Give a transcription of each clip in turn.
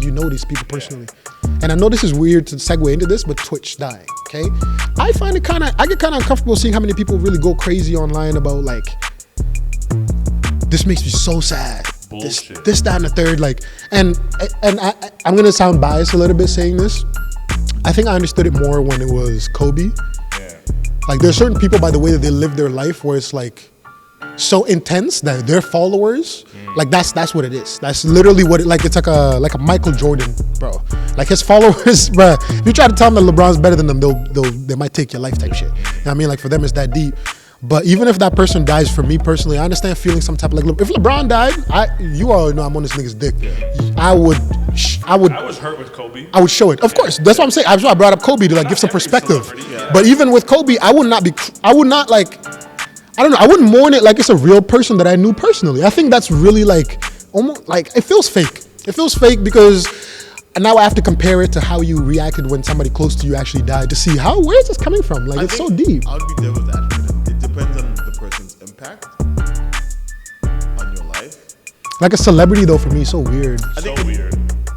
you know these people personally. And I know this is weird to segue into this, but Twitch dying, okay? I get kind of uncomfortable seeing how many people really go crazy online about like, this makes me so sad. Bullshit. This, that, and the third, like, and I'm gonna sound biased a little bit saying this. I think I understood it more when it was Kobe. Yeah. Like, there's certain people by the way that they live their life where it's like so intense that their followers, like that's what it is. That's literally what it like. It's like a Michael Jordan, bro. Like his followers, bro. If you try to tell them that LeBron's better than them, they might take your life type shit. You know what I mean? Like for them, it's that deep. But even if that person dies, for me personally, I understand feeling some type of like. If LeBron died, you all know I'm on this nigga's dick. I would. I was hurt with Kobe. I would show it. Of course, that's what I'm saying. That's why I brought up Kobe to like give some perspective. But even with Kobe, I would not like. I don't know. I wouldn't mourn it like it's a real person that I knew personally. I think that's really like almost like it feels fake. It feels fake because now I have to compare it to how you reacted when somebody close to you actually died to see where is this coming from? Like it's so deep. I would be devil's advocate. It depends on the person's impact on your life. Like a celebrity though, for me, so weird. So weird.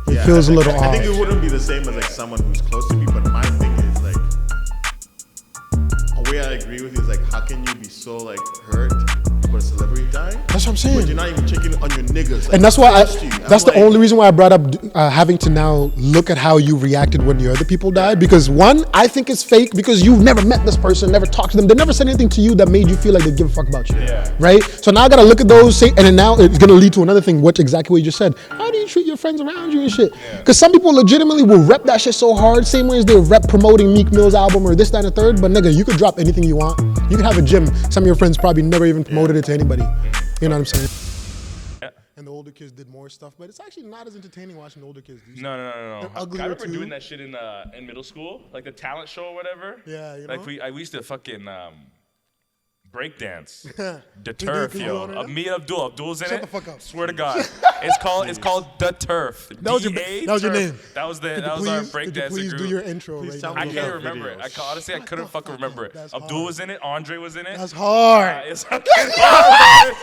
It feels a little odd. I think it wouldn't be the same as like someone who's close to me, but my thing is like a way I agree with you is like how can you be so like hurt for a celebrity dying? That's what I'm saying. But you're not even checking on your niggas. Like, And that's why that's the like, only reason why I brought up having to now look at how you reacted when your other people died. Because one, I think it's fake because you've never met this person, never talked to them. They never said anything to you that made you feel like they give a fuck about you. Yeah. Right? So now I gotta look at those, and then now it's gonna lead to another thing, which exactly what you just said. How do you treat your friends around you and shit? Because some people legitimately will rep that shit so hard, same way as they rep promoting Meek Mill's album or this, that, and the third. But nigga, you could drop anything you want. You could have a gym. Some of your friends probably never even promoted it to anybody. You know what I'm saying? And the older kids did more stuff, but it's actually not as entertaining watching the older kids do stuff. No. They're I uglier remember too. doing that shit in middle school, like the talent show or whatever. Yeah, you know? Like we used to fucking breakdance. The do turf, you yo. know that? Me and Abdul's in Shut it. the fuck up. Swear to God, it's called the turf. That was your Turf. name. That was our Could you breakdancing please group. do your intro Please right tell now? I me can't that remember video. it. Honestly, I couldn't fucking remember it. That's Abdul hard. was in it. Andre was in it. That's hard. It's fucking hard.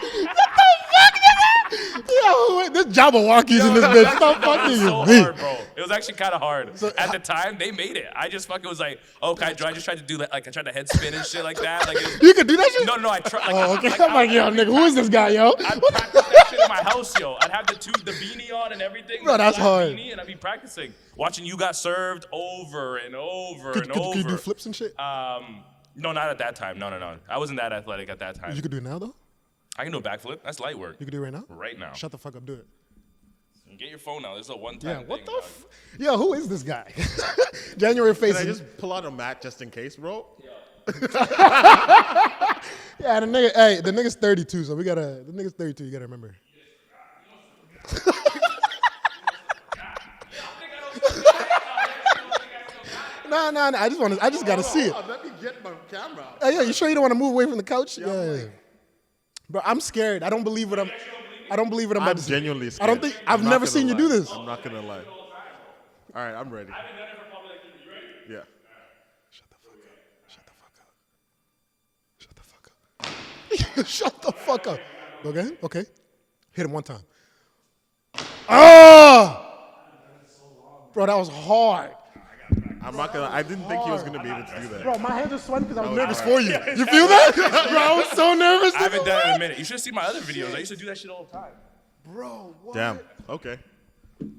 Yo, this Jabberwocky's in this bitch. Stop fucking It was so you, hard, bro. It was actually kind of hard. At the time, they made it. I just fucking was like, okay, I just tried to do like I tried to head spin and shit like that. Like, You could do that shit? no, I tried. Like, Oh, okay. I'm like, yo, nigga, who is this guy, yo? I'd practice that shit in my house, yo. I'd have the beanie on and everything. Bro, the that's black hard. Beanie, and I'd be practicing, watching You Got Served over and over and Could over. you do flips and shit? No, not at that time. No. I wasn't that athletic at that time. You could do it now, though? I can do a backflip. That's light work. You could do it right now? Right now. Shut the fuck up, do it. Get your phone now. This is a one-time Yeah, thing. what the dog. Yo, who is this guy? January Can I face. just pull out a mat just in case, bro? Yeah, the nigga's 32, so the nigga's 32, you gotta remember. No, I just gotta see it. Let me get my camera. Hey, yo, you sure you don't want to move away from the couch? Yeah. Bro, I'm scared. I don't believe what I'm about I'm to see. genuinely scared. I don't think I've I'm not never gonna seen you do lie. this. I'm not gonna lie. All right, I'm ready. Yeah. Shut the fuck up. Shut the fuck up. Okay. Hit him one time. Ah! Bro, that was hard. I'm not gonna. I didn't think he was gonna be able to do that. Bro, my hands are sweating because I was That nervous was for you. You feel that? Bro, I was so nervous. I haven't done it in a minute. You should have seen my other videos. I used to do that shit all the time. Bro, what? Damn. Okay.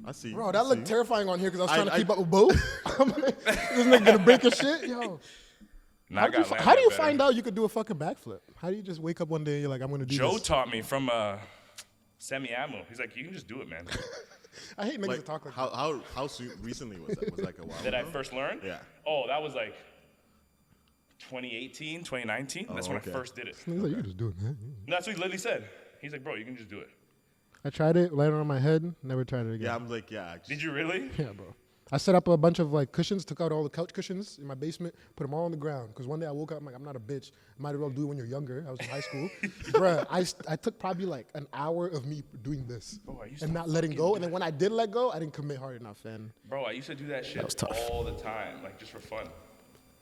I see. Bro, that looked terrifying on here because I was trying to I- keep up with both. I'm like, this nigga gonna break your shit? Yo. Now I got How do you find out you could do a fucking backflip? How do you just wake up one day and you're like, I'm gonna do Joe this? taught me from Semi Ammo. He's like, you can just do it, man. I hate niggas Like, that talk like that. how soon recently was that? Was it like a while That I ago? first learned? Yeah. Oh, that was like 2018, 2019. That's when okay. I first did it. Niggas like, you can just do it, man. That's what he literally said. He's like, bro, you can just do it. I tried it, landed on my head, never tried it again. Yeah, I'm like, yeah. Did you really? Yeah, bro. I set up a bunch of like cushions, took out all the couch cushions in my basement, put them all on the ground. Because one day I woke up, I'm like, I'm not a bitch. Might as well do it when you're younger. I was in high school. Bruh, I took probably like an hour of me doing this Bro, I used and to not letting fucking go. do And then when I did let go, I didn't commit hard enough. And Bro, I used to do that shit was tough. all the time, like just for fun.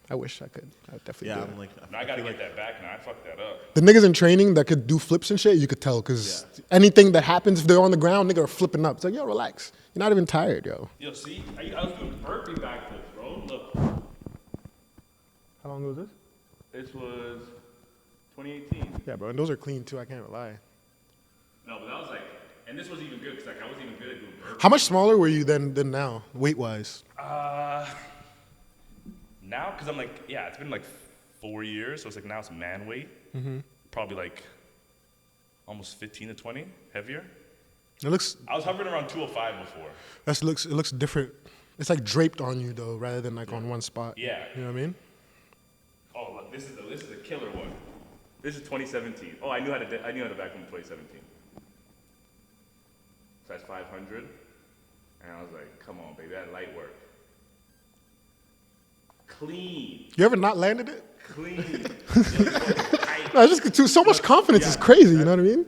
I wish I could. I would definitely Yeah, do I'm it. like, Now I gotta get that back. Now I fucked that up. The niggas in training that could do flips and shit, you could tell because anything that happens if they're on the ground, nigga are flipping up. It's like, yo, relax. You're not even tired, yo. Yo, see, I was doing burpee backflips, bro. Look, How long was this? this was 2018. Yeah, bro, and those are clean too. I can't lie. No, but that was like, and this was even good because like I wasn't even good at doing burpees. How much smaller were you than now, weight wise? Now, because I'm like, yeah, it's been like 4 years, so it's like now it's man weight. Probably like almost 15 to 20 heavier. It looks I was hovering around 205 before. it looks different. It's like draped on you though, rather than like on one spot. Yeah. You know what I mean? Oh, look, this is the killer one. This is 2017. Oh, I knew how to vacuum in 2017. So that's 500, and I was like, come on, baby, that light work. Clean, You ever not landed it? clean. No, it's just too so much confidence is crazy. You know what I mean?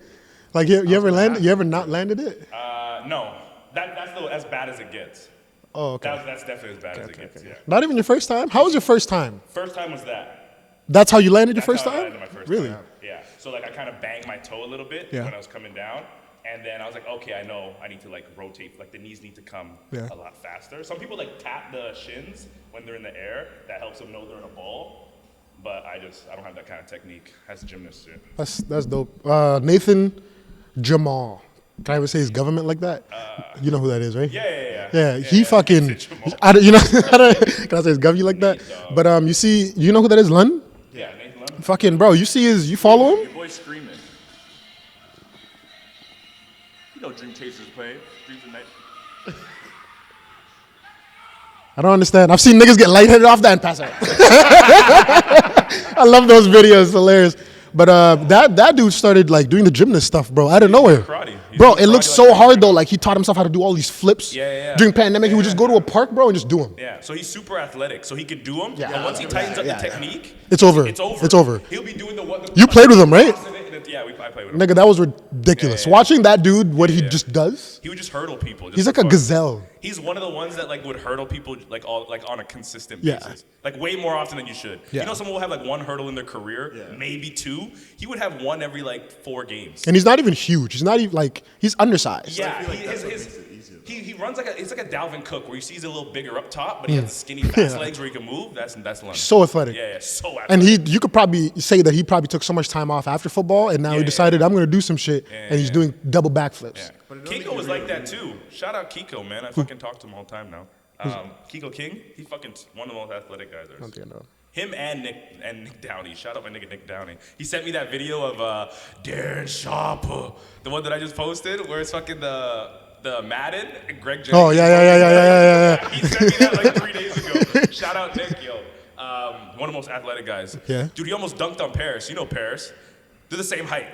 Like you ever landed? You ever not landed it? No, that's as bad as it gets. Oh, okay. That's definitely as bad as it gets. Yeah. Not even your first time? How was your first time? First time was that. That's how you landed your That's first how I time? landed my first Really? time. Yeah. So like I kind of banged my toe a little bit Yeah. when I was coming down, and then I was like, okay, I know I need to like rotate. Like the knees need to come Yeah. a lot faster. Some people like tap the shins when they're in the air. That helps them know they're in a ball. But I don't have that kind of technique as a gymnast. Shit. That's dope. Nathan Jamal. Can I ever say his government like that? You know who that is, right? Yeah. He fucking. Jamal. You know, can I say his government like that? But you know who that is, Lund? Yeah, Nathan Lemon. Fucking bro, you follow him? Your boy's screaming. You know Dream Chasers play. Dreams of Night. I don't understand. I've seen niggas get lightheaded off that and pass out. I love those videos. It's hilarious. But that dude started like doing the gymnast stuff, bro, out of nowhere. Karate. He's Bro, doing it looks karate so like hard though. Like he taught himself how to do all these flips. Yeah. During pandemic, he would just go to a park, bro, and just do them. Yeah, so he's super athletic, so he could do them. Yeah. But once he tightens up the technique, It's over. It's over. It's over. He'll be doing the one. You played with him, right? Yeah, I played with him. Nigga, that was ridiculous. Yeah. Watching that dude, what he just does, He would just hurdle people. Just he's for like a fun. gazelle. He's one of the ones that like would hurdle people like on a consistent Yeah. basis, like way more often than you should. Yeah. You know, someone will have like one hurdle in their career, maybe two. He would have one every like 4 games. And he's not even huge. He's not even like, he's undersized. Yeah, I feel like that's what makes it easier, though. he runs like it's like a Dalvin Cook where you see he's a little bigger up top, but he has the skinny fast legs where he can move. That's Lund. So athletic. Yeah, so athletic. And you could probably say that he probably took so much time off after football, and now he decided I'm going to do some shit, and he's doing double backflips. Yeah. But it doesn't Kiko make was you like really that too. Shout out Kiko, man. I fucking talk to him all the time now. Kiko King, he's fucking one of the most athletic guys there I don't is. think I know. Him and Nick Downey. Shout out my nigga Nick Downey. He sent me that video of Darren Sharper, the one that I just posted, where it's fucking the Madden and Greg Jennings. Oh, yeah. He sent me that like 3 days ago. Shout out Nick, yo. One of the most athletic guys. Yeah. Dude, he almost dunked on Paris. You know Paris. They're the same height.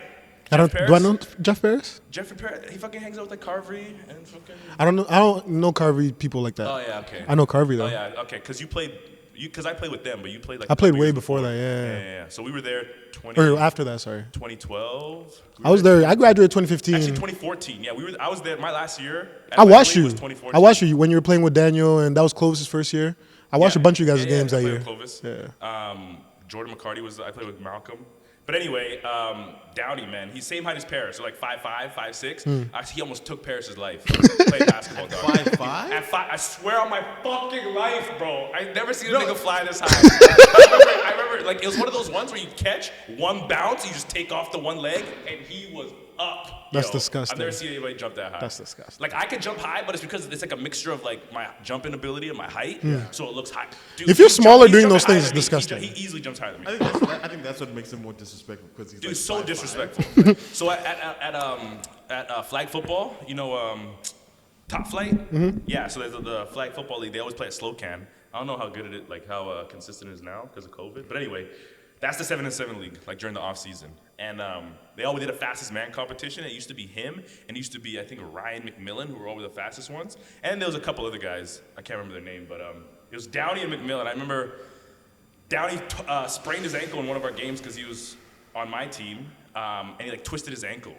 Do I Paris? know Jeff Paris? Jeffrey Paris, he fucking hangs out with like Carvey and fucking. I don't know Carvey people like that. Oh yeah, okay. I know Carvey though. Oh yeah, okay. Because I played with them, but you played like. I played a couple way years before that, yeah. Yeah. So we were there Or after that, sorry. 2012. I was there. I graduated 2015. Actually, 2014. Yeah, I was there my last year. at I watched Wembley you. was 2014. I watched you when you were playing with Daniel, and that was Clovis' first year. I watched a bunch of you guys' games I that played year. with Clovis. Yeah. Jordan McCarty I played with Malcolm. But anyway, Downey, man, he's same height as Paris. So like 5'5", 5'6". He almost took Paris's life. Played basketball, dog. 5'5"? At 5, I swear on my fucking life, bro. I never seen a nigga fly this high. I remember, like, it was one of those ones where you catch one bounce, you just take off the one leg, and he was up. That's Yo, disgusting. I've never seen anybody jump that high. That's disgusting. Like, I could jump high, but it's because it's like a mixture of like my jumping ability and my height, so it looks high. Dude, If you're he's smaller he's doing jumping those things, higher it's than me. disgusting. He easily jumps higher than me. I think that's what makes him more disrespectful because he's Dude, like so 5'5". disrespectful. So at flag football, you know, Top Flight. Yeah. So there's the flag football league. They always play at Slocan. I don't know how good it is, like how consistent it is now because of COVID. But anyway, that's the 7-7 league, like during the off season. And they always did a fastest man competition. It used to be him, and it used to be I think Ryan McMillan, who were always the fastest ones. And there was a couple other guys. I can't remember their name, but it was Downey and McMillan. I remember Downey sprained his ankle in one of our games because he was on my team, and he like twisted his ankle.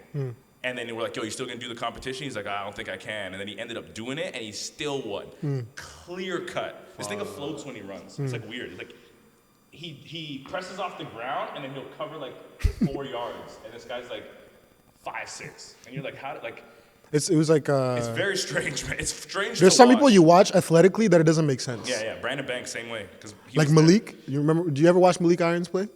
And then they were like, yo, you still gonna do the competition? He's like, I don't think I can. And then he ended up doing it, and he still won. Clear cut. This nigga floats when he runs. It's like weird. Like he presses off the ground and then he'll cover like 4 yards, and this guy's like 5'6", and you're like, how like. It was like It's very strange, man. It's strange. there's to some watch. people you watch athletically that it doesn't make sense. Yeah, Brandon Banks, same way. 'Cause he Like was there. Malik, you remember? Do you ever watch Malik Irons play?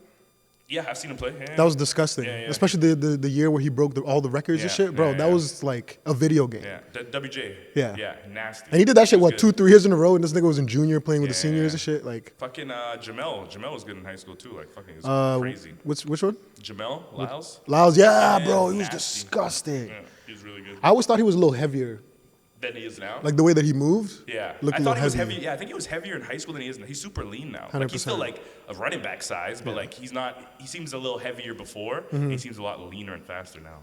Yeah, I've seen him play. Yeah, That was disgusting, Yeah. especially the year where he broke all the records and Yeah, shit, bro. yeah, that yeah. was like a video game. Yeah, WJ. Yeah. Yeah, nasty. And he did that shit was what good. 2-3 years in a row, and this nigga was in junior playing with the Yeah, seniors yeah. and shit. Like, Fucking Jamel was good in high school too. Like fucking, he was crazy. which one? Jamel Lyles. Lyles, yeah, Yeah, bro, he was nasty. disgusting. Yeah, he was really good. I always thought he was a little heavier, Than he is now. like the way that he moved. Yeah, looked I a thought little he was heavy. heavy. Yeah, I think he was heavier in high school than he is now. He's super lean now. Like he's 100%. still like a running back size, but like he's not. He seems a little heavier before. He seems a lot leaner and faster now.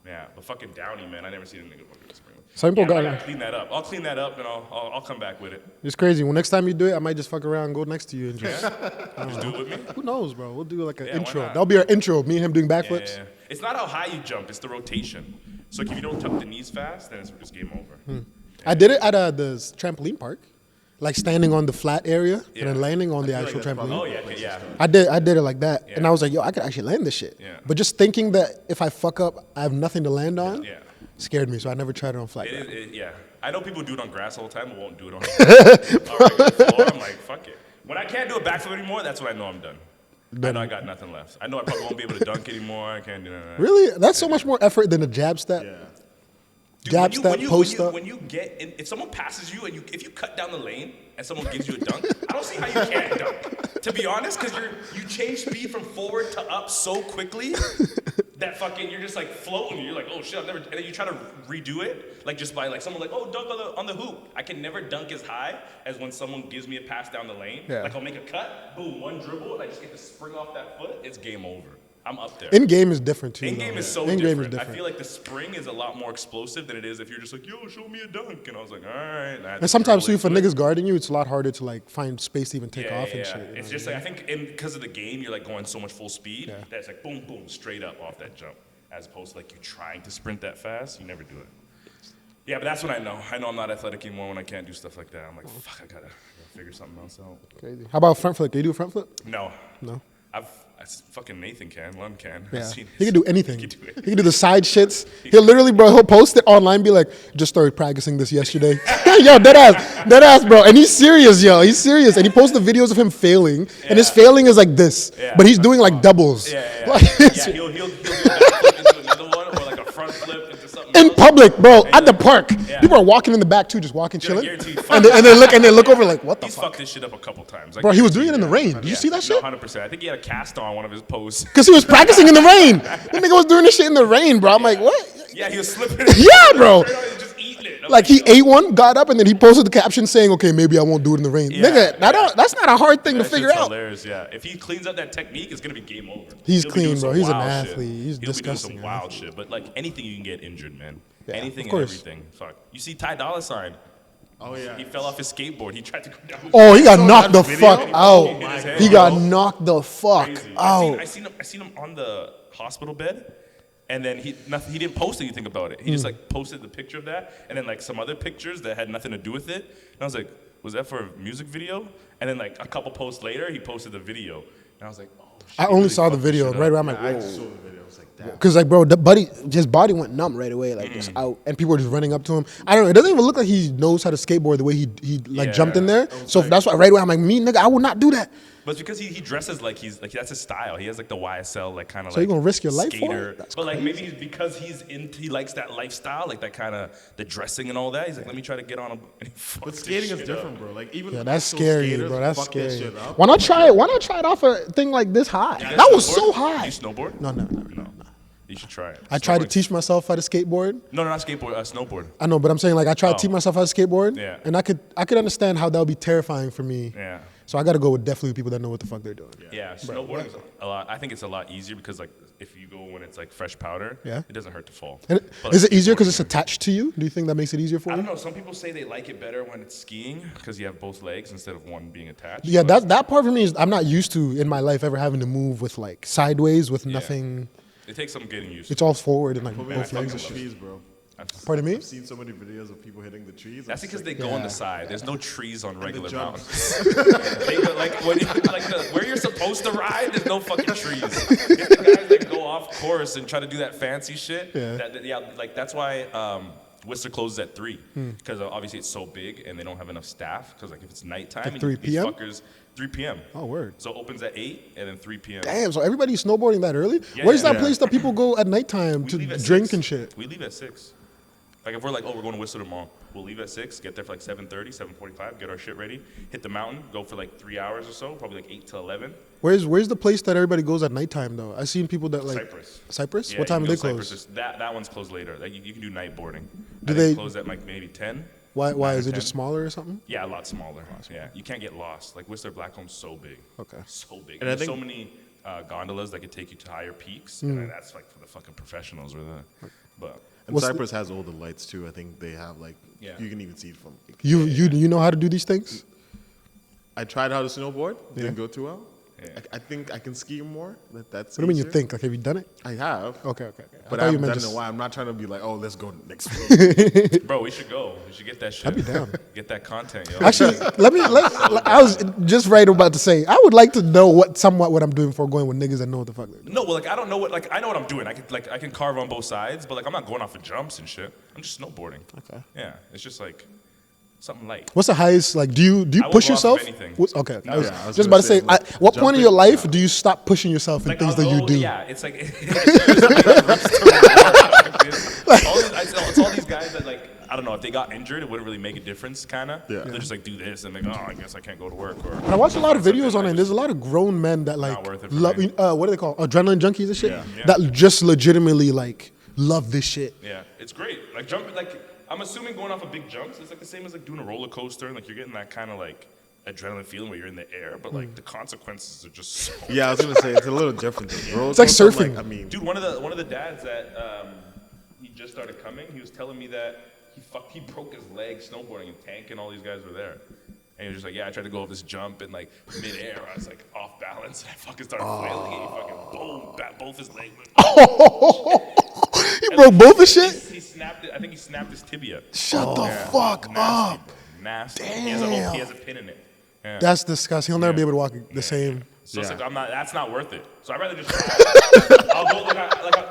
Yeah, but fucking Downey, man, I never seen a nigga fucking spring. Some people I got gotta clean that up. I'll clean that up and I'll come back with it. It's crazy. Well, next time you do it, I might just fuck around and go next to you and just. Just do it with me. Who knows, bro? We'll do like an Yeah, why intro. not? That'll be our intro. Me and him doing Yeah, backflips. yeah. It's not how high you jump; it's the rotation. So like, if you don't tuck the knees fast, then it's game over. I did it at the trampoline park, like standing on the flat area Yeah. and then landing on the feel like actual that's trampoline. probably- Oh yeah, yeah. I did it like that, and Yeah. I was like, yo, I could actually land this shit. Yeah. But just thinking that if I fuck up, I have nothing to land on, Yeah. scared me. So I never tried it on flat ground. Yeah. I know people do it on grass all the time, but won't do it on regular floor. I'm like, fuck it. When I can't do a backflip anymore, that's when I know I'm done. I know I got nothing left. I know I probably won't be able to dunk anymore. I can't do none of that. Really? That's so much more effort than a jab step. Yeah. Dude, Jab step, post up. When you get in, if someone passes you and if you cut down the lane and someone gives you a dunk, I don't see how you can't dunk. To be honest, because you change speed from forward to up so quickly that fucking you're just like floating. You're like, oh shit, I've never. And then you try to redo it, like just by like someone like, oh, dunk on the hoop. I can never dunk as high as when someone gives me a pass down the lane. Yeah. Like I'll make a cut, boom, one dribble, and I just get to spring off that foot. It's game over. I'm up there. In game is different too. In game though. is so In-game different. is different. I feel like the spring is a lot more explosive than it is if you're just like, yo, show me a dunk. And I was like, all right. And sometimes too, if a nigga's guarding you, it's a lot harder to like find space to even take off and shit. you It's know just what like, I think because of the game, you're like going so much full speed Yeah. that it's like boom, boom, straight up off that jump. As opposed to like you trying to sprint that fast, you never do it. Yeah, but that's when I know. I know I'm not athletic anymore when I can't do stuff like that. I'm like, fuck, I gotta figure something else out. Crazy. How about front flip? Can you do a front flip? No. No. Fucking Nathan can, Lund can. I've Yeah, seen he his- can do anything. He can do He anything. can do the side shits. He'll literally, bro, he'll post it online, be like, just started practicing this yesterday. Yo, dead ass, bro. And he's serious, yo. He's serious. And he posts the videos of him failing, and his Yeah. failing is like this, Yeah. but he's doing like doubles. Yeah, yeah, Like, yeah. Yeah, he'll do a backflip into another one or like a front flip into something in else. public, bro, And at the like- park. Yeah. People are walking in the back too, just walking, Dude, I chilling, guarantee you and they look over like, what the He's fuck? fucked this shit up a couple times. I Bro, he was doing guarantee it in the you. rain. Did you see that shit? No, 100%. I think he had a cast on one of his posts. Because he was practicing in the rain. That nigga was doing this shit in the rain, bro. I'm like, what? Yeah, he was slipping. Yeah, bro. Straight on, he was just eating it. I'm Like he yo, ate one, got up, and then he posted the caption saying, "Okay, maybe I won't do it in the rain." Yeah, Nigga, that's not a hard thing to that figure shit's out. hilarious, yeah. If he cleans up that technique, it's gonna be game over. He's He'll be clean, doing bro. some He's an wild shit. athlete. He's He'll be doing disgusting some wild shit. But like anything, you can get injured, man. Yeah, Anything of and course. everything. Fuck. You see Ty Dolla $ign? Oh yeah. He fell off his skateboard. He tried to go down. Oh, he got saw knocked the that video? fuck Oh out. my He God. got knocked the fuck Crazy. out. I seen him on the hospital bed, and then he didn't post anything about it. He just like posted the picture of that, and then like some other pictures that had nothing to do with it. And I was like, was that for a music video? And then like a couple posts later, he posted the video, and I was like, oh shit. I he only really saw the fucked this video, shit and right up. around my I whoa. just saw the video. I was like, damn. Cause like, bro, his body went numb right away, like just out, and people were just running up to him. I don't know. It doesn't even look like he knows how to skateboard the way he like Yeah. jumped in there. was So like- that's why right away I'm like, me nigga, I would not do that. But it's because he dresses like he's like that's his style. He has like the YSL like kind of So like you gonna risk your life for skater. it? That's but like maybe crazy. he's because he likes that lifestyle, like that kind of the dressing and all that. He's like, let me try to get on him. And he fucks But this skating is shit different, up. bro. Like even Yeah, that's actual scary, skaters bro. That's fuck that scary. shit up. Why not try it? Why not try it off a thing like this high? You guys That was snowboard? so high. You snowboard? No. No. You should try it. I tried to Snowboard's- teach myself how to skateboard. No, not skateboard. Snowboard. I know, but I'm saying like I tried to teach myself how to skateboard, Yeah. and I could understand how that would be terrifying for me. Yeah. So I got to go with definitely people that know what the fuck they're doing. Yeah, snowboarding is a lot. I think it's a lot easier because like if you go when it's like fresh powder, Yeah. it doesn't hurt to fall. And But, is like, it easier because it's skateboarding, attached to you? Do you think that makes it easier for I you? don't know. Some people say they like it better when it's skiing because you have both legs instead of one being attached. Yeah, but- that part for me is I'm not used to in my life ever having to move with like sideways with nothing. It takes some getting used to. It's all forward and like Put me both on legs and fucking shit. fees, bro. Pardon me? I've seen so many videos of people hitting the trees. That's I'm because just they like, go on the side. There's no trees on regular jump. mountains. They go, where you're supposed to ride, there's no fucking trees. It's the guys that go off course and try to do that fancy shit. That's why Whistler closes at 3 because obviously it's so big and they don't have enough staff. Because like if it's nighttime, At 3 these p.m.? fuckers 3 p.m. Oh, word. So it opens at 8 and then 3 p.m. Damn, so everybody's snowboarding that early? Yeah, Where's yeah, that yeah. place that people go at nighttime We to leave at drink 6. and shit? We leave at 6. Like if we're like, oh, we're going to Whistler tomorrow, we'll leave at 6, get there for like 7:30, 7:45, get our shit ready, hit the mountain, go for like 3 hours or so, probably like 8 to 11. Where's the place that everybody goes at nighttime though? I've seen people that like Cypress. Cypress? Yeah, What time you do can they go close? Cypress. That one's closed later. Like you can do night boarding. Do I think they- it close at like maybe 10? Why 9 is or it just 10? smaller or something? Yeah, a lot smaller. Yeah, you can't get lost. Like Whistler Blackcomb's so big. Okay. So big. And I There's so think- many gondolas that could take you to higher peaks, and that's like for the fucking professionals or the. But And What's the- Cypress has all the lights too. I think they have like Yeah. you can even see it from. You know how to do these things? I tried how to snowboard. Yeah. Didn't go too well. Yeah. I think I can ski more. That's. What do you mean you easier. think? Like have you done it? I have. Okay. But I I thought you haven't meant done it in just a while. I'm not trying to be like, oh, let's go next week. bro, we should go. We should get that shit. I'd be down. Get that content, yo. Actually, I was just right about to say, I would like to know what I'm doing before going with niggas that know what the fuck they're doing. No, well, like I don't know what, like I know what I'm doing. I can carve on both sides, but like I'm not going off of jumps and shit. I'm just snowboarding. Okay. Yeah, it's just like something light. What's the highest? Like, do you I won't push go off yourself? of anything. Okay, No, I was yeah, I was just gonna about to say, say, like, what point in your jumping, life do you stop pushing yourself in Like things I'll that you go- do? Yeah, it's like it's all these guys that like I don't know if they got injured, it wouldn't really make a difference, kind of. Yeah. They just like do this and they go, oh, I guess I can't go to work. Or I watch a lot of videos on it. I And there's a lot of grown men that like worth it for love. me. What do they call adrenaline junkies and shit? Yeah. That just legitimately like love this shit. Yeah, it's great. Like jumping, like I'm assuming going off of big jumps, it's like the same as like doing a roller coaster, and like you're getting that kind of like adrenaline feeling where you're in the air, but like the consequences are just so. Yeah, I was gonna say it's a little different. It's like surfing. I mean, Dude, one of the dads that he just started coming, he was telling me that he broke his leg snowboarding and Tank and all these guys were there. And he was just like, yeah, I tried to go over this jump and like midair, I was like off balance and I fucking started flailing and he fucking boom, both his legs. He broke both the shit. He snapped it. I think he snapped his tibia. Shut the Yeah, fuck nasty, up. bro. Nasty. Damn. He has a pin in it. Yeah. That's disgusting. He'll never be able to walk the same. So it's Yeah. like that's not worth it. So I'd rather just try. I'll go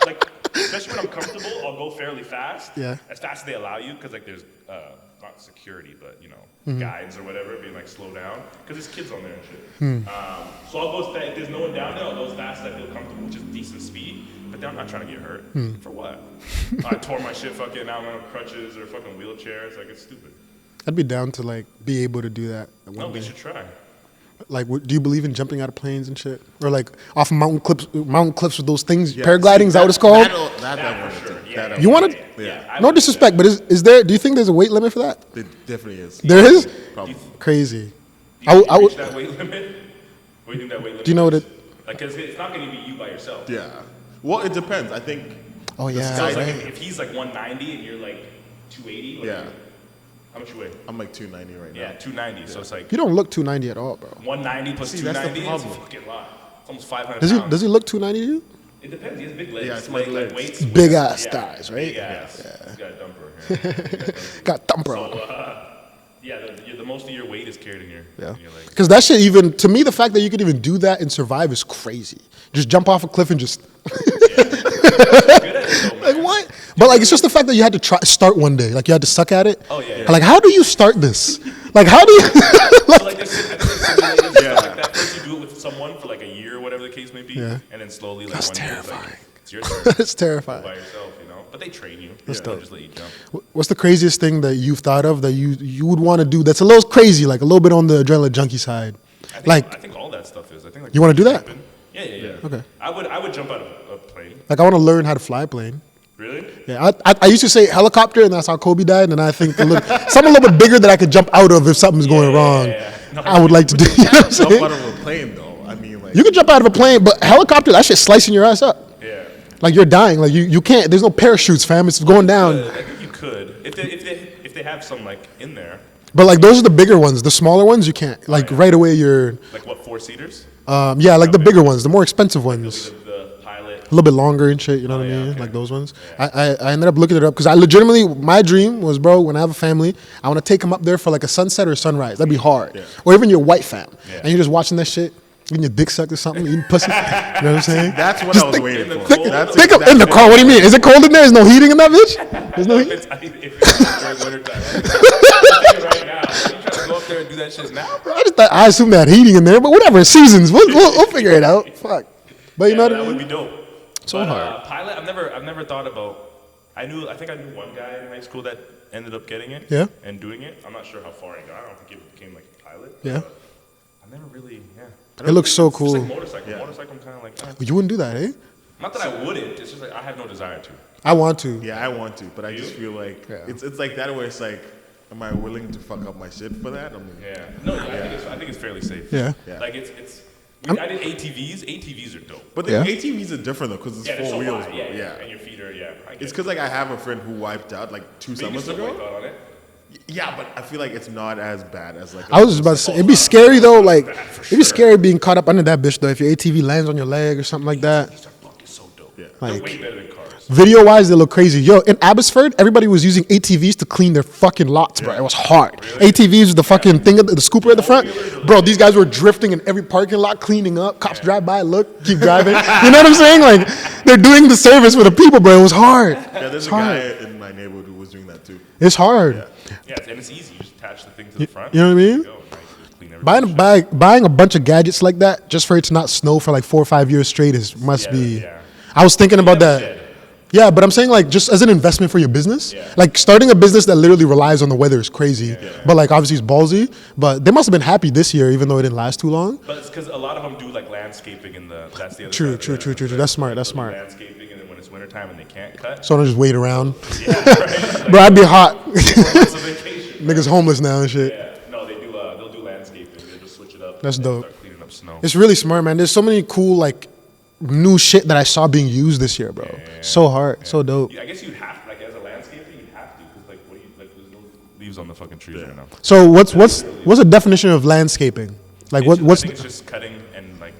like especially when I'm comfortable, I'll go fairly fast. Yeah. As fast as they allow you, because like there's not security, but you know Mm-hmm. guides or whatever, being like slow down, because there's kids on there and shit. Hmm. So I'll go if there's no one down there, I'll go as fast as I feel comfortable, which is decent speed. But then I'm not trying to get hurt. Hmm. For what? I tore my shit fucking now I'm on crutches or fucking wheelchairs. Like it's stupid. I'd be down to like be able to do that No, one we day. should try. Like, do you believe in jumping out of planes and shit, or like off mountain cliffs with those things? yeah, Paragliding is that what it's called? That I That wanted for sure. to. Yeah. That I You wanted want to. to? I No would do disrespect, that. but is there? Do you think there's a weight limit for that? It definitely is. There is. Probably. Crazy. Do you reach that weight limit? What do you think that weight limit Do you know what is? it- Like, cause it's not gonna be you by yourself. Yeah. Well, it depends. I think. Oh yeah. So it's like right. if he's like 190 and you're like 280. Like, Yeah. How much you weigh? I'm like 290 right now. Yeah, 290. So it's like You don't look 290 at all, bro. 190 plus See, that's the 290. It's a problem. fucking lot. It's almost 500 Does he? pounds. Does he look 290 to you? It depends. He has big legs. Yeah, it's my legs. weights. Big ass thighs, right? Big ass. He's got a dumper. Yeah. Got thumper on. Yeah, the most of your weight is carried in your Yeah. in your legs. Because that shit, even to me, the fact that you could even do that and survive is crazy. Just jump off a cliff and just like what? But like it's just the fact that you had to start one day. Like you had to suck at it. Oh, yeah. Like how do you start this? Like how do you? So like there's simulators and stuff like that. First you do it with someone for like a year or whatever the case may be, Yeah. and then slowly like That's one year it's terrifying. like it's your turn It's terrifying. by yourself, you know. But they train you. That's They don't dope. just let you jump. What's the craziest thing that you've thought of that you would want to do? That's a little crazy, like a little bit on the adrenaline junkie side. I Like think all that stuff is. I think like You wanna do that? jumping. Yeah. Okay. I would jump out of a plane. I want to learn how to fly a plane. Really? Yeah, I used to say helicopter, and that's how Kobe died. And I think something a little bit bigger that I could jump out of if something's going wrong. No, I would like to do. You know what I'm Jump saying? out of a plane though. I mean, like. You can jump out of a plane, but helicopter, that shit slicing your ass up. Yeah. Like you're dying. Like you can't. There's no parachutes, fam. It's going down. I think you could if they have some like in there, But like those are the bigger ones. The smaller ones you can't. Like right away you're. like what 4-seaters? Yeah, like the bigger ones, the more expensive ones. The pilot a little bit longer and shit. You know what I yeah, mean? okay. Like those ones. I ended up looking it up because I legitimately, my dream was, bro, when I have a family, I want to take them up there for like a sunset or a sunrise. That'd be hard. Yeah. Or even your white fam, Yeah. and you're just watching that shit, getting your dick sucked or something, eating pussy. You know what I'm saying? That's what Just I was think- waiting for. think- That's Think of in the exactly- car. What do you mean? Is it cold in there? There's no heating in that bitch. There's no If heat. it's, if it's during winter time. Right now. You trying to go up there and do that shit now, bro? I assume they had heating in there, but whatever. Seasons. We'll figure it out. Fuck. But you know what I that mean? would be dope. So But, hard. Pilot, I've never thought about. I think I knew one guy in high school that ended up getting it. Yeah. And doing it. I'm not sure how far he got. I don't think it became like a pilot. Yeah. I never really. Yeah. It looks so Just cool. like motorcycle. Yeah. Motorcycle, I'm kind of like. You wouldn't do that, eh? Not that I wouldn't. It's just like I have no desire to. I want to. Yeah, I want to, but I just feel like Yeah. it's like that where it's like, am I willing to fuck up my shit for that? I mean, Yeah. No, I think it's fairly safe. Yeah. Yeah. Like it's. I did ATVs. ATVs are dope. but the Yeah. ATVs are different though because it's Yeah, they're 4 so wheels, wide. bro. Yeah, Yeah. And your feet are I get It's it. because like I have a friend who wiped out like 2 But you can summers still wipe ago. out on it. Yeah, but I feel like it's not as bad as like. I was just about to say, it'd be scary though. Like, it'd be scary being caught up under that bitch though. If your ATV lands on your leg or something like that. These are fucking so dope. Yeah. They're Like- way better than cars. Video wise, they look crazy. Yo, in Abbotsford, everybody was using ATVs to clean their fucking lots, bro. It was hard. ATVs was the fucking thing, the scooper at the front. Bro, these guys were drifting in every parking lot, cleaning up. Cops drive by, look, keep driving. You know what I'm saying? Like, they're doing the service for the people, bro. It was hard. Yeah, there's It's a guy hard. in my neighborhood who was doing that too. It's hard. Yeah, and it's easy. You just attach the thing to the front. you know what I mean? Go, and now you just clean everything. Buying a bunch of gadgets like that just for it to not snow for like 4 or 5 years straight must Yeah, be. yeah. I was thinking about have a that. shed. Yeah, but I'm saying like just as an investment for your business, Yeah. like starting a business that literally relies on the weather is crazy. But like obviously it's ballsy. But they must have been happy this year, even though it didn't last too long. But it's because a lot of them do like landscaping in the. That's the other True, side of true, it. true, true, true. That's smart. That's They'll do smart. Landscaping, and then when it's wintertime and they can't cut. So I don't just wait around. Yeah, right. Bro, I'd be hot. It's a vacation. Niggas homeless now and shit. Yeah. No, they do. They'll do landscaping. They just switch it up. That's and dope. Start cleaning up snow. It's really smart, man. There's so many cool like new shit that I saw being used this year, bro. So hard, so dope. Yeah, I guess you'd have like as a landscaper, you'd have to because like what do you like? There's no leaves on the fucking trees right now. So what's the definition of landscaping? Like It's just- what's I think it's just cutting and like.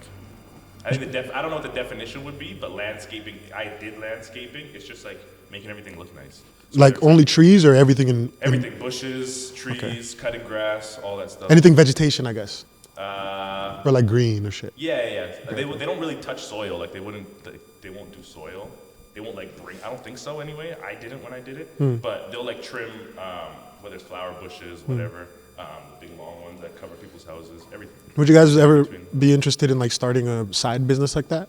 I think I don't know what the definition would be, but landscaping. I did landscaping. It's just like making everything look nice. So like it's only trees or everything in everything, bushes, trees, cutting grass, all that stuff. anything vegetation, I guess, Uh, or like green or shit. yeah. They don't really touch soil. Like they won't do soil. They won't like bring. I don't think so anyway. I didn't when I did it, but they'll like trim whether it's flower bushes, whatever, the big long ones that cover people's houses, everything. Would you guys ever Between- be interested in like starting a side business like that,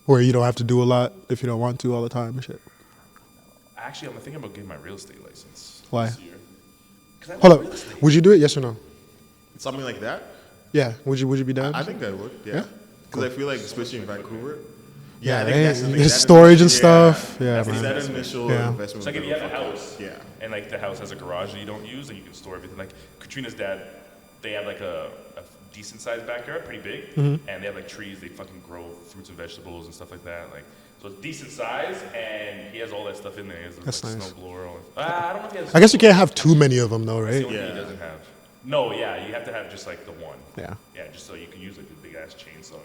where you don't have to do a lot if you don't want to all the time and shit? Actually, I'm thinking about getting my real estate license. Why? This year. 'Cause I Hold love up, real estate. would you do it? Yes or no? Something like that. Yeah, would you be down? I think I would. Yeah? Yeah. Because I feel like especially in Vancouver. Yeah, I think right? that's the thing. There's That storage and initial- stuff. Yeah, that's man. that initial Yeah. investment. It's like if you have a that'll fuck house, up. Yeah. and like the house has a garage that you don't use, and you can store everything. Like Katrina's dad, they have like a decent sized backyard, pretty big, Mm-hmm. and they have like trees. They fucking grow fruits and vegetables and stuff like that. Like so, it's decent size, and he has all that stuff in there. He has That's like nice. snow blower. I don't know if he has. I guess you can't have too many of them though, That's the right? only thing he Yeah. doesn't have. No, yeah, you have to have just like the one. Yeah. Yeah, just so you can use like the big ass chainsaw.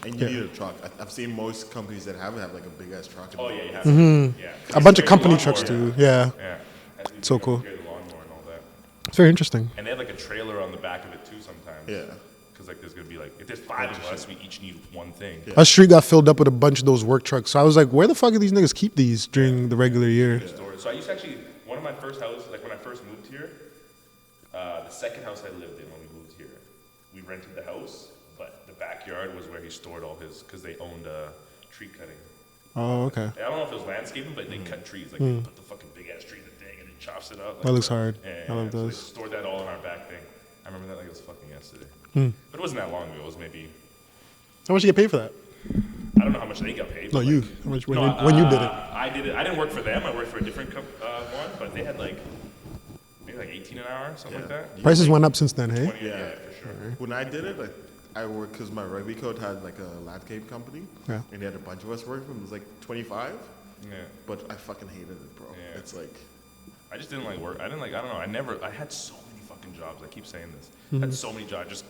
And you need a truck. I've seen most companies that have like a big ass truck. Oh yeah, you have. Mm-hmm. Yeah. A bunch of Carry the company lawnmower, trucks yeah. too. Yeah, Yeah. So cool. Carry the lawnmower and all that. it's very interesting. And they have like a trailer on the back of it too sometimes. Yeah. Because like there's gonna be like if there's 5 of us, we each need one thing. Our street got filled up with a bunch of those work trucks. So I was like, where the fuck do these niggas keep these during the regular year? Storage. So I used to actually one of my first houses, like when I first moved here, the second house I lived in when we moved here, we rented the house, but the backyard was where he stored all his because they owned tree cutting. Oh, okay. I don't know if it was landscaping, but they cut trees. Like they put the fucking big ass tree in the thing and it chops it up. Like, That looks hard. Yeah, I love so they those. stored that all in our back thing. I remember that like it was fucking yesterday. Hmm. But it wasn't that long ago. It was maybe How much you get paid for that? I don't know how much they got paid. No, but, you. like- How much when, No, when you did it? I did it. I didn't work for them. I worked for a different one, but they had like maybe like 18 an hour, something like that. Prices went up since then, hey? 20, yeah, for sure. When I did it, like I worked because my rugby coach had like a landscape company. Yeah. And they had a bunch of us working for him. It was like 25, Yeah. but I fucking hated it, bro. Yeah. It's like I just didn't like work. I don't know. I had so many fucking jobs. I keep saying this. I Mm-hmm. had so many jobs.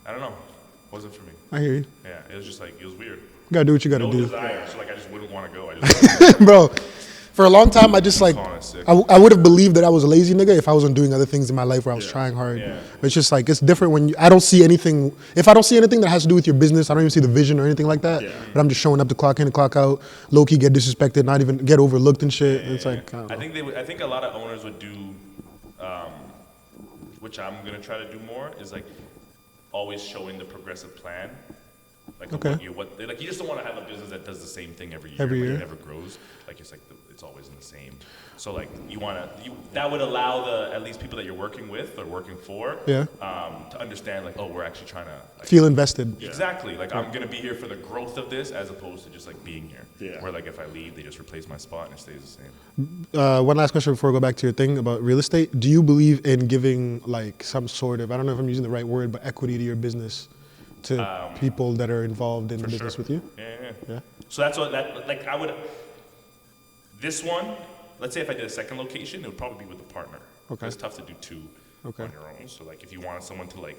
I don't know. Wasn't for me. I hear you. Yeah, it was just like, it was weird. You gotta do what you gotta No do. desire. So like I just wouldn't want to go. I just Bro, for a long time, I just like, Calling it sick. I would have believed that I was a lazy nigga if I wasn't doing other things in my life where I was Yeah. trying hard. Yeah. But it's just like, it's different when I don't see anything. If I don't see anything that has to do with your business, I don't even see the vision or anything like that. Yeah. But I'm just showing up to clock in and clock out, low key get disrespected, not even get overlooked and shit. It's like, I don't know. I think they would. I think a lot of owners would do, which I'm gonna try to do more, is like always showing the progressive plan. Like Okay. Like you just don't want to have a business that does the same thing every year. Every but year. It never grows. Like it's like it's always in the same. So like that would allow at least people that you're working with or working for, Yeah. to understand like, oh, we're actually trying to like, Feel invested. exactly like I'm gonna be here for the growth of this as opposed to just like being here. Yeah. Where like if I leave, they just replace my spot and it stays the same. One last question before I go back to your thing about real estate. Do you believe in giving like some sort of, I don't know if I'm using the right word, but equity to your business to people that are involved in the business Sure. with you? Yeah. Yeah. So that's what like I would. This one, let's say if I did a second location, it would probably be with a partner. Okay. It's tough to do two Okay. on your own. So like if you wanted someone to like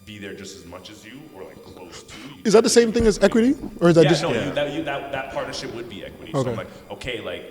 be there just as much as you or like close to. You Is that the same thing as equity? Or is that yeah, just. no, that partnership would be equity. So Okay. I'm like, okay, like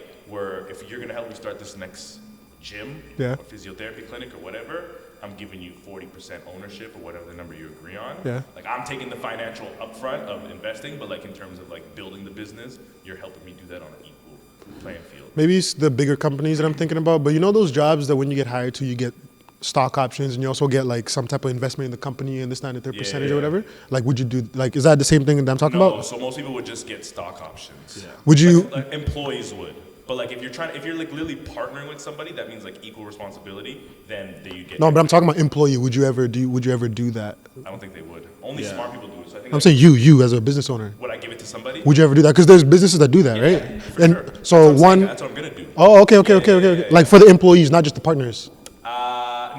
if you're gonna help me start this next gym Yeah. or physiotherapy clinic or whatever, I'm giving you 40% ownership or whatever the number you agree on. Yeah. Like I'm taking the financial upfront of investing, but like in terms of like building the business, you're helping me do that on an equal playing field. Maybe it's the bigger companies that I'm thinking about, but you know those jobs that when you get hired to, you get stock options and you also get like some type of investment in the company and this, that, and the third percentage or Yeah. whatever? Like, would you do, like, is that the same thing that I'm talking No, about? so most people would just get stock options. Yeah. Would you, Like employees would. But like if you're like literally partnering with somebody, that means like equal responsibility, then you get. no, but I'm talking about employee. Would you ever do that? I don't think they would. Only Yeah. smart people do it. So I think I'm saying you as a business owner. would I give it to somebody? Would you ever do that? Because there's businesses that do that, right? Yeah, for And sure. so That's what I'm saying. one, That's what I'm gonna do. oh, okay. Like for the employees, not just the partners.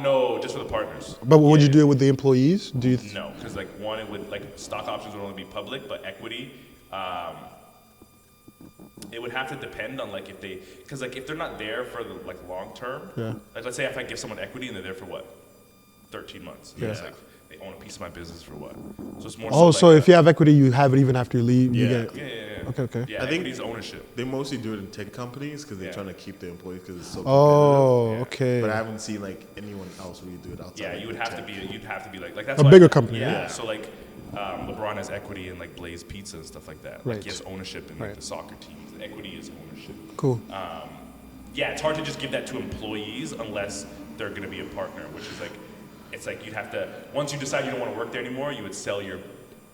No, just for the partners. But would you do it with the employees? Do you? No, because like one, it would like stock options would only be public, but equity, it would have to depend on like because like if they're not there for the like long term, Yeah. like let's say if I give someone equity and they're there for what, 13 months, and it's Yeah. like they own a piece of my business for what, so it's more. Oh, so like if you have equity, you have it even after you leave. You Yeah. get. yeah. Okay. Yeah, I think- equity's ownership. They mostly do it in tech companies because they're Yeah. trying to keep the employees because it's so Oh, competitive. okay. But I haven't seen like anyone else really do it outside. Yeah, of you would tech. have to be like that's A why- bigger company, Yeah. right? So like LeBron has equity in like Blaze Pizza and stuff like that. Right. Like he has ownership in like, Right. the soccer teams. The equity is ownership. Cool. Yeah, it's hard to just give that to employees unless they're going to be a partner, which is like, it's like you'd have to, once you decide you don't want to work there anymore, you would sell your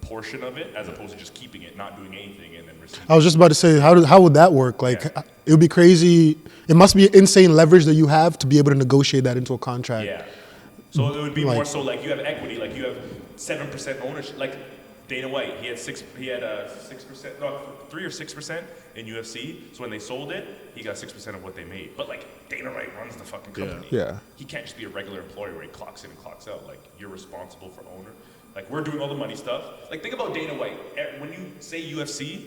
portion of it as opposed to just keeping it, not doing anything, and then receiving. I was just about to say, how would that work? Like, Yeah. it would be crazy. It must be insane leverage that you have to be able to negotiate that into a contract. Yeah. So it would be Like- more so like you have equity, like you have 7% ownership. Like Dana White, he had 6%, no, 3 or 6% in UFC. So when they sold it, he got 6% of what they made. But like Dana White runs the fucking company. Yeah. He can't just be a regular employee where he clocks in and clocks out. Like you're responsible for owner. Like we're doing all the money stuff. Like think about Dana White. When you say UFC,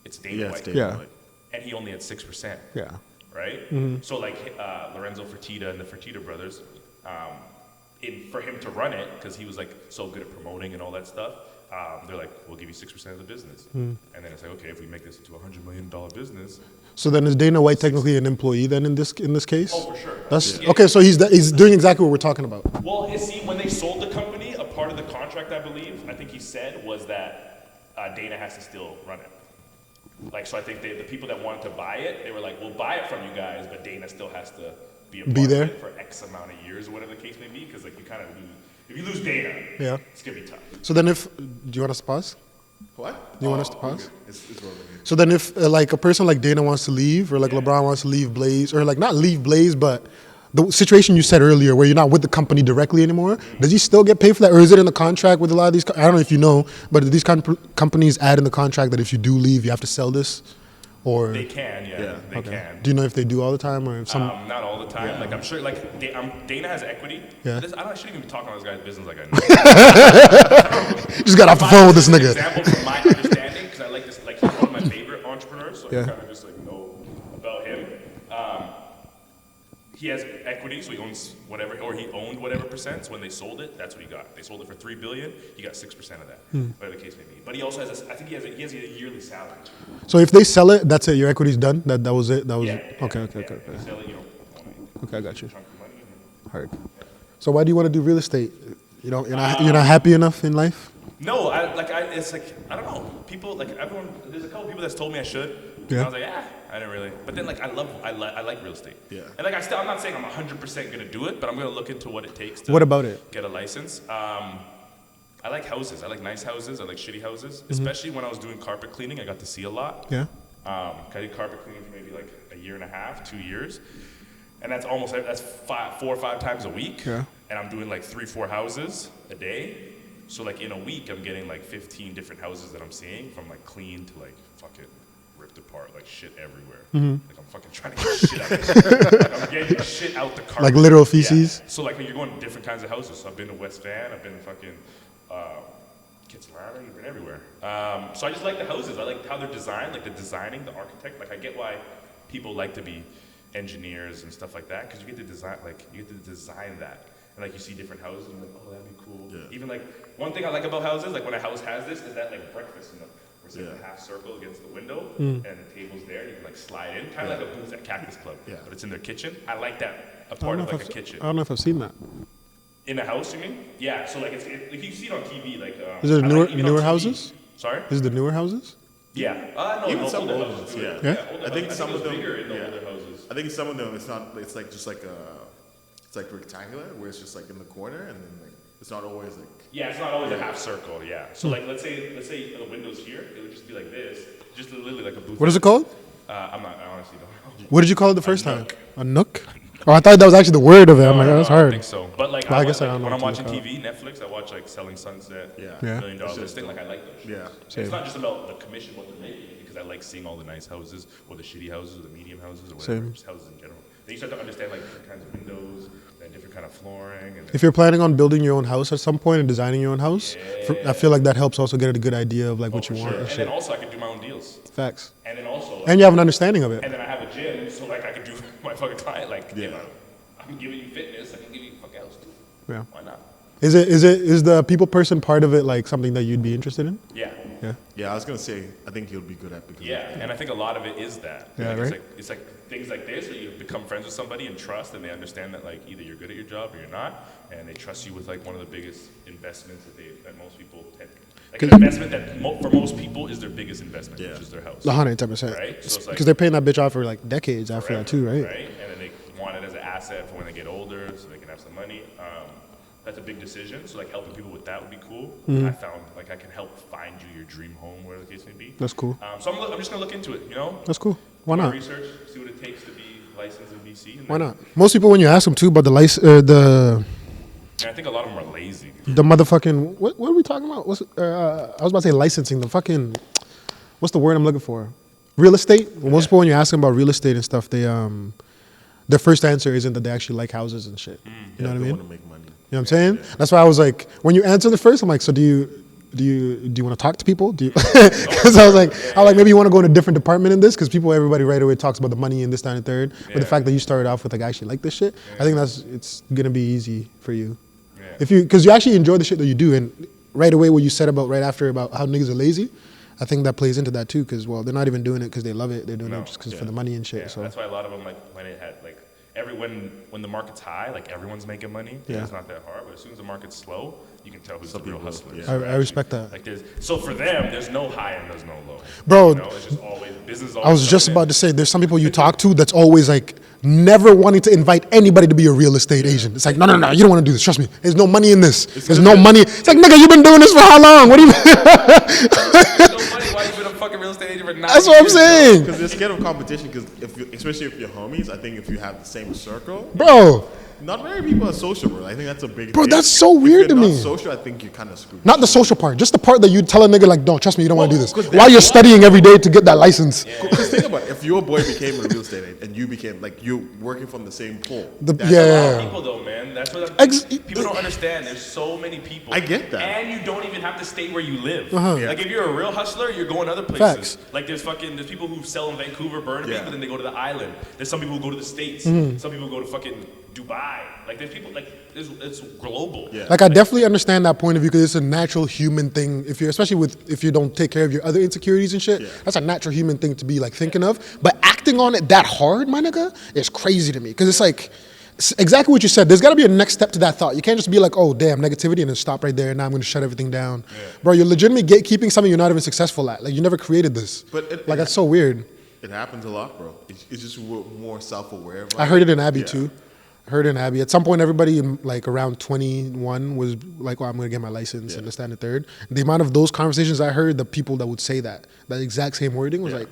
it's Dana Yeah, White, it's Dana Yeah. White. and he only had 6%. Yeah. Right? So like Lorenzo Fertitta and the Fertitta brothers, for him to run it, because he was like so good at promoting and all that stuff, they're like, we'll give you 6% of the business. And then it's like, okay, if we make this into $100 million business, So then is Dana White technically an employee then in this case? oh, for sure. That's Yeah. okay. So he's doing exactly what we're talking about. Well, see, when they sold the company, a part of the contract, I believe, I think he said, was that Dana has to still run it. Like, so I think the people that wanted to buy it, they were like, we'll buy it from you guys, but Dana still has to be a part there? of it for X amount of years or whatever the case may be, because like you kind of lose, if you lose Dana, Yeah. it's gonna be tough. So then do you want us to pause? What? Do you want us to pause? It's rolling. So then if like a person like Dana wants to leave or like Yeah. LeBron wants to leave Blaze or like not leave Blaze, but the situation you said earlier where you're not with the company directly anymore, does he still get paid for that? Or is it in the contract with a lot of these, I don't know if you know, but do these companies add in the contract that if you do leave, you have to sell this? Or They can, yeah, they okay. can. Do you know if they do all the time or if some? Not all the time. Like I'm sure, like Dana has equity. Yeah. I shouldn't even be talking about this guy's business like I know. Just got off the phone with this nigga. Example from my understanding, because I like this. Like he's one of my favorite entrepreneurs, so Yeah. I kind of just like know about him. he has equity, so he owns whatever, or he owned whatever percent. So when they sold it, that's what he got. They sold it for $3 billion. He got 6% of that, whatever the case may be. But he also has, I think he has a yearly salary. So if they sell it, that's it. Your equity's done. That was it. That was it. Okay. They sell it, Okay, I got you. chunk of money. Heard. So why do you want to do real estate? You know, you're not happy enough in life. No, it's like, I don't know. People, like everyone, there's a couple people that's told me I should. Yeah. And I was like, I didn't really. But then like, I like real estate. Yeah. And like, I'm not saying I'm 100% gonna do it, but I'm gonna look into what it takes to. What about it? Get a license. I like houses. I like nice houses. I like shitty houses. Especially when I was doing carpet cleaning, I got to see a lot. Yeah. I did carpet cleaning for maybe like a year and a half, 2 years. And that's 4 or 5 times a week. Yeah. And I'm doing like 3-4 houses a day. So like in a week, I'm getting like 15 different houses that I'm seeing, from like clean to like fucking ripped apart, like shit everywhere. Like I'm fucking trying to get shit out. Like, I'm getting shit out the carpet. Like literal feces? Yeah. So like when you're going to different kinds of houses. So I've been to West Van, I've been to fucking Kitsilano, you've been everywhere. So I just like the houses. I like how they're designed, like the designing, the architect. Like I get why people like to be engineers and stuff like that, because you get to design that. And like you see different houses and you're like, oh, that'd be cool. Yeah. Even like one thing I like about houses, like when a house has this, is that like breakfast in the where it's like Yeah. a half circle against the window and the table's there, you can like slide in, kind of like a booth at Cactus Club. Yeah. But it's in their kitchen. I like that, a I part don't, of know like if a kitchen. I don't know if I've seen that. In a house, you mean? Yeah, so like like you see it on TV, like Is it I newer like even on newer TV. houses? Sorry? Is it the newer houses? Yeah. No, Even no, some older old houses ones, do it. yeah. Yeah? Older I think houses. some it of was them. bigger in the Yeah. older houses. I think some of them, it's not. It's like just like it's like rectangular, where it's just like in the corner, and then like it's not always like. Yeah, it's not always a half circle. Yeah. So like, let's say the windows here, it would just be like this, just literally like a booth. What is it called? I honestly don't know. What did you call it the first time? nook. A nook? Oh, I thought that was actually the word of it. I'm like, No, oh, that's I don't hard. think so. But like, Well, I guess I like, don't know when I'm what to watching look TV, Netflix, I watch like Selling Sunset, Yeah. Yeah. $1 Million It's just Listing. Like I like those. Yeah. And it's not just about the commission, what they're making, because I like seeing all the nice houses, or the shitty houses, or the medium houses, or whatever, Same. just houses in general. Then you start to understand like different kinds of windows, and different kind of flooring, and If you're planning on building your own house at some point and designing your own house, I feel like that helps also get a good idea of like what for you want sure. and And shit. then also I could do my own deals. Facts. And then also, And you have an understanding of it. and then I have a gym, so like I could do my fucking client, like, Yeah. you know, I'm giving you fitness, I can give you fucking house too. Yeah. Why not? Is the people person part of it like something that you'd be interested in? Yeah. Yeah. Yeah, I was gonna say I think he'll be good at because. Yeah, and I think a lot of it is that. Yeah, Like, right? It's like things like this where you become friends with somebody and trust, and they understand that like either you're good at your job or you're not, and they trust you with like one of the biggest investments that most people take. Like an investment that for most people is their biggest investment, Yeah. which is their house. 110%. Right? So it's like Because they're paying that bitch off for like decades after that too, right? Right? And then they want it as an asset for when they get older, so they can have some money. That's a big decision. So like helping people with that would be cool. Mm-hmm. I found like I can help find you your dream home, whatever the case may be. That's cool. So I'm just gonna look into it. You know, That's cool. Why do my not? research, see what it takes to be licensed in BC. And Why then- not? Most people, when you ask them too about the And I think a lot of them are lazy. the motherfucking what are we talking about? I was about to say licensing. The fucking what's the word I'm looking for? Real estate. Well, most people when you ask them about real estate and stuff, they their first answer isn't that they actually like houses and shit. You know what I mean? Want to make money. You know what I'm saying? That's why I was like, when you answer the first, I'm like, so do you want to talk to people? Do you? Because I was like, maybe you want to go in a different department in this, because everybody right away talks about the money and this, that, and third. But the Yeah. fact that you started off with like, I actually like this shit, I think it's gonna be easy for you. Yeah. Because you actually enjoy the shit that you do, and right away what you said about right after about how niggas are lazy, I think that plays into that too. Because they're not even doing it because they love it; they're doing No. it just for the money and shit. Yeah, So that's why a lot of them like when it had like when the market's high, like everyone's making money. Yeah. It's not that hard. But as soon as the market's slow, you can tell who's Some the real people, hustlers. yeah. I respect that. Like so for them, there's no high and there's no low. Bro, You know, it's just always business. I was just about to say, there's some people you talk to that's always like never wanting to invite anybody to be a real estate agent. It's like, no, you don't want to do this. Trust me. There's no money in this. There's no money. It's like, nigga, you've been doing this for how long? What do you mean? There's no money. Why you been a fucking real estate agent for 9 That's what I'm years, saying. Because they're scared of competition. Because especially if you're homies, I think if you have the same circle, Bro, Not very people are social, bro. I think that's a big Bro, thing. that's so If weird you're to not me. social, I think you're kind of screwed. Not the social part, just the part that you tell a nigga like, don't trust me, you don't want to do this. 'cause While you're that's studying every day to get that license. Because think about it. If your boy became a real estate agent and you became, like, you're working from the same pool. That's A lot of Yeah. people though, man. That's what people don't understand. There's so many people. I get that. And you don't even have to stay where you live. Yeah. Like if you're a real hustler, you're going other places. Facts. Like there's people who sell in Vancouver, Burnaby, Yeah. but then they go to the island. There's some people who go to the States. Mm-hmm. Some people go to fucking Dubai. Like there's people like it's global. Yeah. Like I definitely understand that point of view because it's a natural human thing. If you're, especially if you don't take care of your other insecurities and shit, that's a natural human thing to be like thinking of. But acting on it that hard, my nigga, is crazy to me because it's like exactly what you said. There's got to be a next step to that thought. You can't just be like, oh damn, negativity, and then stop right there. And now I'm going to shut everything down, bro. You're legitimately gatekeeping something you're not even successful at. Like you never created this. But like that's so weird. It happens a lot, bro. It's just we're more self-aware. About I heard it in Abbey Yeah. too. I heard it in Abbey. At some point, everybody in, like around 21 was like, well, I'm going to get my license and this, that, and the third. The amount of those conversations I heard, the people that would say that exact same wording was like,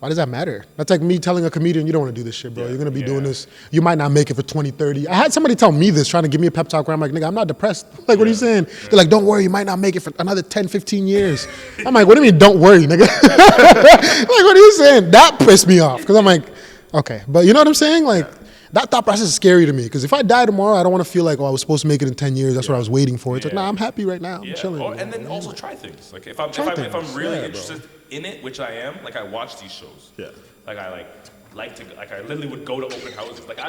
why does that matter? That's like me telling a comedian, you don't want to do this shit, bro. You're going to be doing this. You might not make it for 20, 30. I had somebody tell me this, trying to give me a pep talk where I'm like, nigga, I'm not depressed. Like, what are you saying? They're like, don't worry, you might not make it for another 10, 15 years. I'm like, what do you mean, don't worry, nigga? Like, what are you saying? That pissed me off because I'm like, okay. But you know what I'm saying? Like, that thought process is scary to me because if I die tomorrow, I don't want to feel like, oh, I was supposed to make it in 10 years. That's what I was waiting for. It's like, nah, I'm happy right now. I'm chilling. And then also try things. Like if I'm really interested in it, which I am, like I watch these shows. Yeah. Like I I literally would go to open houses. Like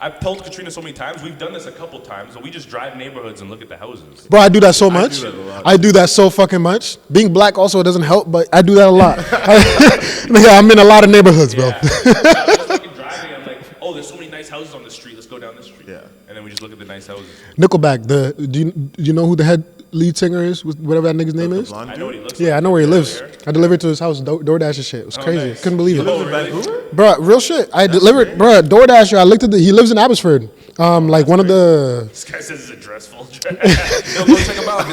I've told Katrina so many times. We've done this a couple times. So we just drive neighborhoods and look at the houses. Bro, I do that so much. that a lot. I do that so fucking much. Being black also doesn't help, but I do that a lot. Nigga, I'm in a lot of neighborhoods, bro. Yeah. I'm just fucking driving. I'm like, oh, there's so many nice houses on the street. Let's go down the street. Yeah. And then we just look at the nice houses. Nickelback, do you know who the head lead singer is? Whatever that nigga's name is? Blonde I dude? know what he looks Yeah, I like. know where he lives. There. I delivered to his house, DoorDash and shit. It was crazy. nice. Couldn't believe He it. lives in really? Vancouver? Bro, real shit. I delivered, bro, DoorDash. I looked at he lives in Abbotsford. Like one of the. This guy says his address full. Yo, go check him out.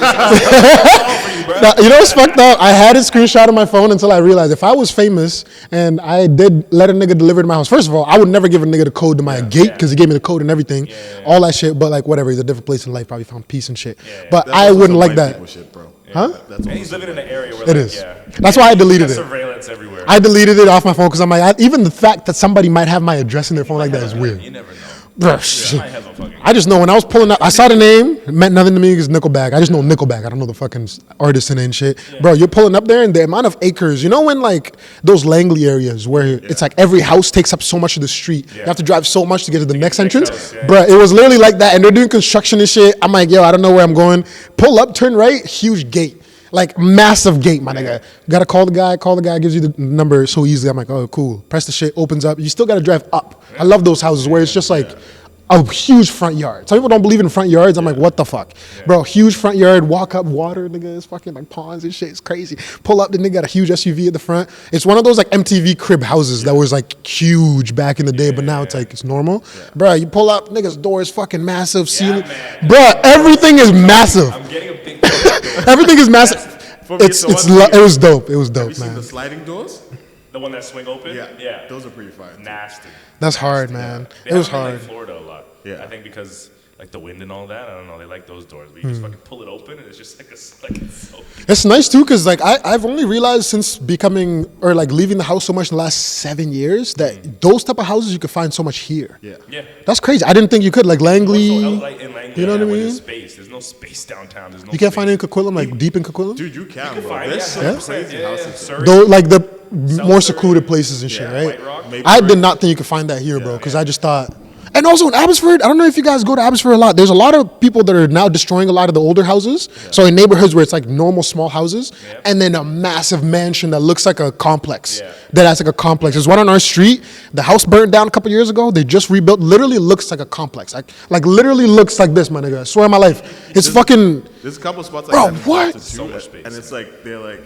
Bro. Now, you know what's fucked up? I had it screenshot on my phone until I realized if I was famous and I did let a nigga deliver to my house, first of all, I would never give a nigga the code to my gate because he gave me the code and everything, all that shit. But like whatever, he's a different place in life, probably found peace and shit. But That's I also wouldn't some like white that. people shit, bro. Huh? That's And also he's living in an area where It like, is. yeah. That's why I deleted Got it. surveillance everywhere. I deleted it off my phone because I'm like, even the fact that somebody might have my address in their phone like that is weird. You never know. Bruh, shit. I have a fucking. I just know when I was pulling up, I saw the name, it meant nothing to me because Nickelback. I just know Nickelback. I don't know the fucking artist in it and shit. Bro, you're pulling up there and the amount of acres, you know when like those Langley areas where it's like every house takes up so much of the street. You have to drive so much to get to the next entrance. house, yeah. Bro, it was literally like that and they're doing construction and shit. I'm like, yo, I don't know where I'm going. Pull up, turn right, huge gate. Like massive gate, my nigga. Gotta call the guy gives you the number so easily. I'm like, oh, cool. Press the shit, opens up. You still gotta drive up. I love those houses where it's just like a huge front yard. Some people don't believe in front yards. I'm like, what the fuck? Bro, huge front yard, walk up, water, nigga. It's fucking like ponds and shit. It's crazy. Pull up, the nigga got a huge SUV at the front. It's one of those like MTV crib houses that was like huge back in the day, but now it's like, it's normal. Bro, you pull up, nigga's door is fucking massive. Ceiling. man. Bro, everything is massive. I'm getting a big. Everything is massive. For me, It the was dope. It was Have you dope, seen man. the sliding doors? The one that swing open. Yeah. Those are pretty fire. Nasty. That's hard, man. They It was have them in, hard. like, Florida a lot. Yeah. I think because like the wind and all that. I don't know. They like those doors, but you just fucking pull it open and it's just like it's so. It's nice too, cause like I've only realized since becoming or like leaving the house so much in the last 7 years that those type of houses you could find so much here. Yeah. Yeah. That's crazy. I didn't think you could like Langley. Also, like in Langley, You know what I where mean? There's space. There's no space downtown. There's no. You can't space. find it in Coquitlam, like deep in Coquitlam. Dude, you can, bro. Fine, There's yeah, some 100%, crazy yeah, houses. Surrey. Though like the more Surrey. secluded places and shit, Yeah, right? White Rock. Maybe I Ridge. did not think you could find that here, bro, because I just thought. And also in Abbotsford, I don't know if you guys go to Abbotsford a lot. There's a lot of people that are now destroying a lot of the older houses. So in neighborhoods where it's like normal small houses, and then a massive mansion that looks like a complex. Yeah. That's like a complex. There's one on our street. The house burned down a couple years ago. They just rebuilt. Literally looks like a complex. Like literally looks like this, my nigga. I swear on my life. It's fucking. There's a couple spots Bro, like that in what? Boston, too, So much space. and it's like they're like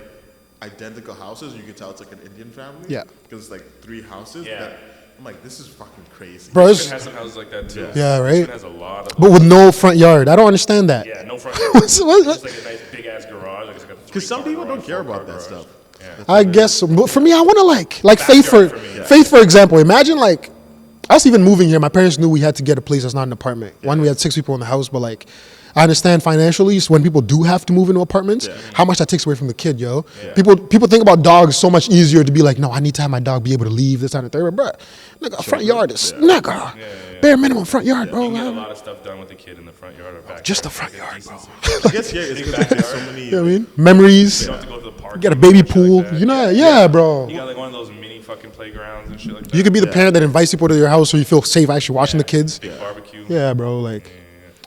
identical houses. You can tell it's like an Indian family. Yeah. because it's like 3 houses. Yeah. That, I'm like, this is fucking crazy. Bro, Richmond it's, has some houses like that too. Yeah, right? Richmond has a lot of. but with no front yard. I don't understand that. Yeah, no front. What's- what- It's like a nice big ass garage. Like it's like a Because some 3-car people don't garage, care 4-car about that garage. stuff. Yeah. I guess so. But for me, I want to like Faith Backyard for for me, yeah. Faith for example. Imagine like Us even moving here, my parents knew we had to get a place that's not an apartment. One, we had 6 people in the house, but like, I understand financially, so when people do have to move into apartments, how much that takes away from the kid, yo. Yeah. People think about dogs so much easier to be like, no, I need to have my dog be able to leave this, that, and the third. But, bruh, nigga, front yard is, nigga, bare minimum front yard, bro. You can get a lot of stuff done with the kid in the front yard or back. Just the front yard, bro. I guess it's because there's so many. You know what I mean? Memories. You don't have to go to the park. Get a baby and shit pool. like that. You know, yeah, bro. You got like one of those mini fucking playgrounds and shit like that. You could be the parent that invites people to your house so you feel safe actually watching the kids. Big barbecue. Yeah, bro. Like,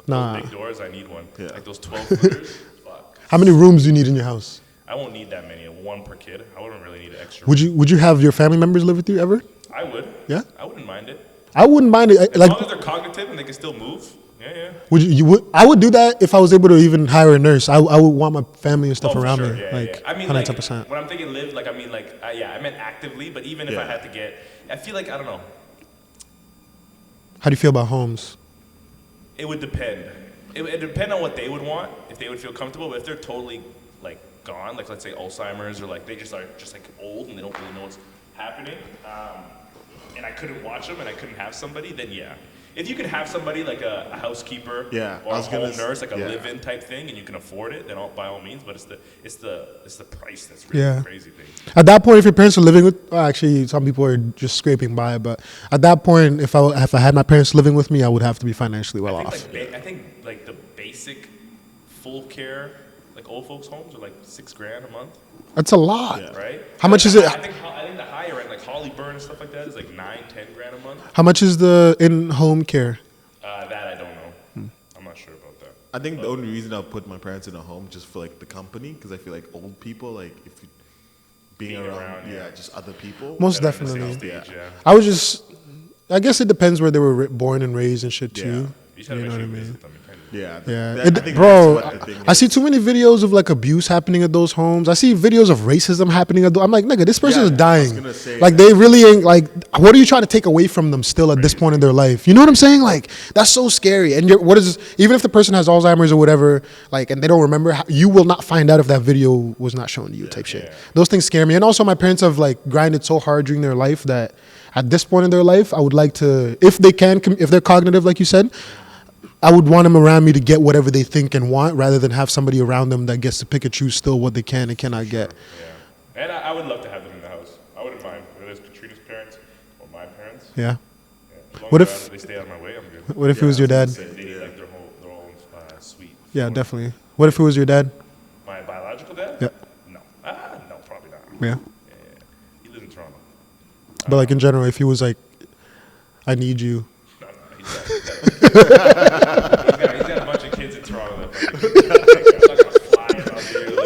nah. Those big doors, I need one. Yeah. Like those 12-footers. Fuck. How many rooms do you need in your house? I won't need that many. One per kid. I wouldn't really need an extra. Would you have your family members live with you ever? I would. Yeah? I wouldn't mind it. I wouldn't mind it. As Like, long as they're cognitive and they can still move. Yeah. would you would? I would do that if I was able to even hire a nurse. I would want my family and stuff Oh, for around sure. me. Yeah, Like, yeah. I mean, 110%. like, when I'm thinking live, like, I mean, like, I meant actively, but even if I had to get, I feel like, I don't know, How do you feel about homes? it would depend. It would depend on what they would want, if they would feel comfortable, but if they're totally, like, gone, like, let's say Alzheimer's, or, like, they just are just, like, old and they don't really know what's happening, and I couldn't watch them and I couldn't have somebody, then yeah. If you could have somebody like a housekeeper or a home nurse, like a live-in type thing, and you can afford it, then by all means. But it's the price that's really the crazy thing. At that point, if your parents are living with, well, actually, some people are just scraping by. But at that point, if I had my parents living with me, I would have to be financially well off. I think like the basic full care, like old folks homes, are like $6,000 a month. That's a lot. Right? How much is it? I think the higher end, like Hollyburn and stuff like that, is like $9-10,000 a month. How much is the in-home care? That I don't know. I'm not sure about that. I think the only reason I'll put my parents in a home just for like the company, because I feel like old people, like if you being around, just other people. Most They're in the same definitely. stage, yeah. I guess it depends where they were born and raised and shit too. You just gotta make sure you visit them. Yeah, Yeah, I think bro, that's what the thing I is. see too many videos of like abuse happening at those homes. I see videos of racism happening at those. I'm like, nigga, this person is I was dying. gonna say Like, that. they really ain't, like, what are you trying to take away from them still at this point in their life? You know what I'm saying? Like, that's so scary. And even if the person has Alzheimer's or whatever, like, and they don't remember, you will not find out if that video was not shown to you type shit. Those things scare me. And also my parents have like grinded so hard during their life that at this point in their life, I would like to, if they can, if they're cognitive, like you said, I would want them around me to get whatever they think and want, rather than have somebody around them that gets to pick and choose still what they can and cannot get. Yeah. And I would love to have them in the house. I wouldn't mind whether it's Katrina's parents or my parents. Yeah. As long What as if- they stay out of my way, I'm good. What if it was your dad? They need like their own suite. Yeah, definitely. What if it was your dad? My biological dad? Yeah. No. No, probably not. Yeah. He lives in Toronto. But like in general, if he was like, I need you. No, he's got a bunch of kids in Toronto. I'm not gonna fly him out here.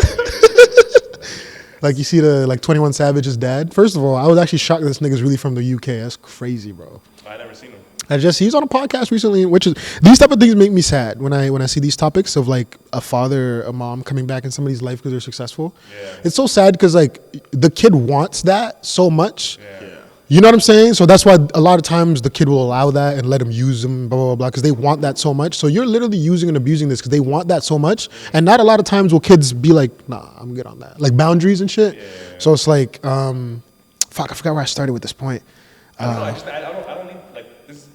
Like, you see the, like, 21 Savage's dad? First of all, I was actually shocked that this nigga's really from the UK. That's crazy, bro. I never seen him. He's on a podcast recently, which is, these type of things make me sad when I see these topics of like a father, a mom coming back in somebody's life because they're successful. Yeah. It's so sad because like the kid wants that so much. Yeah. You know what I'm saying? So that's why a lot of times the kid will allow that and let him use them, blah, blah, blah, because they want that so much. So you're literally using and abusing this because they want that so much. And not a lot of times will kids be like, nah, I'm good on that. Like boundaries and shit. Yeah. So it's like, fuck, I forgot where I started with this point. I don't know. I don't need like this.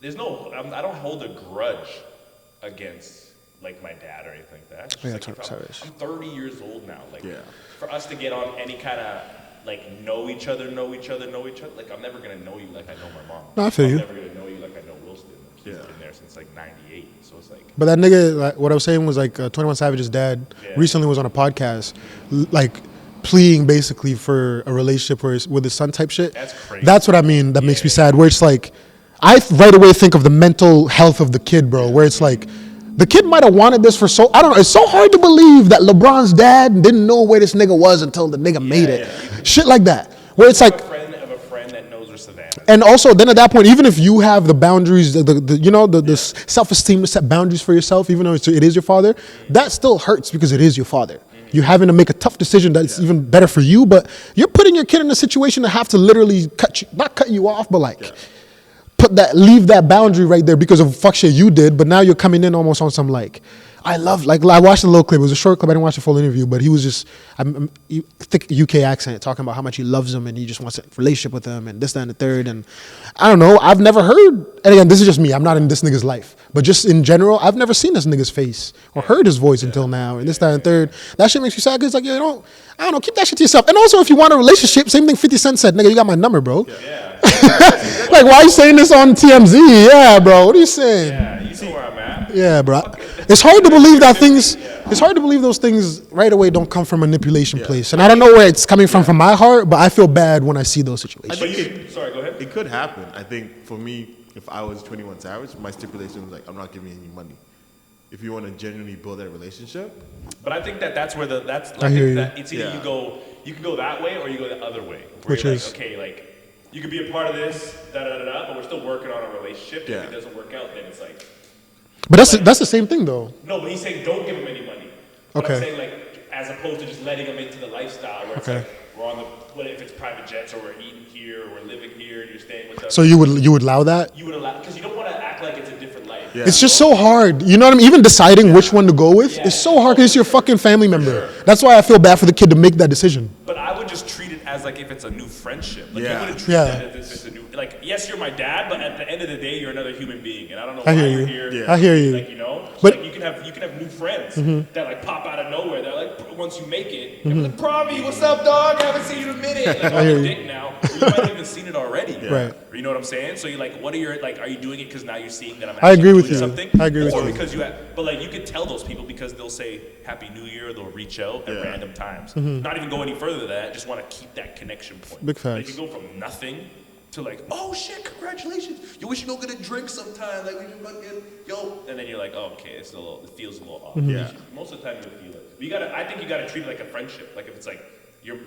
There's no. I don't hold a grudge against like my dad or anything like that. It's just, Yeah, like, totally. I'm 30 years old now. Like, Yeah. for us to get on any kind of like know each other. Like, I'm never gonna know you like I know my mom. No, I feel I'm you. never gonna know you like I know Wilson. He's Yeah. been there since like '98. So it's like. But that nigga, like, what I was saying was like 21 Savage's dad Yeah. recently was on a podcast, like pleading basically for a relationship with his son type shit. That's crazy. That's what I mean. That makes me sad. Where it's like, right away think of the mental health of the kid, bro. Where it's like, the kid might have wanted this for I don't know. It's so hard to believe that LeBron's dad didn't know where this nigga was until the nigga made it. Shit like that. Where it's I like, have a friend that knows where Savannah is. and also, then at that point, even if you have the boundaries, the self-esteem to set boundaries for yourself, even though it is your father, that still hurts because it is your father. You're having to make a tough decision that's even better for you, but you're putting your kid in a situation to have to literally not cut you off, but like leave that boundary right there because of fuck shit you did. But now you're coming in almost on some like, I love, like, I watched a little clip. It was a short clip. I didn't watch the full interview, but he was just, thick UK accent, talking about how much he loves him and he just wants a relationship with him and this, that, and the third. And I don't know. I've never heard, and again, this is just me. I'm not in this nigga's life. But just in general, I've never seen this nigga's face or heard his voice until now. And this, that, and third. That shit makes you sad because, like, I don't know, keep that shit to yourself. And also, if you want a relationship, same thing 50 Cent said, nigga, you got my number, bro. Like, why are you saying this on TMZ? Yeah, bro. What are you saying? Yeah, you see where I'm at. Yeah, bro. It's hard to believe that things. It's hard to believe those things right away don't come from manipulation place, and I don't know where it's coming from my heart, but I feel bad when I see those situations. Sorry, go ahead. It could happen. I think for me, if I was 21 Savage, my stipulation was like, I'm not giving you any money. If you want to genuinely build that relationship. But I think that's where that's. I hear you. It's either you can go that way or you go the other way. Which you're is like, okay, like you could be a part of this, but we're still working on a relationship. Yeah. If it doesn't work out, then it's like. But that's the same thing though. No, but he's saying don't give him any money. But Okay. I'm saying like as opposed to just letting him into the lifestyle where it's Okay. like we're on if it's private jets or we're eating here or we're living here and you're staying with us. So you would allow that? You would allow because you don't want to act like it's a different life. Yeah. It's just so hard. You know what I mean? Even deciding which one to go with is so hard because it's your fucking family member. That's why I feel bad for the kid to make that decision. But I would just treat it as like if it's a new friendship. Like you Yeah. wouldn't treat that as if it's a new like yes, you're my dad, but at the end of the day you're another human being. And I don't know I why hear you're you. here. Yeah. I hear you. Like so But- like you can have new friends that like pop out of nowhere. They're like once you make it, they're like, Pravi, what's up, dog? I haven't seen you in a minute. Like on hear your you. dick now. Or you might have even seen it already. Right. Or you know what I'm saying? So you're like, what are your like? Are you doing it because now you're seeing that I'm I actually agree with doing you. something? I agree with or you. because but like you can tell those people because they'll say Happy New Year. They'll reach out at Yeah. random times. Not even go any further than that. Just want to keep that connection point. Big Like, facts. you go from nothing to like, oh shit, congratulations. Yo, we should go get a drink sometime. Like we can fucking and then you're like, oh, okay, it feels a little off. Yeah. Most of the time you'll feel it. But I think you gotta treat it like a friendship. Like if it's like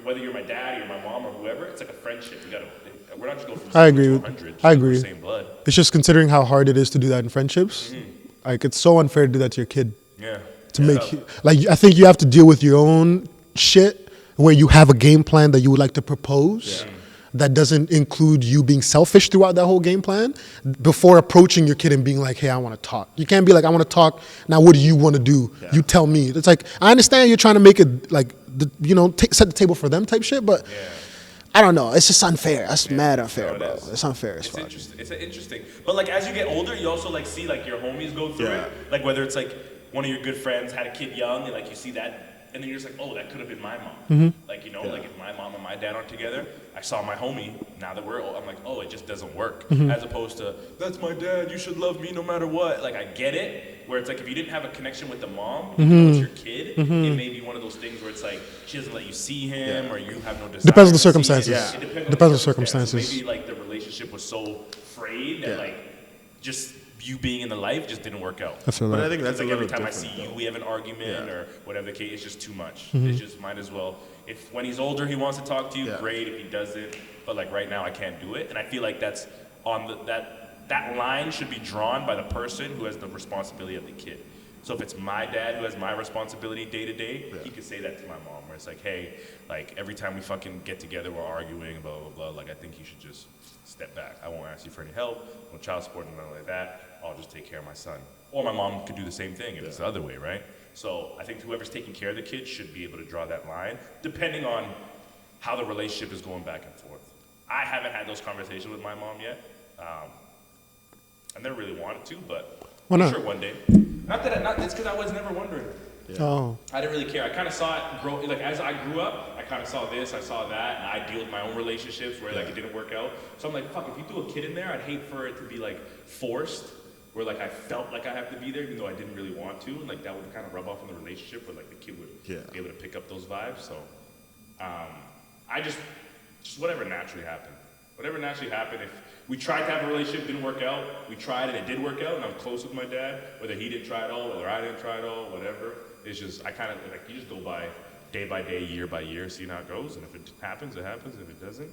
whether you're my dad or my mom or whoever, it's like a friendship. We're not just going from I 0 agree to with- 100. I We're agree. Same blood. It's just considering how hard it is to do that in friendships. Like it's so unfair to do that to your kid. Yeah. To like I think you have to deal with your own shit where you have a game plan that you would like to propose that doesn't include you being selfish throughout that whole game plan before approaching your kid and being like, hey, I want to talk. You can't be like, I want to talk. Now, what do you want to do? Yeah. You tell me. It's like, I understand you're trying to make it like, set the table for them type shit, but I don't know. It's just unfair. That's mad unfair, No, it bro. is. It's unfair as It's fuck. interesting. It's interesting. But like as you get older, you also like see like your homies go through Yeah. it. Like whether it's like one of your good friends had a kid young, and like you see that, and then you're just like, oh, that could have been my mom. Like like if my mom and my dad aren't together, I saw my homie. Now that we're old, I'm like, oh, it just doesn't work. As opposed to that's my dad. You should love me no matter what. Like I get it. Where it's like if you didn't have a connection with the mom, even though it's your kid, it may be one of those things where it's like she doesn't let you see him, or you have no desire. Depends on the to see circumstances. him. Yeah. It Depends on the circumstances. Maybe like the relationship was so frayed that Yeah. like just you being in the life just didn't work out. I feel But I that. think that's Like a every little time I different, see you, though. we have an argument Yeah. or whatever the case. It's just too much. Mm-hmm. It's just might as well. If when he's older he wants to talk to you, Yeah. great. If he doesn't, but like right now I can't do it. And I feel like that's on that line should be drawn by the person who has the responsibility of the kid. So if it's my dad who has my responsibility day to day, he could say that to my mom, where it's like, hey, like every time we fucking get together, we're arguing, blah blah blah. Like I think you should just step back. I won't ask you for any help, no child support, and nothing like that. I'll just take care of my son. Or my mom could do the same thing if it's the other way, right? So I think whoever's taking care of the kid should be able to draw that line, depending on how the relationship is going back and forth. I haven't had those conversations with my mom yet. I never really wanted to, but Why not? I'm sure one day. It's because I was never wondering. Oh, I didn't really care. I kind of saw it grow. Like as I grew up, I kind of saw this, I saw that, and I deal with my own relationships where like it didn't work out. So I'm like, fuck. If you threw a kid in there, I'd hate for it to be like forced, where like I felt like I have to be there, even though I didn't really want to, and like that would kind of rub off in the relationship, where like the kid would be able to pick up those vibes. So I just whatever naturally happened. Whatever naturally happened. If we tried to have a relationship, didn't work out. We tried and it did work out, and I'm close with my dad. Whether he didn't try at all, whether I didn't try at all, whatever. It's just I kind of like you just go by day, year by year, seeing how it goes, and if it happens, it happens. If it doesn't,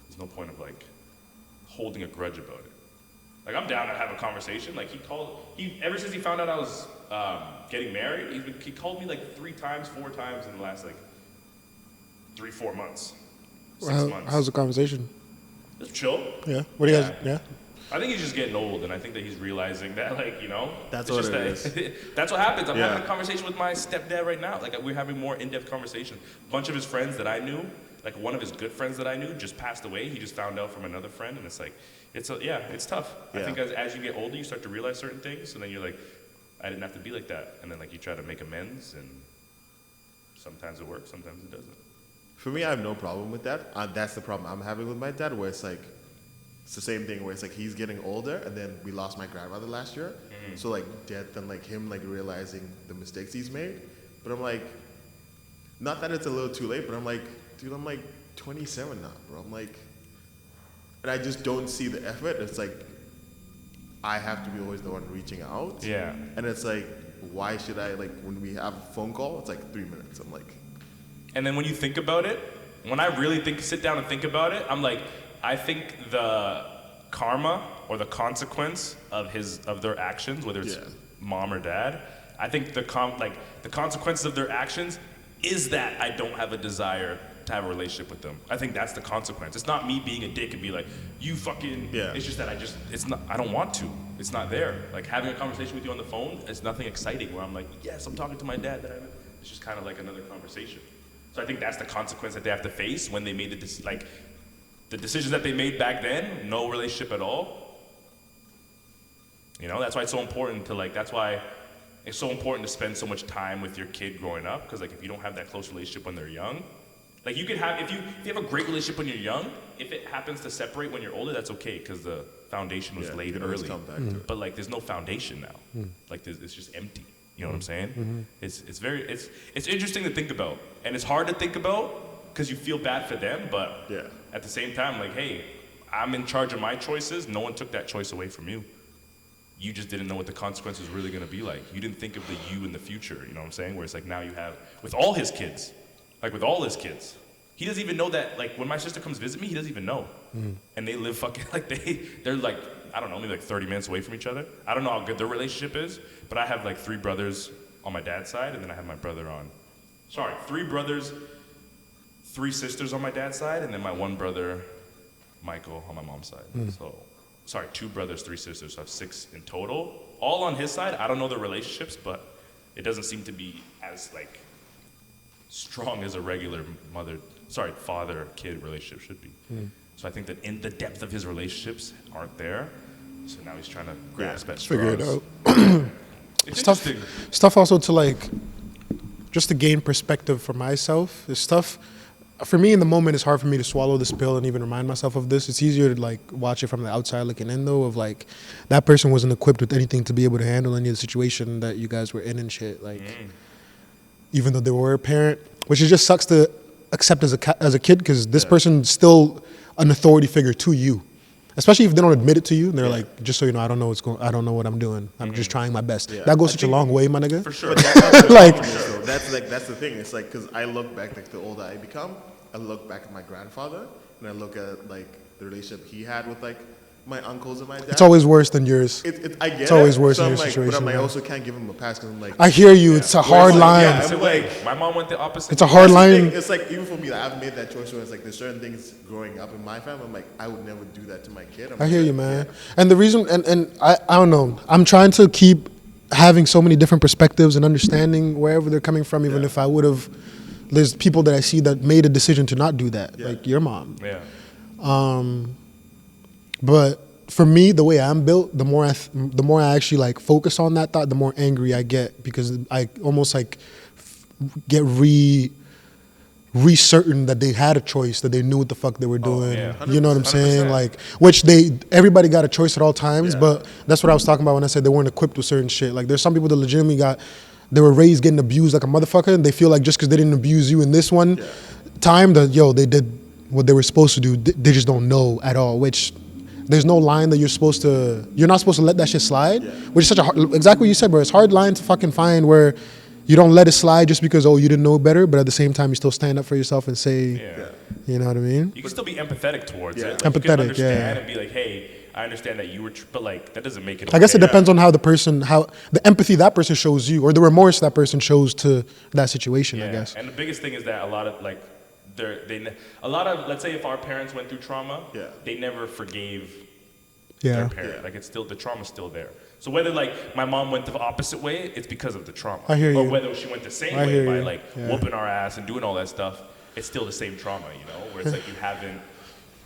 there's no point of like holding a grudge about it. Like I'm down to have a conversation. Like ever since he found out I was getting married, he called me like 3 times, 4 times in the last like 3-4 months, 6 months. how's the conversation? It's chill. Yeah. What do you guys? Yeah. I think he's just getting old, and I think that he's realizing that, like, you know, That's it's what just it that, is. That's what happens. I'm Yeah. having a conversation with my stepdad right now. Like, we're having more in-depth conversation. A bunch of his friends that I knew, like one of his good friends that I knew, just passed away. He just found out from another friend, and it's like, it's tough. I Yeah. think as you get older, you start to realize certain things, and then you're like, I didn't have to be like that, and then like you try to make amends, and sometimes it works, sometimes it doesn't. For me, I have no problem with that. That's the problem I'm having with my dad, where it's like, it's the same thing where it's like he's getting older, and then we lost my grandmother last year. So like death and like him like realizing the mistakes he's made. But I'm like, not that it's a little too late, but I'm like, dude, I'm like 27 now, bro. I'm like, and I just don't see the effort. It's like, I have to be always the one reaching out. Yeah. And it's like, why should I, like, when we have a phone call, it's like 3 minutes. I'm like, And then when you think about it, when I really sit down and think about it, I'm like, I think the karma or the consequence of their actions, whether it's Yeah. mom or dad, I think the consequences of their actions is that I don't have a desire to have a relationship with them. I think that's the consequence. It's not me being a dick and be like, you fucking. Yeah. It's just that I don't want to. It's not there. Like having a conversation with you on the phone is nothing exciting. Where I'm like, yes, I'm talking to my dad. It's just kind of like another conversation. So I think that's the consequence that they have to face when they made the decisions that they made back then. No relationship at all. You know, that's why it's so important to that's why it's so important to spend so much time with your kid growing up. Because like if you don't have that close relationship when they're young, like you can have if you have a great relationship when you're young. If it happens to separate when you're older, that's okay because the foundation was yeah, laid you can always early. come back to it. But like there's no foundation now. Like it's just empty. You know what I'm saying? It's interesting to think about, and it's hard to think about because you feel bad for them. But Yeah. at the same time, like, hey, I'm in charge of my choices. No one took that choice away from you. You just didn't know what the consequences were really gonna be like. You didn't think of the you in the future. You know what I'm saying? Where it's like now you have with all his kids, he doesn't even know that. Like when my sister comes visit me, he doesn't even know. And they live fucking like they're like I don't know, maybe like 30 minutes away from each other. I don't know how good their relationship is, but I have like 3 brothers on my dad's side, and then I have my brother on. 3 brothers, 3 sisters on my dad's side, and then my one brother, Michael, on my mom's side. So, 2 brothers, 3 sisters. So I have 6 in total. All on his side. I don't know their relationships, but it doesn't seem to be as like strong as a regular father-kid relationship should be. So I think that in the depth of his relationships aren't there. So now he's trying to grasp at Figure it straws. out. It's Stuff, interesting. stuff also to like, just to gain perspective for myself. It's stuff, for me in the moment, it's hard for me to swallow this pill and even remind myself of this. It's easier to like watch it from the outside looking in though, of like, that person wasn't equipped with anything to be able to handle any of the situation that you guys were in and shit. Like, even though they were a parent, which it just sucks to accept as a kid, because this person's still an authority figure to you. Especially if they don't admit it to you, and they're like, just so you know, I don't know what I'm doing. I'm just trying my best. Yeah. That goes I such a think- long way, my nigga. For sure. But that's Like- that's the thing. It's like because I look back, like the older I become, I look back at my grandfather and I look at like the relationship he had with like my uncles and my dad. It's always worse than yours. I get it's always it. worse So in I'm your like, situation, But I'm like, I man. also can't give him a pass because I'm like, I hear you. It's a hard Whereas, like, line. yeah, So I'm like, like, my mom went the opposite. It's a hard that's the line. thing. It's like even for me, like, I've made that choice where it's like there's certain things growing up in my family. I'm like, I would never do that to my kid. I hear like, you, man. yeah. And the reason, and I don't know, I'm trying to keep having so many different perspectives and understanding wherever they're coming from, even Yeah. if I would have, there's people that I see that made a decision to not do that, Yeah. like your mom. Yeah. But for me, the way I'm built, the more I actually like focus on that thought, the more angry I get, because I almost like get certain that they had a choice, that they knew what the fuck they were doing. yeah. You know what I'm 100%. saying? Like, which everybody got a choice at all times, Yeah. but that's what I was talking about when I said they weren't equipped with certain shit. Like, there's some people that legitimately they were raised getting abused like a motherfucker, and they feel like just because they didn't abuse you in this one time, that they did what they were supposed to do. They just don't know at all, which there's no line that you're not supposed to let that shit slide, which is exactly what you said, bro. It's a hard line to fucking find where you don't let it slide just because, you didn't know better, but at the same time, you still stand up for yourself and say, Yeah. you know what I mean? You can still be empathetic towards Yeah. it. Like, you Empathetic, can understand yeah. and be like, hey, I understand that you were, but like that doesn't make it. I guess it okay. depends on how the empathy that person shows you, or the remorse that person shows to that situation, I guess. And the biggest thing is that a lot of like, let's say if our parents went through trauma, Yeah. they never forgave Yeah. their parent. Like it's still, the trauma's still there. So whether like my mom went the opposite way, it's because of the trauma. I hear or you. whether she went the same I way hear by you. like Yeah. whooping our ass and doing all that stuff, it's still the same trauma, where it's like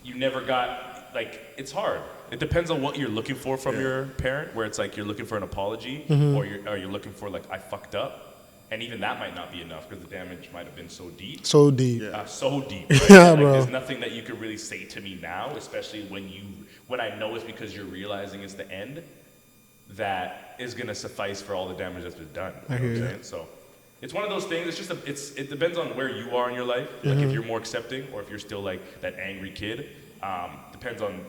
you never got, like, it's hard. It depends on what you're looking for from your parent, where it's like you're looking for an apology Mm-hmm. or you're looking for like, I fucked up. And even that might not be enough because the damage might have been so deep. So deep. So deep. Right? Yeah, Like, bro. there's nothing that you could really say to me now, especially when I know it's because you're realizing it's the end, that is gonna suffice for all the damage that's been done. You know what I'm saying? So it's one of those things. It's just it depends on where you are in your life. Like if you're more accepting or if you're still like that angry kid. Depends on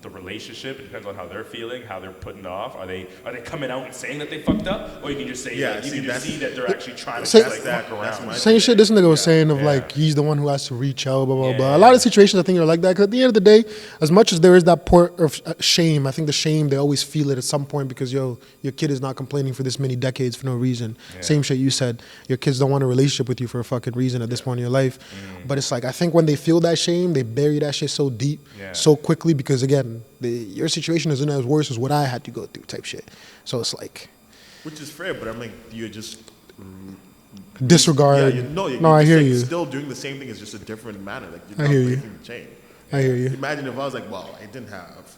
the relationship. It depends on how they're feeling, how they're putting it off. Are they coming out and saying that they fucked up, or you can just say Yeah, like, you see, can just that's- see that they're actually trying to Say- just, like fuck that's around. my- Same shit this nigga was saying of Yeah. like he's the one who has to reach out, blah blah blah. Yeah. A lot of situations I think are like that because at the end of the day, as much as there is that part of shame, I think the shame they always feel it at some point because your kid is not complaining for this many decades for no reason. Same shit you said. Your kids don't want a relationship with you for a fucking reason at this point in your life. But it's like I think when they feel that shame, they bury that shit so deep, Yeah. so quickly because again, your situation isn't as worse as what I had to go through type shit. So it's like Which is fair, but I'm like, you're just disregard. Yeah, no, you're I just, hear like, you. Still doing the same thing, it's just a different manner. Like you're I not hear you. breaking the chain. I hear you. Imagine if I was like, well, I didn't have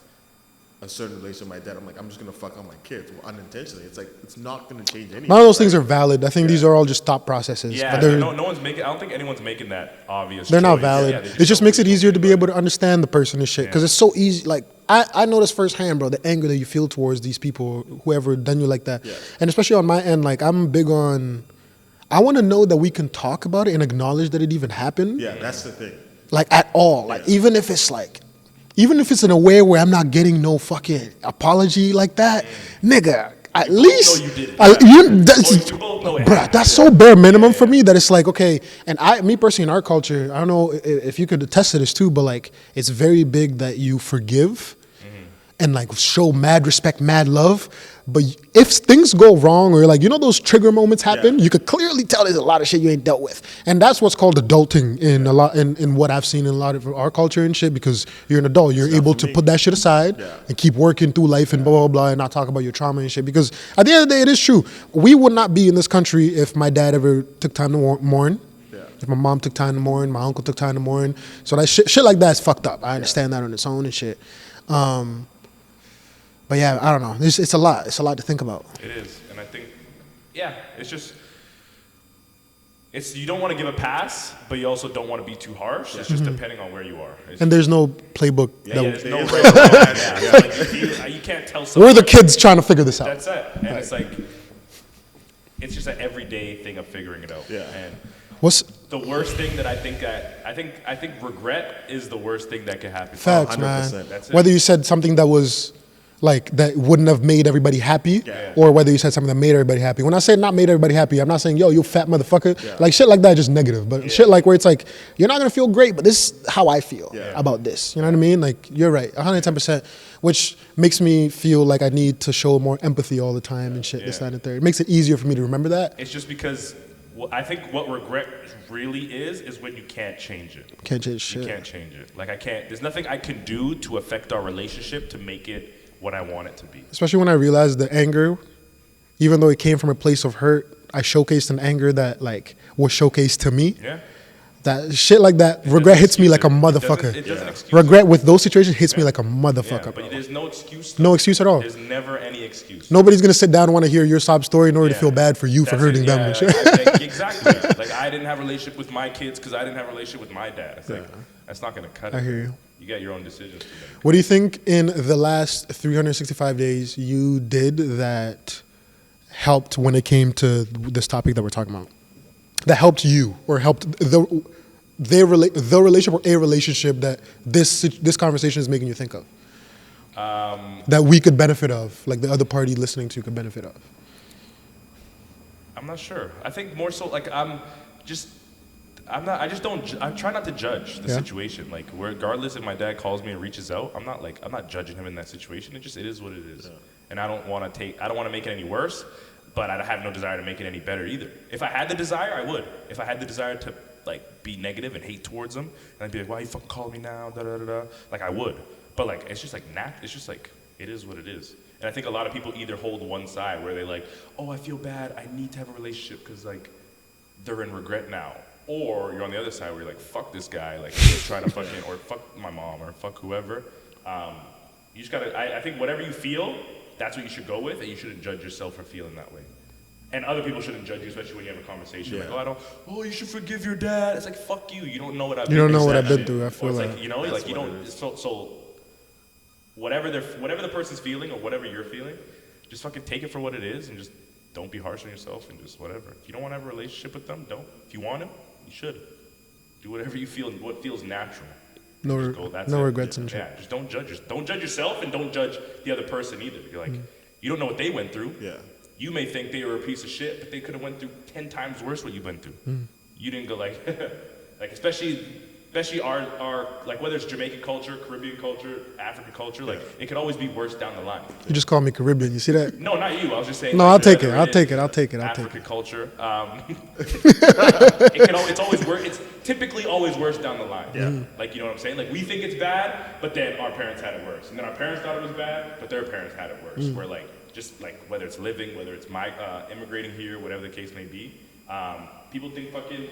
a certain relationship with my dad. I'm like, I'm just gonna fuck on my kids unintentionally. It's like it's not gonna change anything. None of those things right? are valid. I think these are all just thought processes. Yeah, but they're, no one's making. I don't think anyone's making that obvious. they're not choice. valid. Yeah, they It just don't makes it really easier to think be about able to understand the person and shit. Because Yeah. it's so easy. Like, I notice firsthand, bro, the anger that you feel towards these people, whoever done you like that. Yeah. And especially on my end, like, I'm big on, I want to know that we can talk about it and acknowledge that it even happened. Yeah, that's the thing. Like, at all. Like, even if it's in a way where I'm not getting no fucking apology like that, nigga, at least, know you did it. that's, you both know it bruh, happened. that's so bare minimum for me that it's like, okay, and me personally in our culture, I don't know if you could attest to this too, but like, it's very big that you forgive and like show mad respect, mad love. But if things go wrong or like, those trigger moments happen, Yeah. you could clearly tell there's a lot of shit you ain't dealt with. And that's what's called adulting in what I've seen in a lot of our culture and shit, because you're an adult. You're able to me. put that shit aside Yeah. and keep working through life and blah, blah, blah, and not talk about your trauma and shit. Because at the end of the day, it is true. We would not be in this country if my dad ever took time to mourn. Yeah. If my mom took time to mourn, my uncle took time to mourn. So that shit like that's fucked up. I understand that on its own and shit. But yeah, I don't know. It's a lot. It's a lot to think about. It is, and I think, yeah, it's just, you don't want to give a pass, but you also don't want to be too harsh. It's just depending on where you are. It's And there's no playbook. yeah, that there's no It right. is. Yeah, like you can't tell someone. we're the kids trying to figure this out. That's it, and it's like, it's just an everyday thing of figuring it out. Yeah. And What's the worst thing that I think regret is the worst thing that could happen. facts, man? 100%. That's it. Whether you said something that was like that wouldn't have made everybody happy, Yeah. or whether you said something that made everybody happy. When I say not made everybody happy, I'm not saying yo, you fat motherfucker. Yeah. Like shit like that, just negative. But shit like where it's like you're not gonna feel great, but this is how I feel Yeah. about this. You know what I mean? Like you're right, 110%. Which makes me feel like I need to show more empathy all the time and shit. This, that, and the third. It makes it easier for me to remember that. It's just because I think what regret really is when you can't change it. Can't change You shit. can't change it. Like I can't. There's nothing I can do to affect our relationship to make it what I want it to be. Especially when I realized the anger, even though it came from a place of hurt, I showcased an anger that like was showcased to me. Yeah. That shit like that, regret hits me like a motherfucker. It doesn't excuse Regret with those situations hits me like a motherfucker, Yeah, bro. but there's no excuse. No excuse at all. There's never any excuse. Nobody's gonna sit down and want to hear your sob story in order to Yeah. feel bad for you for That's hurting it, them yeah, and shit. like, exactly. Like I didn't have a relationship with my kids because I didn't have a relationship with my dad. It's like that's not gonna cut it. I hear you. You got your own decisions to make. What do you think in the last 365 days you did that helped when it came to this topic that we're talking about? That helped you or helped the relationship or a relationship that this conversation is making you think of? That we could benefit of, like the other party listening to could benefit of. I'm not sure. I think more so like I try not to judge the Yeah. situation. Like regardless if my dad calls me and reaches out, I'm not judging him in that situation. It is what it is. And I don't want to make it any worse, but I have no desire to make it any better either. If I had the desire, I would. If I had the desire to like be negative and hate towards him, and I'd be like, why you fucking calling me now? Da da da da. Like I would. But like it's just like it's just like It is what it is. And I think a lot of people either hold one side where they like, oh, I feel bad. I need to have a relationship because like they're in regret now. Or you're on the other side where you're like, fuck this guy, like he's trying to fucking, or fuck my mom, or fuck whoever. You just gotta, I think whatever you feel, that's what you should go with, and you shouldn't judge yourself for feeling that way. And other people shouldn't judge you, especially when you have a conversation. Yeah. Like, you should forgive your dad. It's like, fuck you. You don't know what I've been You through. don't know what I've been Shit. through. I Or feel it's like. like, you know, That's like you what don't, it is. so whatever the person's feeling or whatever you're feeling, just fucking take it for what it is and just don't be harsh on yourself and just whatever. If you don't want to have a relationship with them, don't. If you want to, you should. Do whatever you feel, what feels natural. No, Just go, that's no it. regrets and shit. Yeah, just don't judge. Don't judge yourself and don't judge the other person either. You're like, you don't know what they went through. Yeah. You may think they were a piece of shit, but they could have went through 10 times worse what you've been through. You didn't go like, like especially our like whether it's Jamaican culture, Caribbean culture, African culture, like it could always be worse down the line. You just call me Caribbean. You see that? No, not you. I was just saying. No, like, I'll take it. whatever I'll is, take it. I'll take it. I'll take African it. culture. It's always worse. It's typically always worse down the line. Yeah. Like, you know what I'm saying? Like, we think it's bad, but then our parents had it worse. And then our parents thought it was bad, but their parents had it worse. Where, like, just like, whether it's living, whether it's immigrating here, whatever the case may be, people think fucking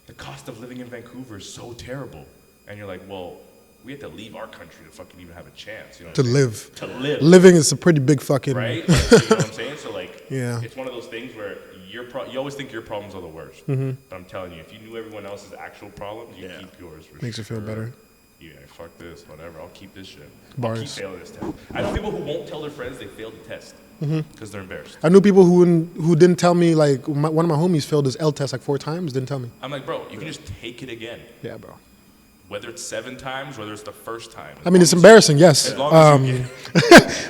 the cost of living in Vancouver is so terrible. And you're like, well, we have to leave our country to fucking even have a chance. You know what To I'm saying? live. To live. Living is a pretty big fucking. Right? Like, you know what I'm saying? So, like, Yeah. it's one of those things where you always think your problems are the worst. Mm-hmm. But I'm telling you, if you knew everyone else's actual problems, you Yeah. keep yours. For Makes you feel sure. better. Yeah, fuck this, whatever. I'll keep this shit. Bars. I'll keep failing this test. I know people who won't tell their friends they failed the test because they're embarrassed. I knew people who didn't tell me, like, one of my homies failed his L test like 4 times, didn't tell me. I'm like, bro, you can just take it again. Yeah, bro. Whether it's 7 times, whether it's the first time. I mean, it's embarrassing, yes. As long as you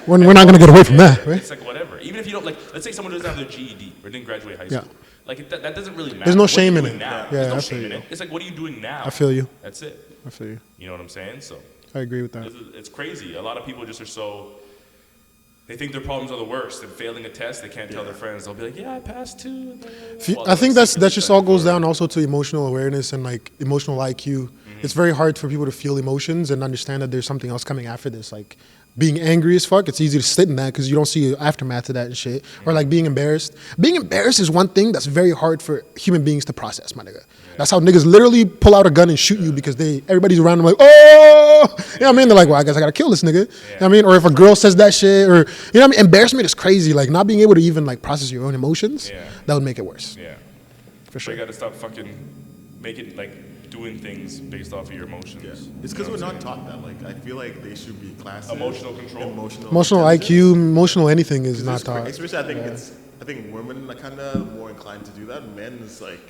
We're not going to get away from that, right? It's like whatever. Even if you don't, like, let's say someone doesn't have their GED or didn't graduate high Yeah. school. Like, that doesn't really matter. There's no What are you shame in doing it. Now? Yeah, There's no I shame feel in you. it. It's like, what are you doing now? I feel you. That's it. I feel you. You know what I'm saying? So I agree with that. it's crazy. A lot of people just are so. They think their problems are the worst. And failing a test, they can't tell their friends. They'll be like, "Yeah, I passed too." I think that just all goes down also to emotional awareness and like emotional IQ. It's very hard for people to feel emotions and understand that there's something else coming after this. Like being angry as fuck, it's easy to sit in that because you don't see the aftermath of that and shit. Or like being embarrassed. Being embarrassed is one thing that's very hard for human beings to process, my nigga. That's how niggas literally pull out a gun and shoot you because everybody's around them like, oh, you know what I mean? They're like, well, I guess I gotta kill this nigga. You know what I mean? Or if a girl says that shit, or you know what I mean? Embarrassment is crazy. Like not being able to even like process your own emotions, that would make it worse. Yeah. For So you sure. got to stop fucking making doing things based off of your emotions. Yeah. It's You because know we're what I'm not taught that. Like, I feel like they should be classes. Emotional control? Emotional intelligence. IQ, emotional anything is It's not just taught. Especially, I think women are kind of more inclined to do that. Men is like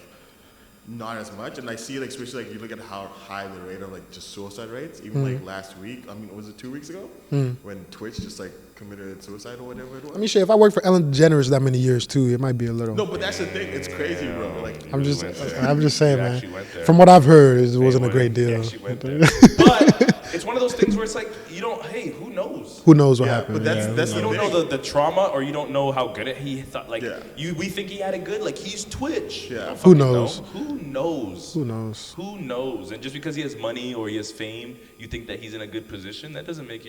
not as much. And I see like especially like you look at how high the rate of like just suicide rates. Even like last week, I mean, was it 2 weeks ago when Twitch just like committed suicide or whatever it was? I mean, shit, if I worked for Ellen DeGeneres that many years too, it might be a little. No, but that's the thing. It's crazy, bro. Like, You I'm really just went there. saying, You man. actually went there. From what I've heard, it wasn't a They great went- deal. they actually went there. But it's one of those things where it's like you don't. Hey, who knows? Who knows what Yeah, happened? but that's yeah. that's You the don't thing. know the trauma, or you don't know how good he thought. Like Yeah. we think he had it good. Like he's Twitch. Yeah. You don't Who fucking knows? know. Who knows? Who knows? Who knows? And just because he has money or he has fame, you think that he's in a good position. That doesn't make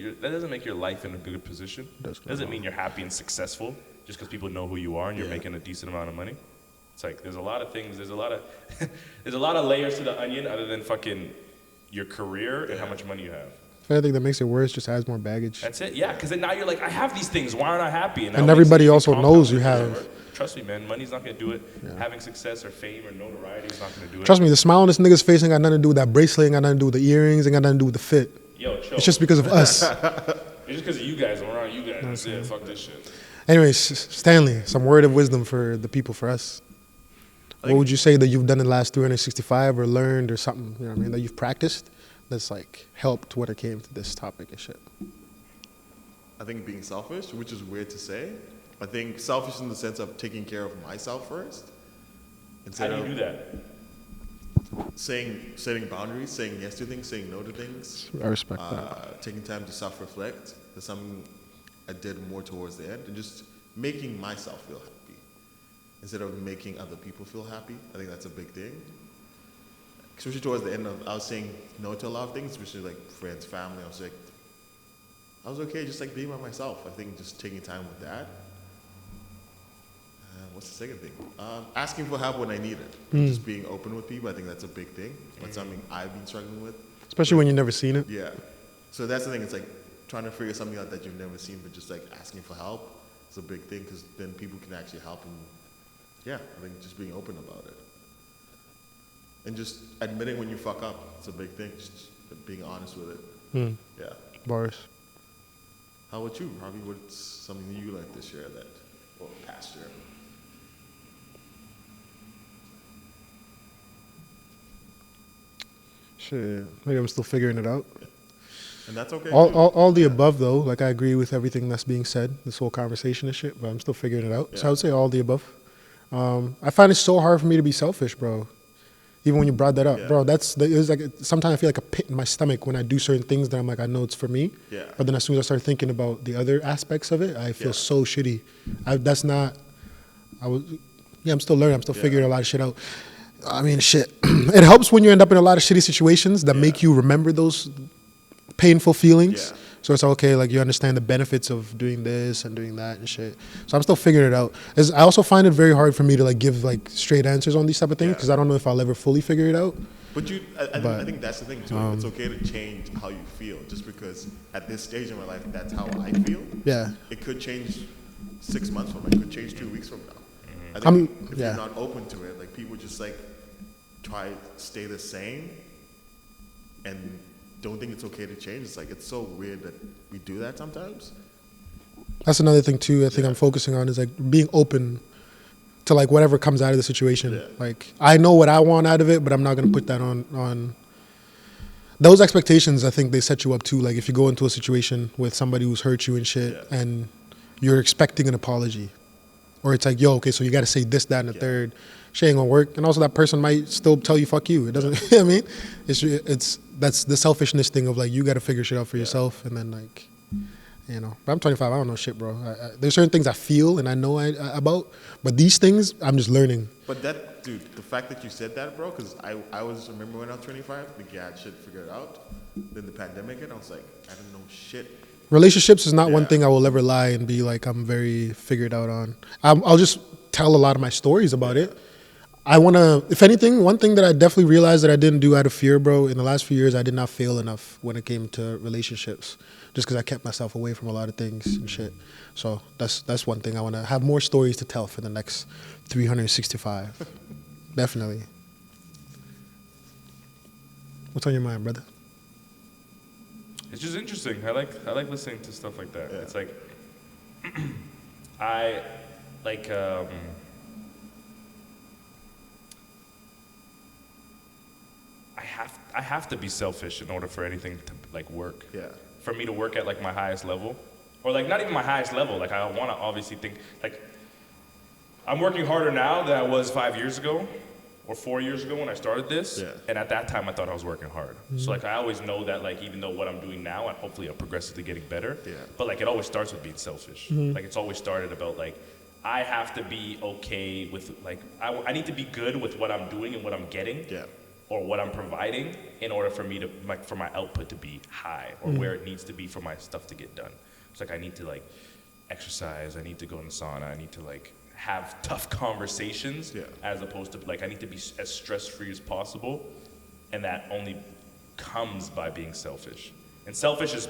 your life in a good position. Doesn't mean you're happy and successful just because people know who you are and you're Yeah. making a decent amount of money. It's like there's a lot of things. There's a lot of there's a lot of layers to the onion other than fucking your career and how much money you have. If anything that makes it worse, just adds more baggage. That's it. Yeah, because then now you're like, I have these things. Why aren't I happy? now And it makes everybody it also compound knows you it, have- whatever. Trust me, man. Money's not gonna do it. Having success or fame or notoriety is not gonna do it. Trust me, the smile on this nigga's face ain't got nothing to do with that bracelet, ain't got nothing to do with the earrings, ain't got nothing to do with the fit. Yo, chill. It's just because of us. It's just because of you guys. I'm around you guys. That's it. Fuck this shit. Anyways, Stanley, some word of wisdom for the people, for us. What would you say that you've done in the last 365 or learned or something, you know what I mean, that you've practiced that's like helped when it came to this topic and shit? I think being selfish, which is weird to say. I think selfish in the sense of taking care of myself first. How Instead do you of do that? setting boundaries, saying yes to things, saying no to things, I respect that. taking time to self-reflect. That's something I did more towards the end, and just making myself feel happy instead of making other people feel happy. I think that's a big thing. Especially towards the end, I was saying no to a lot of things, especially like friends, family. I was like, I was okay just like being by myself. I think just taking time with that. What's the second thing? Asking for help when I need it. Just being open with people. I think that's a big thing. That's something I've been struggling with. Especially when you've never seen it. Yeah. So that's the thing. It's like trying to figure something out that you've never seen, but just like asking for help is a big thing because then people can actually help. And yeah, I think just being open about it. And just admitting when you fuck up. It's a big thing. Just being honest with it. Yeah. Bars. How about you, Harvey? What's something you learned this year or past year? Shit. Maybe I'm still figuring it out. And that's okay. All the above, though. Like, I agree with everything that's being said, this whole conversation and shit, but I'm still figuring it out. So I would say all the above. I find it so hard for me to be selfish, bro. Even when you brought that up, bro, it was like, sometimes I feel like a pit in my stomach when I do certain things that I'm like, I know it's for me. Yeah. But then as soon as I start thinking about the other aspects of it, I feel so shitty. I'm still learning. I'm still figuring a lot of shit out. I mean, shit. It helps when you end up in a lot of shitty situations that make you remember those painful feelings. Yeah. So it's okay, like you understand the benefits of doing this and doing that and shit. So I'm still figuring it out. I also find it very hard for me to like give like straight answers on these type of things because I don't know if I'll ever fully figure it out. But I think that's the thing too. It's okay to change how you feel just because at this stage in my life, that's how I feel. Yeah. It could change 6 months from now. It could change 2 weeks from now. I think if you're not open to it, like people just like try to stay the same and don't think it's okay to change. It's like, it's so weird that we do that sometimes. That's another thing too. I think I'm focusing on is like being open to like whatever comes out of the situation. Yeah. Like I know what I want out of it, but I'm not going to put that on those expectations. I think they set you up too. Like if you go into a situation with somebody who's hurt you and shit and you're expecting an apology or it's like, yo, okay, so you got to say this, that, and the third. Shit ain't gonna work. And also that person might still tell you fuck you. It doesn't, I mean, that's the selfishness thing of like, you got to figure shit out for yourself. And then like, you know, but I'm 25. I don't know shit, bro. There's certain things I feel and I know about, but these things I'm just learning. But that, dude, the fact that you said that, bro, because I remember when I was 25, like, yeah, I had shit figured out. Then the pandemic hit, I was like, I don't know shit. Relationships is not one thing I will ever lie and be like, I'm very figured out on. I'll just tell a lot of my stories about it. I want to, if anything, one thing that I definitely realized that I didn't do out of fear, bro, in the last few years, I did not fail enough when it came to relationships, just because I kept myself away from a lot of things and shit. So that's one thing I want to have more stories to tell for the next 365. Definitely. What's on your mind, brother? It's just interesting. I like listening to stuff like that. It's like I like I have to be selfish in order for anything to like work. Yeah. For me to work at like my highest level, or like not even my highest level. Like I want to obviously think like I'm working harder now than I was 5 years ago, or 4 years ago when I started this. Yeah. And at that time I thought I was working hard. So like I always know that like even though what I'm doing now, and hopefully I'm progressively getting better. Yeah. But like it always starts with being selfish. Like it's always started about like I have to be okay with like I need to be good with what I'm doing and what I'm getting. Yeah. Or what I'm providing in order for me to like for my output to be high or where it needs to be for my stuff to get done. It's like I need to like exercise, I need to go in the sauna, I need to like have tough conversations as opposed to like I need to be as stress-free as possible, and that only comes by being selfish. And selfish is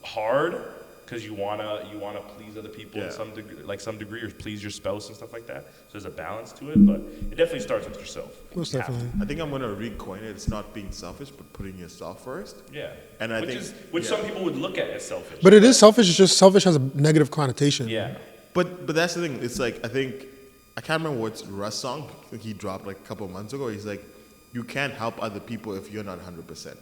hard because you wanna please other people in some degree, or please your spouse and stuff like that. So there's a balance to it, but it definitely starts with yourself. Most You have to. definitely. I think I'm gonna recoin it. It's not being selfish, but putting yourself first. Yeah. And I which think- is which some people would look at as selfish. But it is selfish. It's just selfish has a negative connotation. Yeah. But that's the thing. It's like I can't remember what's Russ song he dropped like a couple of months ago. He's like, you can't help other people if you're not 100%.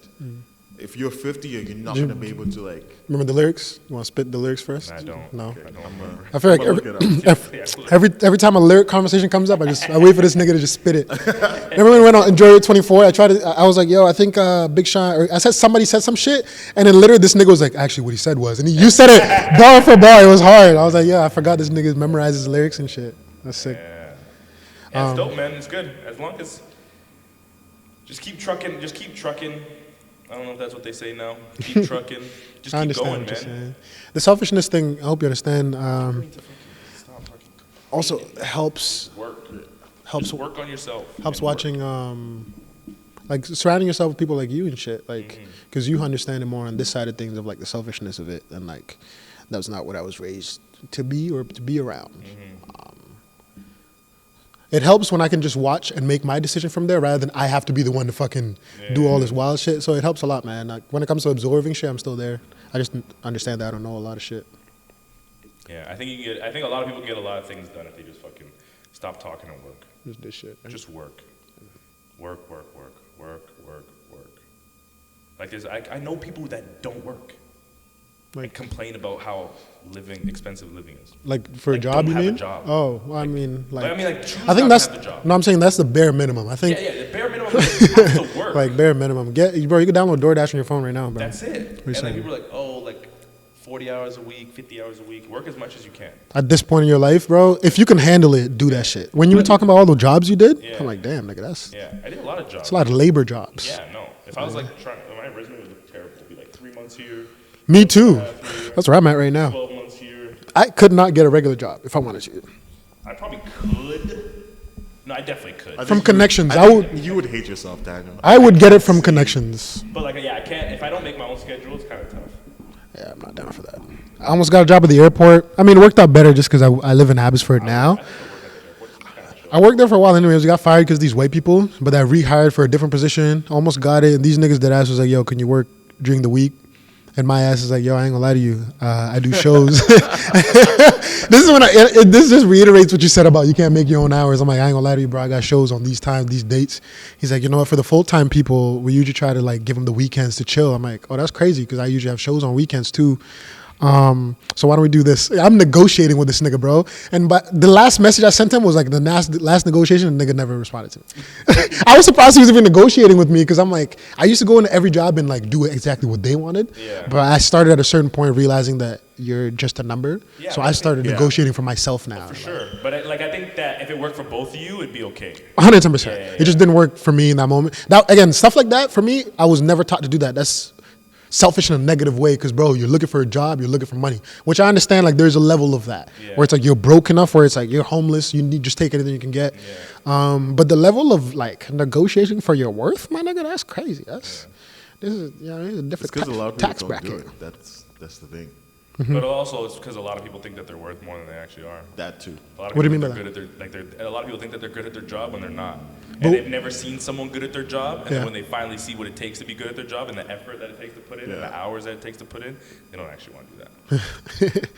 If you're 50, you're not gonna be able to like. Remember the lyrics? You want to spit the lyrics first? I don't. No. I don't remember. I feel like I'm gonna look it every time a lyric conversation comes up, I wait for this nigga to just spit it. Remember when we went on Enjoy It 24? I was like, yo, I think Big Sean, or somebody said some shit, and then literally this nigga was like, actually what he said was, and you said it bar for bar. It was hard. I was like, yeah, I forgot this nigga memorizes his lyrics and shit. That's sick. Yeah, it's dope, man. It's good as long as just keep trucking. I don't know if that's what they say now. Keep trucking. Just I keep understand going, what you're man. saying. The selfishness thing, I hope you understand. Stop fucking Also helps work. helps Just work on yourself. helps and work. watching like surrounding yourself with people like you and shit, like because you understand it more on this side of things of like the selfishness of it, and like that's not what I was raised to be or to be around. It helps when I can just watch and make my decision from there rather than I have to be the one to fucking do all this wild shit. So it helps a lot, man. Like when it comes to absorbing shit, I'm still there. I just understand that I don't know a lot of shit. Yeah, I think a lot of people get a lot of things done if they just fucking stop talking and work. Just this shit. Right? Just work. Work. Like I know people that don't work. Like Complain about how expensive living is. Like for a Like, job, don't you have a mean? job. Oh, well, I mean, like, choose I think not that's to have the job. no. I'm saying that's the bare minimum. I think Yeah, the bare minimum is you have to work. like bare minimum. Bro, you can download DoorDash on your phone right now, bro. That's it. you And then saying? people are like, oh, like 40 hours a week, 50 hours a week. Work as much as you can. At this point in your life, bro, if you can handle it, do that shit. When you were talking about all the jobs you did, Yeah. I'm like, damn, nigga, that's Yeah, I did a lot of jobs. a lot of labor jobs. Yeah, no. If I was like my resume would look terrible. It'd be like 3 months here, Me too. 2.5 here, That's where I'm at right now. 12 months here. I could not get a regular job if I wanted to. I probably could. No, I definitely could. I think From you connections, I think you would hate yourself, Daniel. I would get it from connections. But like, yeah, I can't. If I don't make my own schedule, it's kind of tough. Yeah, I'm not down for that. I almost got a job at the airport. I mean, it worked out better just because I live in Abbotsford now. I worked there for a while anyways. We got fired because these white people, but I rehired for a different position. Almost got it. And these niggas dead ass was like, yo, can you work during the week? And my ass is like, yo, I ain't gonna lie to you. I do shows. This is when this just reiterates what you said about you can't make your own hours. I'm like, I ain't gonna lie to you, bro. I got shows on these times, these dates. He's like, you know what? For the full-time people, we usually try to like give them the weekends to chill. I'm like, oh, that's crazy because I usually have shows on weekends too. So why don't we do this? I'm negotiating with this nigga, bro. And but the last message I sent him was like the last negotiation, and the nigga never responded to me. I was surprised he was even negotiating with me because I'm like, I used to go into every job and like do exactly what they wanted. Yeah. But I started at a certain point realizing that you're just a number. Yeah, So I started yeah. negotiating for myself now. For sure. But I think that if it worked for both of you, it'd be okay. 110%. Yeah. It just didn't work for me in that moment. Now, again, stuff like that, for me, I was never taught to do that. That's selfish in a negative way because, bro, you're looking for a job, you're looking for money, which I understand, like, there's a level of that Yeah. where it's like you're broke enough where it's like you're homeless, you need just take anything you can get. But the level of, like, negotiating for your worth, my nigga, that's crazy. This is, you know, it's a It's different because a lot of people tax don't bracket. do it. That's the thing. But also, it's because a lot of people think that they're worth more than they actually are. That too. A lot of What do you people mean think by they're good at their, a lot of people think that they're good at their job when they're not. But- And they've never seen someone good at their job. And Yeah. then when they finally see what it takes to be good at their job and the effort that it takes to put in and Yeah. the hours that it takes to put in, they don't actually want to do that.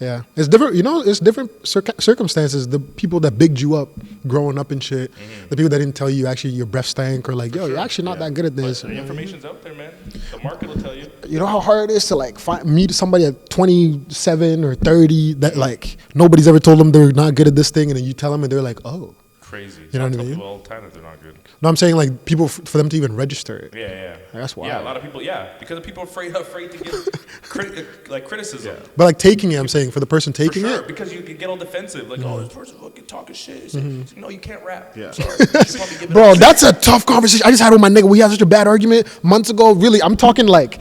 Yeah, it's different. You know, it's different circumstances. The people that bigged you up growing up and shit, the people that didn't tell you actually your breath stank or like, yo, you're actually not that good at this. But the information's out there, man. The market will tell you. You know how hard it is to like meet somebody at 27 or 30 that like nobody's ever told them they're not good at this thing, and then you tell them and they're like, oh. Crazy. You know I what I tell mean? people all the time that they're not good. No, I'm saying like people for them to even register it. Yeah. That's Yeah, wild. a lot of people. Yeah, because people are afraid to give criticism. But like taking it, I'm saying for the person For taking sure, it, because you can get all defensive, like, oh, this person's fucking talking shit. It's like, no, you can't rap. Yeah. Sorry. You should probably give it bro, up. that's a tough conversation. I just had with my nigga. We had such a bad argument months ago. Really, I'm talking like,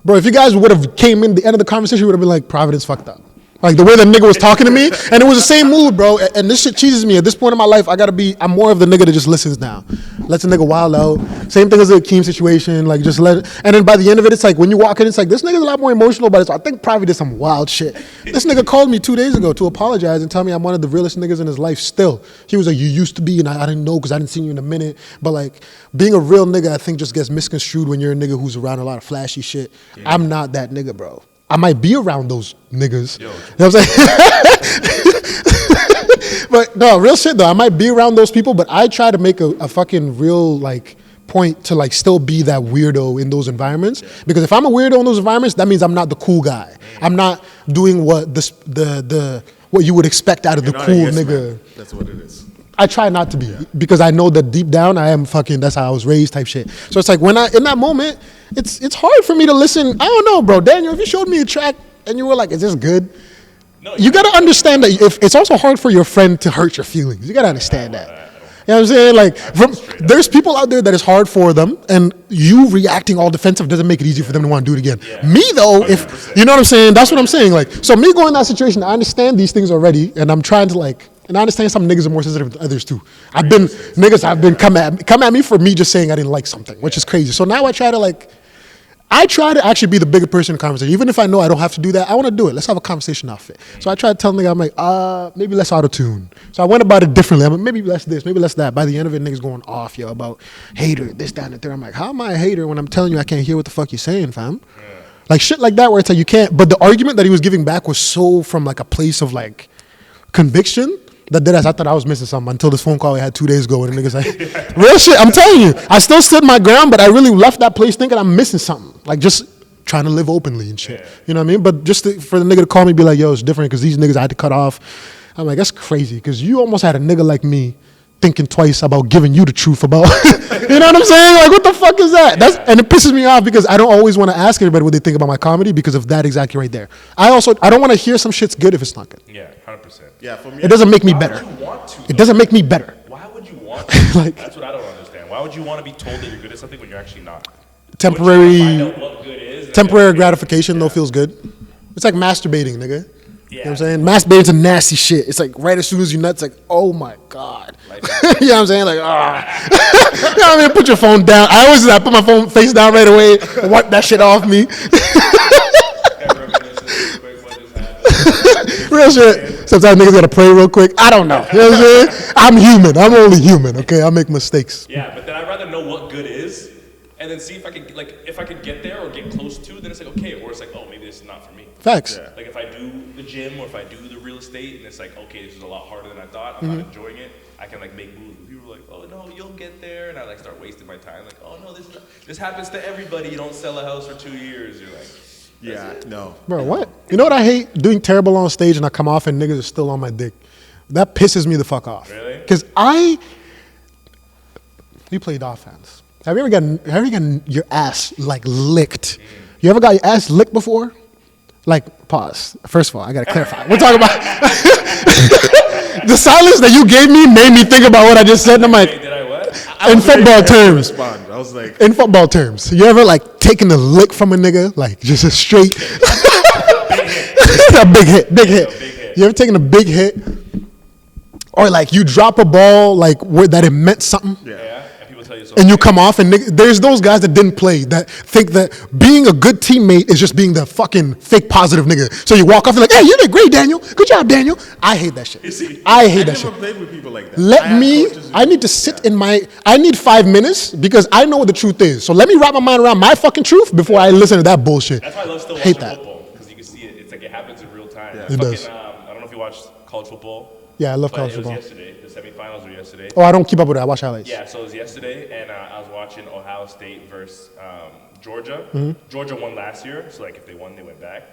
bro, if you guys would have came in the end of the conversation, would have been like, Providence fucked up. Like the way the nigga was talking to me, and it was the same mood, bro. And this shit cheeses me. At this point in my life, I'm more of the nigga that just listens now. Lets a nigga wild out. Same thing as the Akeem situation. Like just and then by the end of it, it's like when you walk in, it's like this nigga's a lot more emotional. But I think Private did some wild shit. This nigga called me 2 days ago to apologize and tell me I'm one of the realest niggas in his life. Still, he was like, you used to be, and I didn't know because I didn't see you in a minute. But like being a real nigga, I think just gets misconstrued when you're a nigga who's around a lot of flashy shit. Yeah. I'm not that nigga, bro. I might be around those niggas. Yo. You know what I'm saying? But no, real shit though. I might be around those people, but I try to make a fucking real like point to like still be that weirdo in those environments. Yeah. Because if I'm a weirdo in those environments, that means I'm not the cool guy. I'm not doing what the what you would expect out of You're the not cool a yes nigga. man. That's what it is. I try not to be because I know that deep down I am fucking. That's how I was raised, type shit. So it's like when in that moment, it's hard for me to listen. I don't know, bro. Daniel, if you showed me a track and you were like, "Is this good?" No, you gotta understand that if it's also hard for your friend to hurt your feelings. You gotta understand that. You know what I'm saying? Like, there's people out there that it's hard for them, and you reacting all defensive doesn't make it easy for them to want to do it again. Yeah. Me though, 100%. if you know what I'm saying, that's what I'm saying. Like, so me going in that situation, I understand these things already, and I'm trying to like, and I understand some niggas are more sensitive than others too. Niggas have been come at me for me just saying I didn't like something, which is crazy. So now I try to actually be the bigger person in the conversation. Even if I know I don't have to do that, I want to do it. Let's have a conversation off it. So I try to tell the nigga, I'm like, maybe less auto-tune. So I went about it differently. I'm like, maybe less this, maybe less that. By the end of it, niggas going off, yo, about hater, this, that, and the third. I'm like, how am I a hater when I'm telling you I can't hear what the fuck you're saying, fam? Yeah. Like shit like that where it's like you can't. But the argument that he was giving back was so from like a place of like conviction that deadass, I thought I was missing something until this phone call I had 2 days ago and the nigga's like, real shit, I'm telling you. I still stood my ground, but I really left that place thinking I'm missing something. Like just trying to live openly and shit. You know what I mean? But just for the nigga to call me and be like, yo, it's different because these niggas I had to cut off. I'm like, that's crazy because you almost had a nigga like me thinking twice about giving you the truth about, you know what I'm saying? Like, what the fuck is that? And it pisses me off because I don't always want to ask everybody what they think about my comedy because of that exactly right there. I don't want to hear some shit's good if it's not good. Yeah, 100%. Yeah, for me, It doesn't make me Why better. would you want to, It doesn't make me better. Why would you want to? Like- That's what I don't understand. Why would you want to be told that you're good at something when you're actually not? Temporary Wouldn't you wanna find out what good is, and temporary then- gratification though feels good. It's like masturbating, nigga. You know what I'm Yeah. saying? Masturbating's a nasty shit. It's like right as soon as you nuts, like, oh my God. Like- You know what I'm saying? Like, ah. You know what I mean? Put your phone down. I always put my phone face down right away, wipe that shit off me. Real shit. Sometimes niggas gotta pray real quick. I don't know. You know what I'm saying? I'm human. I'm only human, okay? I make mistakes. Yeah, but then I'd rather know what good is, and then see if I could if I could get there or get close to. Then it's like okay, or it's like oh maybe this is not for me. Facts. Yeah. Like if I do the gym or if I do the real estate, and it's like okay, this is a lot harder than I thought. I'm not enjoying it. I can like make moves. People are like, oh no, you'll get there, and I like start wasting my time. Like oh no, this happens to everybody. You don't sell a house for 2 years. You're like. yeah, no. Bro, what? You know what I hate? Doing terrible on stage and I come off and niggas are still on my dick. That pisses me the fuck off. Really? Because we played offense. Have you ever gotten your ass like licked? You ever got your ass licked before? Like, pause. First of all, I gotta clarify. We're talking about the silence that you gave me made me think about what I just said. And I'm like, Hey, did I what? in football terms. Respond. I was like, In football terms, you ever like taken a lick from a nigga, like just a straight, a big hit. hit. You ever taken a big hit, or like you drop a ball like that it meant something, Yeah, and people tell you so. and you come off and there's those guys that didn't play that think that being a good teammate is just being the fucking fake positive nigga. So you walk off and like, hey, you did great, Daniel. Good job, Daniel. I hate that shit. see, I I hate that never shit. played with people like that. Let I had me, coaches who- I need to sit in I need 5 minutes because I know what the truth is. So let me wrap my mind around my fucking truth before I listen to that bullshit. That's why I love still Hate watching that. football because you can see it. It's like it happens in real time. Yeah. It does. I don't know if you watched college football. Yeah, I love But college it was football. yesterday. The semifinals were yesterday. Oh, I don't keep up with it. I watch highlights. Yeah, so it was yesterday, and I was watching Ohio State versus Georgia. Mm-hmm. Georgia won last year, so like if they won, they went back.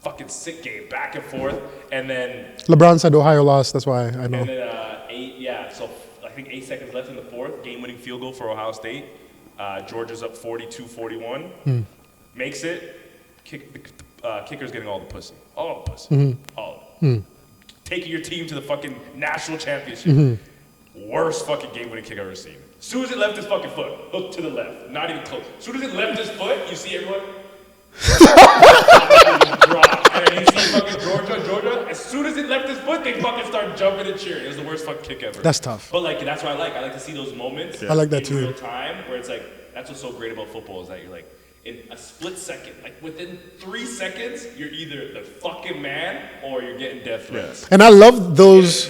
Fucking sick game, back and forth, and then LeBron said Ohio lost. That's why I know. and then so I think 8 seconds left in the fourth, game-winning field goal for Ohio State. Georgia's up 42-41. Makes it. Kicker's getting all the pussy. All the pussy. All of it. Taking your team to the fucking national championship. Worst fucking game-winning kick I've ever seen. As soon as it left his fucking foot, look to the left. Not even close. As soon as it left his foot, you see everyone. Drop. And then you see fucking Georgia. As soon as it left his foot, they fucking start jumping and cheering. It was the worst fucking kick ever. That's tough. But like that's what I like. I like to see those moments. I like that in too. real time, where it's like that's what's so great about football is that you're like in a split second, like within 3 seconds, you're either the fucking man or you're getting death threats. And I love those.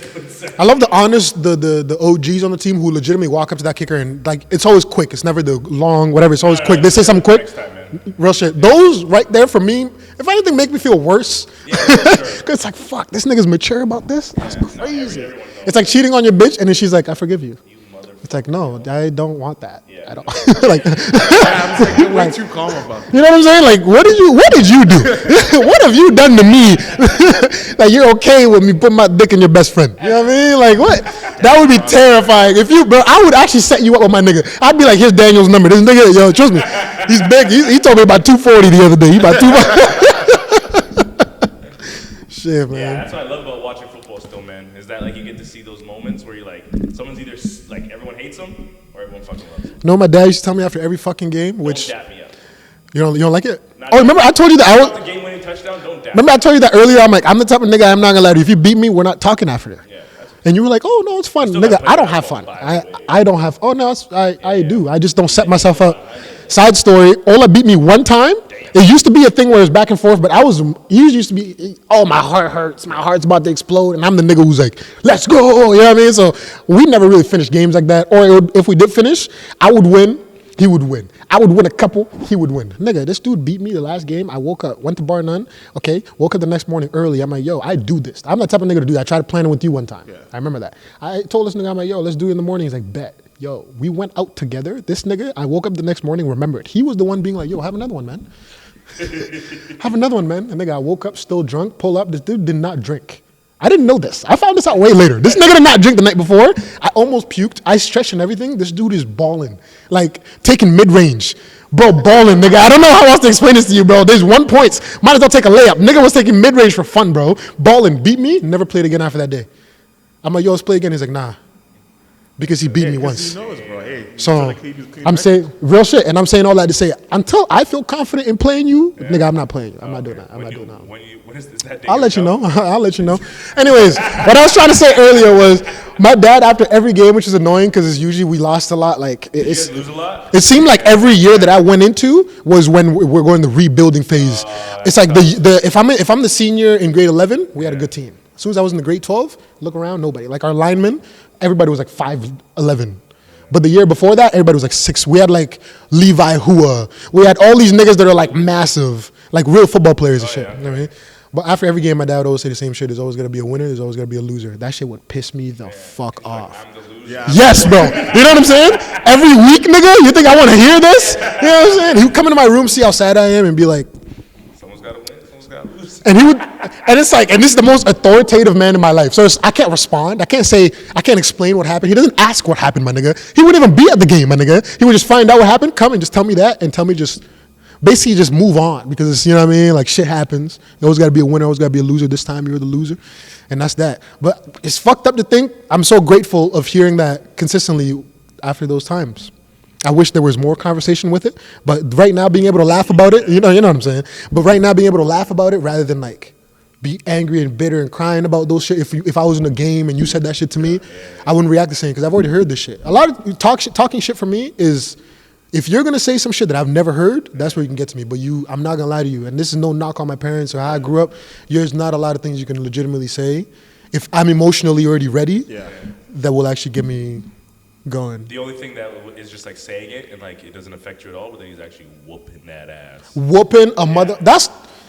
I love the honest, the OGs on the team who legitimately walk up to that kicker and like it's always quick. It's never the long whatever. It's always quick. They say something quick. Next time, man. Real shit. Those right there for me, if anything, make me feel worse. Yeah, for sure. Cause it's like fuck, this nigga's mature about this. That's crazy. everyone knows. It's like cheating on your bitch, and then she's like, I forgive you. You motherfucker. It's like no, I don't want that. Yeah. I don't like. I'm like, you're way too calm about it. You know what I'm saying? Like, what did you do? What have you done to me? Like, you're okay with me putting my dick in your best friend? You know what I mean? Like, what? That would be terrifying. If you, bro, I would actually set you up with my nigga. I'd be like, here's Daniel's number. This nigga, yo, trust me, he's big. He told me about 240 the other day. He about 240. Shit, man. Yeah, that's what I love about watching football still. though, man. Is that like you get to see those moments where you're like, someone's either like everyone hates them or everyone fucking loves them. No, my dad used to tell me after every fucking game, Don't which dap me up. you don't like it. Not Oh, remember I told you that I Not was. the game-winning touchdown. Don't dap. Remember I told you that earlier. I'm like, I'm the type of nigga. I'm not gonna lie to you. If you beat me, we're not talking after that. Yeah, that's And you were like, oh no, it's fun, Still nigga. gotta play I don't have fun. basketball, by the way. I don't have. Oh no, I do. I just don't set myself up. Side story. Ola beat me one time. It used to be a thing where it's back and forth, but he used to be, oh, my heart hurts. My heart's about to explode. And I'm the nigga who's like, let's go. You know what I mean? So we never really finished games like that. Or if we did finish, I would win. He would win. I would win a couple. He would win. Nigga, this dude beat me the last game. I woke up, went to bar none. Okay, woke up the next morning early. I'm like, yo, I do this. I'm the type of nigga to do that. I tried to plan it with you one time. Yeah. I remember that. I told this nigga, I'm like, yo, let's do it in the morning. He's like, bet. Yo, we went out together. This nigga, I woke up the next morning, remembered. He was the one being like, yo, have another one, man. Have another one, man. And nigga, I woke up still drunk, pull up. This dude did not drink. I didn't know this. I found this out way later. This nigga did not drink the night before. I almost puked. I stretched and everything. This dude is balling. Like, taking mid-range. Bro, balling, nigga. I don't know how else to explain this to you, bro. There's 1 point. Might as well take a layup. Nigga was taking mid-range for fun, bro. Balling. Beat me. Never played again after that day. I'm like, yo, let's play again. He's like, nah. Because he beat me 'cause once. He knows, bro. Hey, So clean I'm record. saying real shit, and I'm saying all that to say until I feel confident in playing you, nigga, I'm not playing you. I'm not doing that. I'm not doing that. When is that day? I'll let you know. I'll let you know. Anyways, what I was trying to say earlier was my dad after every game, which is annoying because it's usually we lost a lot. Like You it's, guys lose a lot? it seemed like every year that I went into was when we're going the rebuilding phase. It's like the if I'm the senior in grade 11, we had a good team. As soon as I was in the grade 12, look around, nobody. Like our linemen, everybody was like 5'11". But the year before that, everybody was like 6. We had like Levi Hua. We had all these niggas that are like massive, like real football players and shit. yeah. You know what I mean? But after every game, my dad would always say the same shit. There's always gonna be a winner. There's always gonna be a loser. That shit would piss me the fuck off. I'm the loser. Yeah. Yes, bro. You know what I'm saying? Every week, nigga, you think I want to hear this? You know what I'm saying? He would come into my room, see how sad I am, and be like, Someone's got to win. Someone's got to lose. and he would, and it's like, and this is the most authoritative man in my life. So I can't respond. I can't explain what happened. He doesn't ask what happened, my nigga. He wouldn't even be at the game, my nigga. He would just find out what happened, come and just tell me that, and tell me just, basically just move on because it's, you know what I mean? Like shit happens. You always got to be a winner. Always got to be a loser. This time you're the loser, and that's that. But it's fucked up to think. I'm so grateful of hearing that consistently after those times. I wish there was more conversation with it, but right now being able to laugh about it, you know what I'm saying? But right now being able to laugh about it rather than like be angry and bitter and crying about those shit. If I was in a game and you said that shit to me, I wouldn't react the same because I've already heard this shit. A lot of talking shit for me is if you're gonna say some shit that I've never heard, that's where you can get to me. But I'm not gonna lie to you, and this is no knock on my parents or how I grew up. There's not a lot of things you can legitimately say if I'm emotionally already ready. Yeah. That will actually get me going. The only thing that is just like saying it and like it doesn't affect you at all, but then he's actually whooping that ass. Whooping a mother.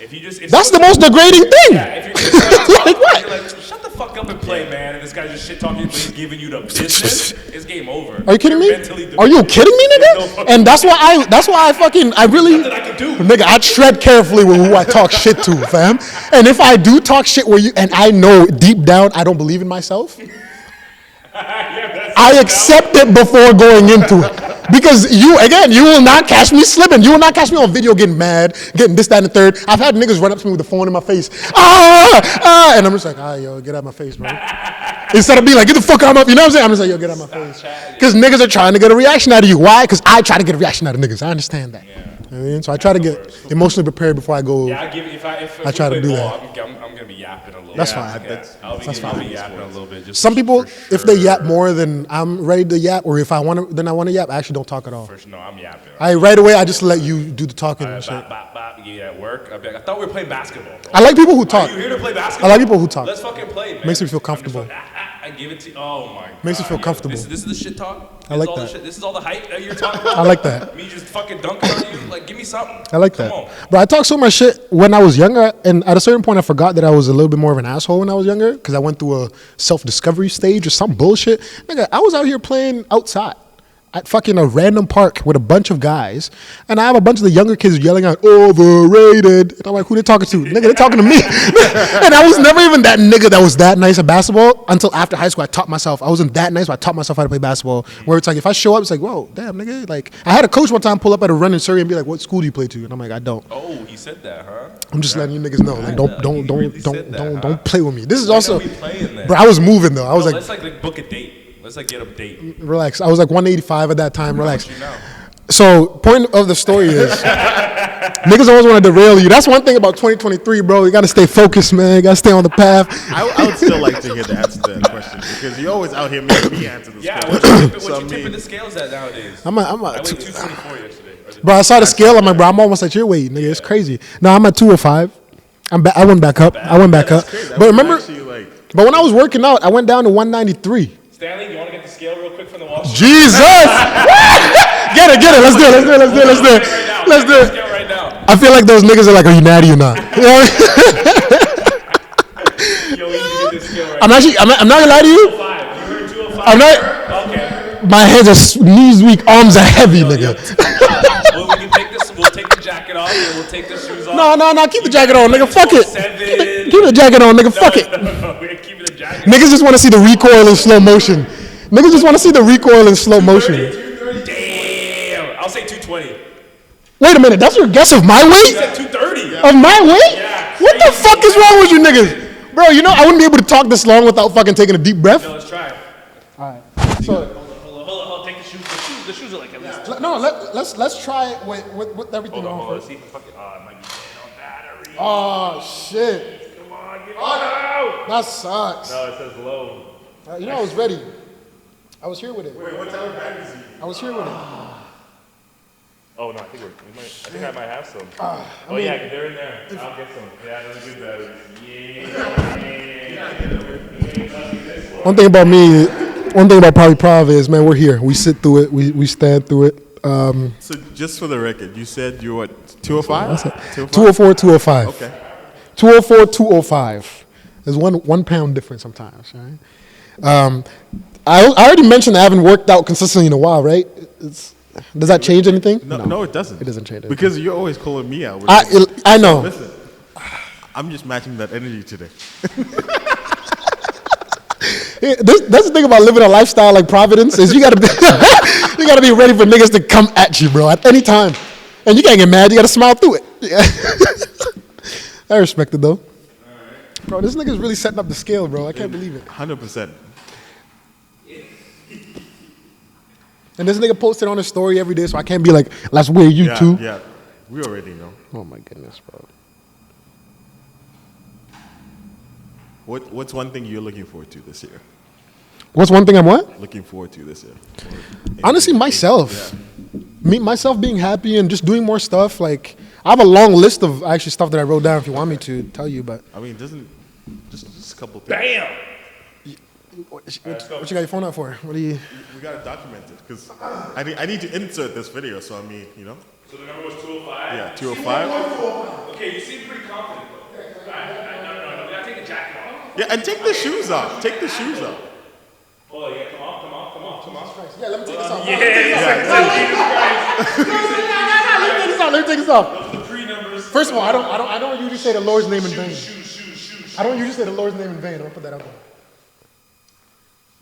If you just, if That's the someone- most degrading thing. Yeah, if you're Like what? You're like, shut the fuck up and play, man. And this guy's just shit talking, but he's giving you the business. It's game over. Are you kidding You're me? mentally Are you defeated. kidding me, There's no nigga? fucking- And that's why I really, Nothing I can do. nigga, I tread carefully with who I talk shit to, fam. And if I do talk shit where you, and I know deep down I don't believe in myself, I accept it before going into it. Because you will not catch me slipping. You will not catch me on video getting mad, getting this, that, and the third. I've had niggas run up to me with the phone in my face. And I'm just like, yo, get out of my face, bro. Instead of being like, get the fuck out of my, you know what I'm saying? I'm just like, yo, get out of my face. Because niggas are trying to get a reaction out of you. Why? Because I try to get a reaction out of niggas. I understand that. You know what I mean? So I try to get emotionally prepared before I go. Yeah, I give if I try to we do play that. ball, I'm gonna be yapping a little. That's bit. fine. Yeah, I'll be yapping a little bit. Just Some people, for if they sure. yap more than I'm ready to yap, or if I want to, then I want to yap, I actually don't talk at all. No, I'm yapping. Right away, I just let you do the talking and shit. Bop, bop, bop, you at work. I'll be like, I thought we were playing basketball. Bro. I like people who talk. Are you here to play basketball? I like people who talk. Let's fucking play, man. Makes me feel I'm just comfortable. like, I give it to you. Oh my god. Makes me feel yo. comfortable. This is the shit talk. I like all the that. shit- This is all the hype that you're talking about. I like that. Me just fucking dunking on you. Like, give me something. I like Come that. on. But I talked so much shit when I was younger, and at a certain point, I forgot that I was a little bit more of an asshole when I was younger because I went through a self-discovery stage or some bullshit. Nigga, I was out here playing outside. at fucking a random park with a bunch of guys, and I have a bunch of the younger kids yelling out overrated. And I'm like, who they talking to? Nigga, they talking to me. And I was never even that nigga that was that nice at basketball until after high school. I taught myself. I wasn't that nice, but I taught myself how to play basketball. Where it's like, if I show up, it's like, whoa, damn, nigga. Like, I had a coach one time pull up at a run in Surrey and be like, what school do you play to? And I'm like, I don't. Oh, he said that, huh? I'm just letting you niggas know. Like, don't play with me. This is When also, are we playing then? bro, I was moving though. I was No, like, let's like book a date. Let's like get a date. relax. I was like 185 at that time. Relax. What you know? So, point of the story is, niggas always want to derail you. That's one thing about 2023, bro. You got to stay focused, man. You got to stay on the path. I would still like to hear the answer to that question because you're always out here making me answer this Yeah, question. what you tipping the scales at nowadays? I'm I weighed at 224 yesterday. bro, I saw the scale. I'm like, bro, I'm almost at your weight, nigga. It's crazy. No, I'm at 205. I went back up. I went back up. Crazy. But remember, Actually, like, but when I was working out, I went down to 193. Stanley, you want to get the scale real quick from the wall? Jesus! Get it. Let's do it. Let's do it. Scale right now. I feel like those niggas are like, are you natty or not? You know what I mean? Yo, we need to get this scale right I'm actually, I'm not gonna lie to you. 205. You heard 205? I'm not. Okay. My hands are knees weak, arms are heavy, nigga. Well, we can take this. We'll take the jacket off and we'll take the shoes off. No, keep the jacket on, nigga. Fuck it. 7. Keep the jacket on, nigga. Fuck it. No, we're keeping the jacket. Niggas just want to see the recoil in slow motion. Niggas just want to see the recoil in slow motion. 230. Damn. I'll say 220. Wait a minute, that's your guess of my He weight? said 230. Of my weight? Yeah, What the crazy. fuck is wrong with you niggas? Bro, you know I wouldn't be able to talk this long without fucking taking a deep breath. No, let's try it. Alright. So Hold on. Take the shoes. The shoes are like at least. no, let's try it with everything Hold on on. Let's first. see if it fucking. It might be dead on battery. Oh shit. Come on, give it out. That sucks. No, it says low. You know I was ready. I was here with it. wait, what type of bag is he? I was here with it. Oh no, I think I think I might have some. Yeah, they're in there. I'll get some. Yeah, those are good batteries. Yeah. One thing about probably Prav is, man, we're here. We sit through it. We stand through it. So just for the record, you said you're what, 205? 204, 205. Okay. 204, 205. There's 1 pound difference sometimes, right? I already mentioned I haven't worked out consistently in a while, right? Does that change anything? No, it doesn't. It doesn't change anything. Because you're always calling me out. I know. Listen, I'm just matching that energy today. That's the thing about living a lifestyle like Providence is you gotta be ready for niggas to come at you, bro, at any time, and you can't get mad. You gotta smile through it. Yeah. I respect it though, bro. This nigga's really setting up the scale, bro. I can't believe it. 100%. And this nigga posted on his story every day, so I can't be like, let's wear you Yeah, too. yeah. We already know. Oh my goodness, bro. What's one thing you're looking forward to this year? What's one thing I'm what? Looking forward to this year? Honestly, myself. Myself being happy and just doing more stuff. Like, I have a long list of actually stuff that I wrote down if you want me to tell you, but. I mean, just a couple things. Bam. What you got your phone out for? What do you. We gotta document it because I need to insert this video. So I mean, you know. So the number was 205. Yeah, 205. Okay, you seem pretty confident though. No. We gotta take the jacket off. Yeah, and take the shoes off. Take the shoes off. Oh yeah, come on. Yeah, let me take this off. Let me take this off. Those are the pre-numbers. First of all, I don't usually say the Lord's name in vain. Shoes. I don't usually say the Lord's name in vain. I'm gonna put that out there.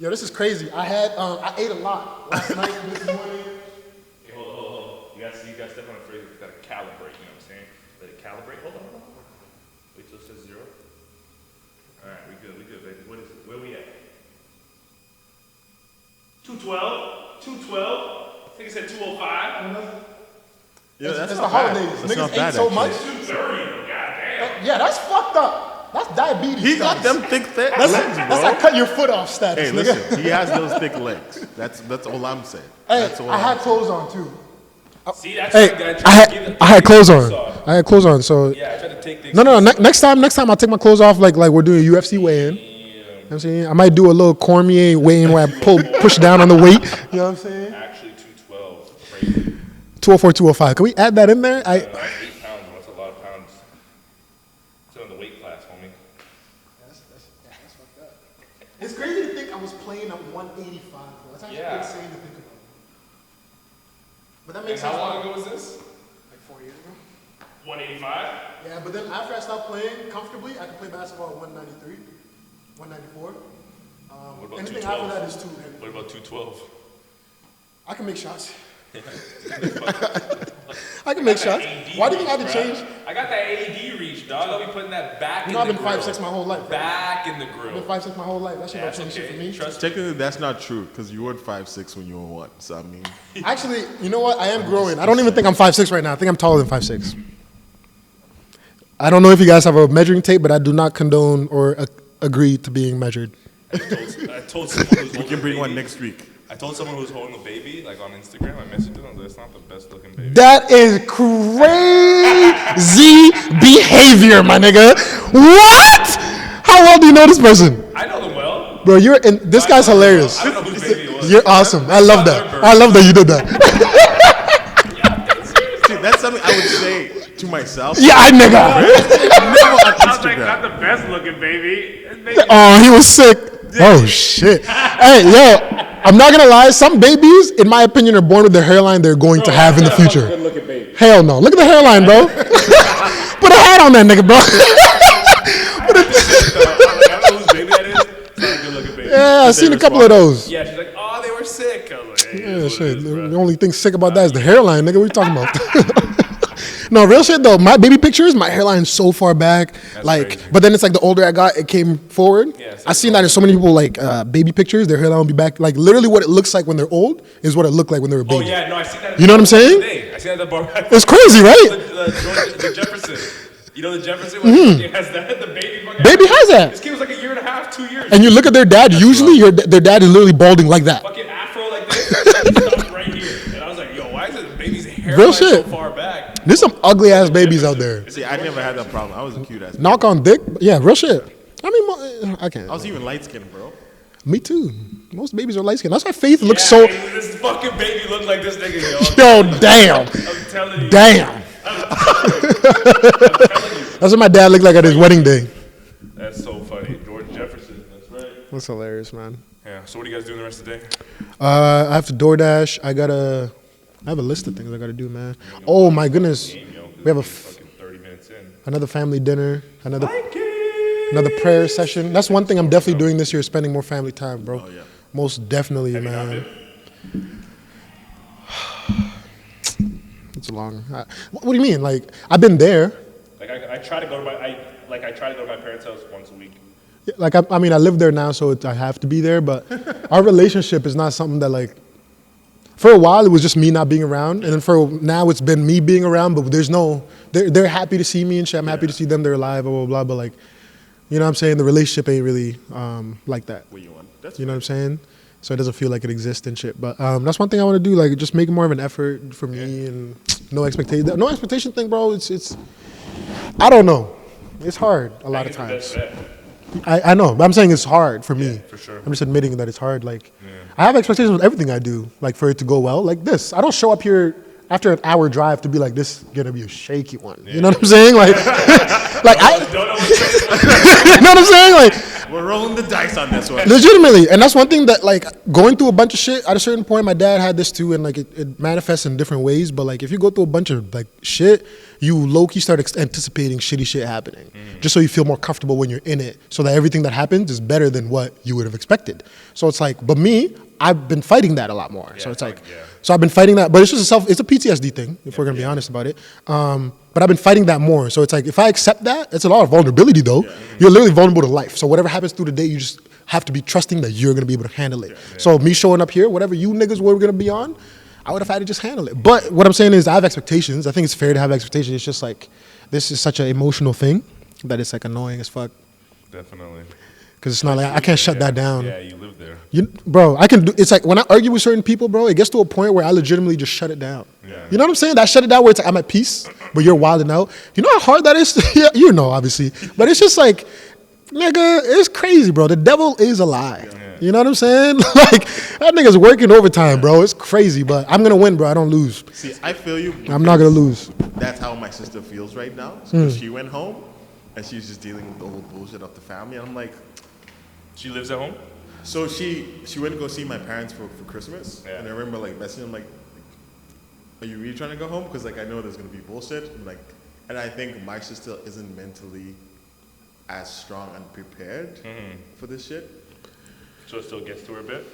Yo, this is crazy. I ate a lot last night and this morning. Okay, hold. You guys step on a phrase. You gotta calibrate. You know what I'm saying? Let it calibrate. Hold on. Wait till it says 0. All right, we good, baby. What is it? Where we at? 212. 212. I think it said 205. Yeah, that's It's not the bad. holidays. That's Niggas not ate bad, so actually. much. 230. Goddamn. Yeah, that's fucked up. That's diabetes. He got stats. them thick legs, That's like bro. cut your foot off status, Hey, nigga. listen. He has those thick legs. That's all I'm saying. Hey, That's all I had I'm clothes on too. See, that's Hey, what I had clothes on. off. I had clothes on. So Yeah, I tried to take the. no. Next time I'll take my clothes off like we're doing a UFC weigh-in. You know what I'm saying? I might do a little Cormier weigh-in where I push down on the weight. You know what I'm saying? Actually, 212. Crazy. 204, 205. Can we add that in there? That's 8 pounds. That's a lot of pounds. It's on the weight class, homie. That's fucked up. It's crazy to think I was playing at 185. That's actually Yeah. insane to think about. But that And makes how sense. long ago was this? Like 4 years ago. 185. Yeah, but then after I stopped playing comfortably, I could play basketball at 193, 194. What about Anything 212? after that is too heavy. What about 212? I can make shots. I can make shots. Why do you think I had to change? I got that AD reach, dog. I'll be putting that back You in know, I've the been grill. 5'6" my whole life. Right? Back in the I've grill. been 5'6" my whole life. That shit don't That's change shit for me. okay. Trust Technically, that's not true because you weren't 5'6" when you were 1. So I mean, Actually, you know what? I am growing. I don't even think I'm 5'6" right now. I think I'm taller than 5'6". I don't know if you guys have a measuring tape, but I do not condone or agree to being measured. I told someone who's we holding can a bring one baby- next week. I told someone who was holding a baby, like on Instagram, I messaged them, that's not the best looking baby. That is crazy behavior, my nigga. What? How well do you know this person? I know them well. Bro, you're in, this guy's hilarious. I don't know whose baby it was. You're awesome. I love that. I love that you did that. Dude, that's something I would say to myself. Yeah, I nigga. Never on I was like, Instagram. not the best looking baby. Oh, he was sick. Oh shit. Hey, yo, I'm not gonna lie. Some babies, in my opinion, are born with the hairline they're going to have in the future. Good looking baby. Hell no. Look at the hairline, bro. Put a hat on that nigga, bro. I don't know whose baby that is. It's not a good looking baby. Yeah, I've seen a couple of those. Yeah, she's like, oh, they were sick. I was like, hey, Yeah, it is what shit. it is, bro. The only thing sick about that is the hairline, nigga. What you talking about? No, real shit though. My baby pictures, my hairline's so far back. Like, crazy. but then it's like the older I got, it came forward. Yeah, so I seen that in so many people like baby pictures. Their hairline will be back. Like literally, what it looks like when they're old is what it looked like when they were a Oh baby. yeah, no, I see that. You know what I'm saying? Today. I see that at the bar. It's crazy, right? The Jefferson. You know the Jefferson one? It has that. The baby. Fucking Baby has that. This kid was like a year and a half, 2 years. And you look at their dad. Usually, their dad is literally balding like that. Fucking afro like this. He stopped right here, and I was like, yo, why is it the baby's hair Real so shit. far back? There's some ugly ass babies out there. See, I never had that problem. I was a cute ass. Knock on dick. Yeah, real shit. I mean, I can't. I was even light skinned, bro. Me too. Most babies are light skinned. That's why Faith looks Yeah, so. hey, this fucking baby looks like this nigga, Yo, damn. I'm telling you. Damn. That's what my dad looked like at his wedding day. That's so funny. George Jefferson. That's right. That's hilarious, man. Yeah. So what are you guys doing the rest of the day? I have to DoorDash. I have a list of things I gotta do, man. Oh my goodness. Game, yo, 'cause We have a it's fucking 30 minutes in. another family dinner, another prayer session. That's one thing I'm definitely doing this year, spending more family time, bro. Oh, yeah. Most definitely, Have you not man. been? It's a long. What do you mean? Like I've been there. Like I try to go to I try to go to my parents' house once a week. Like I mean, I live there now, so I have to be there. But our relationship is not something that like. For a while, it was just me not being around, and then for now, it's been me being around. But there's no. They're happy to see me and shit. I'm happy to see them. They're alive. Blah blah blah. But like, you know what I'm saying? The relationship ain't really like that. What you want? That's You know what I'm saying? So it doesn't feel like it exists and shit. But that's one thing I want to do. Like just make more of an effort for me and no expectation. No expectation thing, bro. It's. I don't know. It's hard a lot of I think it's the times. best bet. I know, but I'm saying it's hard for me. for sure. I'm just admitting that it's hard. Like, I have expectations with everything I do, like for it to go well. Like this, I don't show up here after an hour drive to be like, this is gonna be a shaky one. You know what I'm saying? Like, like Don't know what to say. you know what I'm saying? Like, We're rolling the dice on this one. legitimately, and that's one thing that like going through a bunch of shit. At a certain point, my dad had this too, and like it manifests in different ways. But like, if you go through a bunch of like shit, you low-key start anticipating shitty shit happening, just so you feel more comfortable when you're in it, so that everything that happens is better than what you would have expected. So it's like, but me, I've been fighting that a lot more. So it's like, so I've been fighting that, but it's just it's a PTSD thing, if we're gonna be honest about it. But I've been fighting that more. So it's like, if I accept that, it's a lot of vulnerability though. You're literally vulnerable to life. So whatever happens through the day, you just have to be trusting that you're gonna be able to handle it. So me showing up here, whatever you niggas were gonna be on, I would have had to just handle it. But what I'm saying is I have expectations. I think it's fair to have expectations. It's just like, this is such an emotional thing that it's like annoying as fuck. Definitely. Because it's not like, I can't shut that down. Yeah, you live there. Bro, I can do, it's like when I argue with certain people, bro, it gets to a point where I legitimately just shut it down. Yeah. You know what I'm saying? That shut it down where it's like I'm at peace, but you're wilding out. You know how hard that is? Yeah, you know, obviously. But it's just like, nigga, it's crazy, bro. The devil is a lie. You know what I'm saying? Like, that nigga's working overtime, bro. It's crazy, but I'm going to win, bro. I don't lose. See, I feel you. I'm not going to lose. That's how my sister feels right now. So she went home, and she's just dealing with the whole bullshit of the family. And I'm like, She lives at home? so she went to go see my parents for Christmas. Yeah. And I remember like messaging them like, are you really trying to go home? Because like I know there's gonna be bullshit. And I think my sister isn't mentally as strong and prepared for this shit. So it still gets to her a bit.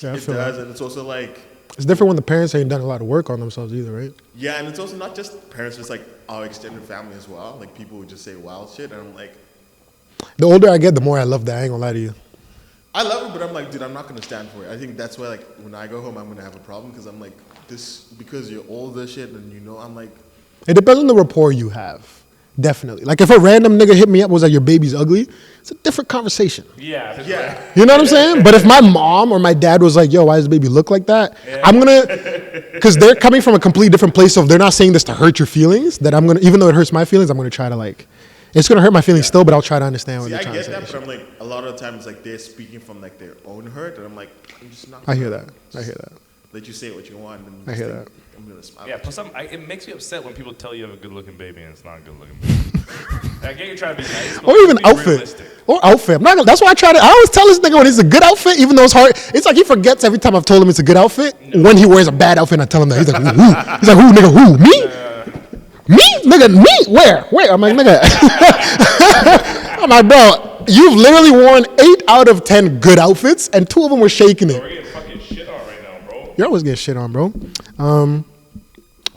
Yeah, I It feel does, that. and it's also like, It's different when the parents ain't done a lot of work on themselves either, right? yeah, and it's also not just parents, it's like our extended family as well. Like people would just say wild shit, and I'm like, The older I get, the more I love that. I ain't gonna lie to you. I love it, but I'm like, dude, I'm not gonna stand for it. I think that's why, like, when I go home, I'm gonna have a problem because I'm like, this because you're older shit, and you know, I'm like, It depends on the rapport you have. Definitely. Like if a random nigga hit me up was like your baby's ugly, it's a different conversation. Yeah. That's yeah, right. You know what I'm saying? But if my mom or my dad was like, yo, why does the baby look like that? I'm gonna, because they're coming from a completely different place. So if they're not saying this to hurt your feelings, that I'm gonna, even though it hurts my feelings, I'm gonna try to like, it's gonna hurt my feelings still, but I'll try to understand what See, they're I trying get to that, say. but I'm like, a lot of the times, like, they're speaking from like their own hurt, and I'm like, I'm just not. I Gonna hear that. I hear that. Let you say what you want, and I just hear think that. I'm gonna smile. Yeah, at plus you. it makes me upset when people tell you have a good-looking baby and it's not a good-looking baby. I get you trying to be nice, but Or even be outfit. realistic. Or outfit. I'm not gonna, that's why I always tell this nigga when it's a good outfit, even though it's hard. It's like he forgets every time I've told him it's a good outfit. When he wears a bad outfit, and I tell him that. He's like, who? He's like, who, nigga, who? Me? Me? Nigga, me? Where? I'm like, nigga. I'm like, bro, you've literally worn 8 out of 10 good outfits, and 2 of them were shaking We're it. getting fucking shit on right now, bro. You're always getting shit on, bro.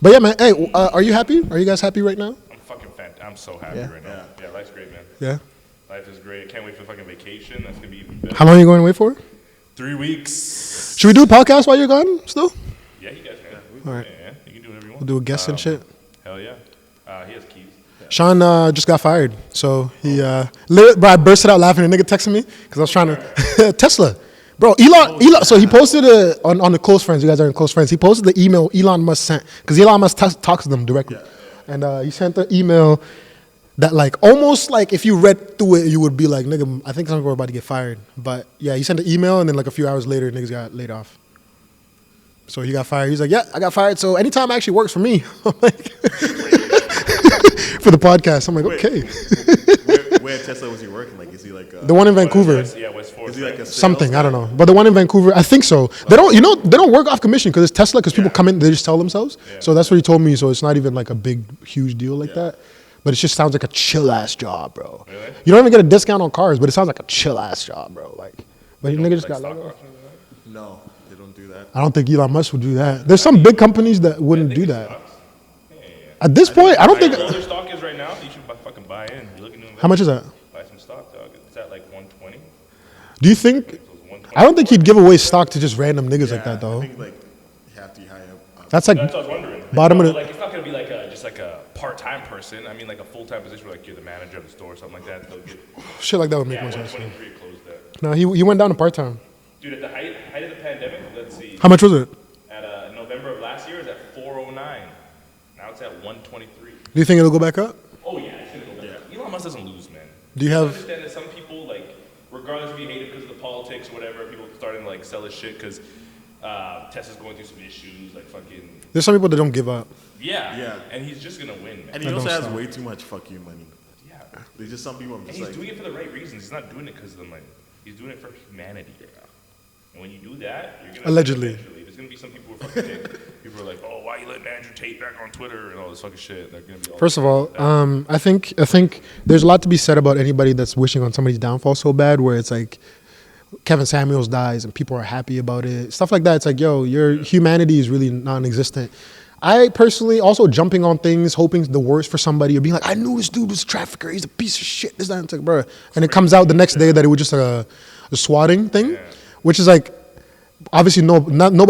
But yeah, man. Hey, are you happy? Are you guys happy right now? I'm fucking I'm so happy Yeah. right now. Yeah, life's great, man. Yeah. Life is great. I can't wait for fucking vacation. That's gonna be even better. How long are you going away for? 3 weeks. Should we do a podcast while you're gone still? Yeah, you guys can. All right. Yeah, you can do whatever you want. We'll do a guest and shit. Hell yeah. He has keys. Sean just got fired, so he bro, I bursted out laughing. A nigga texted me because I was trying to Tesla, bro. Elon. So he posted on the close friends. You guys are in close friends. He posted the email Elon Musk sent because Elon Musk talks to them directly, and he sent the email that like almost like if you read through it, you would be like, nigga, I think some people are about to get fired. But yeah, he sent the email, and then like a few hours later, niggas got laid off. So he got fired. He's like, yeah, I got fired. So anytime actually works for me. I'm like. For the podcast, I'm like, okay. Where Tesla was he working? Like, is he like The one in Vancouver, Yeah, West Forest. is he like a something sales I don't guy? know, but the one in Vancouver, I think so. They don't work off commission because it's Tesla. Because people come in, they just tell themselves. So that's what he told me. So it's not even like a big, huge deal like that. But it just sounds like a chill ass job, bro. Really? You don't even get a discount on cars, but it sounds like a chill ass job, bro. Like, but nigga just got stock let go. options or something? No, they don't do that. I don't think Elon Musk would do that. There's some big companies that wouldn't do that. Stocks? At this point, I don't Like, think. where their stock is right now, you should fucking buy in. You're looking to invest. How much is that? Buy some stock, dog. It's at like 120. Do you think? So it's 120. I don't think he'd give away stock to just random niggas like that, I though. think like you have to hire. That's like That's what I was wondering. Bottom of But, the- like, it's not gonna be like just like a part-time person. I mean, like a full-time position where like you're the manager of the store or something like that. They'll get shit like that would make yeah, more sense. 123 closed that. No, he went down to part time. Dude, at the height of the pandemic, let's see. How much was it? At November of last year, it was at 409. Now it's at 123. Do you think it'll go back up? Oh yeah, it's gonna go back. Elon Musk doesn't lose, man. Do you I have? understand that some people, like, regardless if you hate it because of the politics or whatever, people starting to like sell his shit because Tesla's going through some issues, like fucking There's some people that don't give up. yeah. And he's just gonna win, man. And he I also don't has stop. way too much fuck you money. Yeah. There's just some people I'm And just he's like, doing it for the right reasons. He's not doing it because of them. Like, he's doing it for humanity right now. And when you do that, you're gonna Allegedly. eventually- there's gonna be some people who are fucking people are like, oh, why you letting Andrew Tate back on Twitter and all this fucking shit. They're gonna be all First of all, I think there's a lot to be said about anybody that's wishing on somebody's downfall so bad, where it's like Kevin Samuels dies and people are happy about it, stuff like that. It's like, yo, your humanity is really non-existent. I personally also jumping on things, hoping the worst for somebody, or being like, I knew this dude was a trafficker. He's a piece of shit. This, that, and it's like, bro. And it comes out the next day that it was just a swatting thing, which is like, obviously nobody's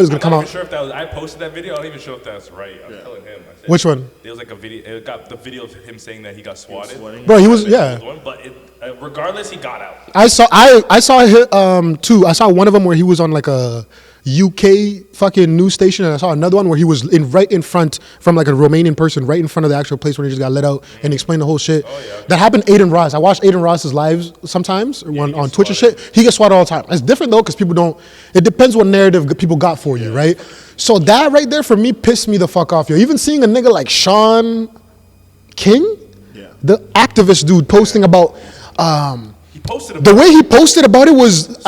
gonna I'm come not out. even sure if that was. I posted that video. I'm not even sure if that's right. I was telling him. I said, Which one? There was like a video. It got the video of him saying that he got swatted. swatting? Bro, he was, yeah. But regardless, he got out. I saw two. I saw one of them where he was on like a UK fucking news station, and I saw another one where he was right in front from like a Romanian person, right in front of the actual place where he just got let out and explained the whole shit. That happened. Aiden Ross. I watched Aiden Ross's lives sometimes on Twitch and shit. He gets swatted all the time. It's different though because people don't. It depends what narrative people got for you, right? So that right there for me pissed me the fuck off. Yo, even seeing a nigga like Sean King, Yeah. the activist dude, posting about. posted about The way he posted about it was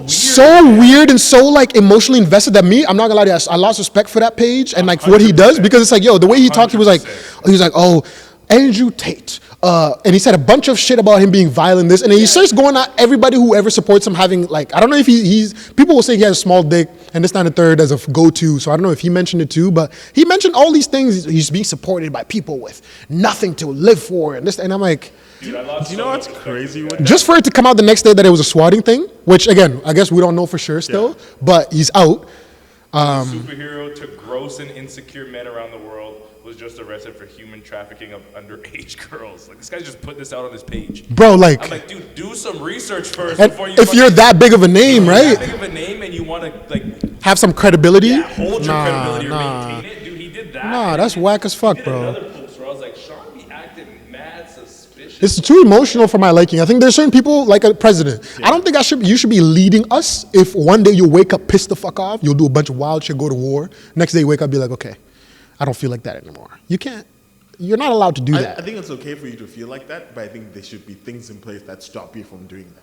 so weird. and so like emotionally invested that I'm not gonna lie to you, I lost respect for that page and like for what he does, because it's like, yo, the way he talked, he was like, oh, Andrew Tate, and he said a bunch of shit about him being violent, this, and then he starts going at everybody who ever supports him having, like, I don't know if he's people will say he has a small dick and this, not the third as a go-to, so I don't know if he mentioned it too, but he mentioned all these things. He's being supported by people with nothing to live for, and this, and I'm like, Dude, I lost Do you know what's crazy with that? just for it to come out the next day that it was a swatting thing, which again, I guess we don't know for sure still, but he's out. Superhero to gross and insecure men around the world was just arrested for human trafficking of underage girls. Like, this guy just put this out on his page. Bro, like, I'm like, dude, do some research first and before you. if you're that big of a name, right? that big of a name and you want to like Have some credibility. hold your credibility or maintain it, dude, he did that. Nah, that's whack as fuck, He did bro. another post where I was like, Sean be acting mad suspicious. It's too emotional for my liking. I think there's certain people, like a president. I don't think you should be leading us. If one day you wake up pissed the fuck off, you'll do a bunch of wild shit, go to war. Next day you wake up, be like, okay, I don't feel like that anymore. You can't. You're not allowed to do I that. think it's okay for you to feel like that, but I think there should be things in place that stop you from doing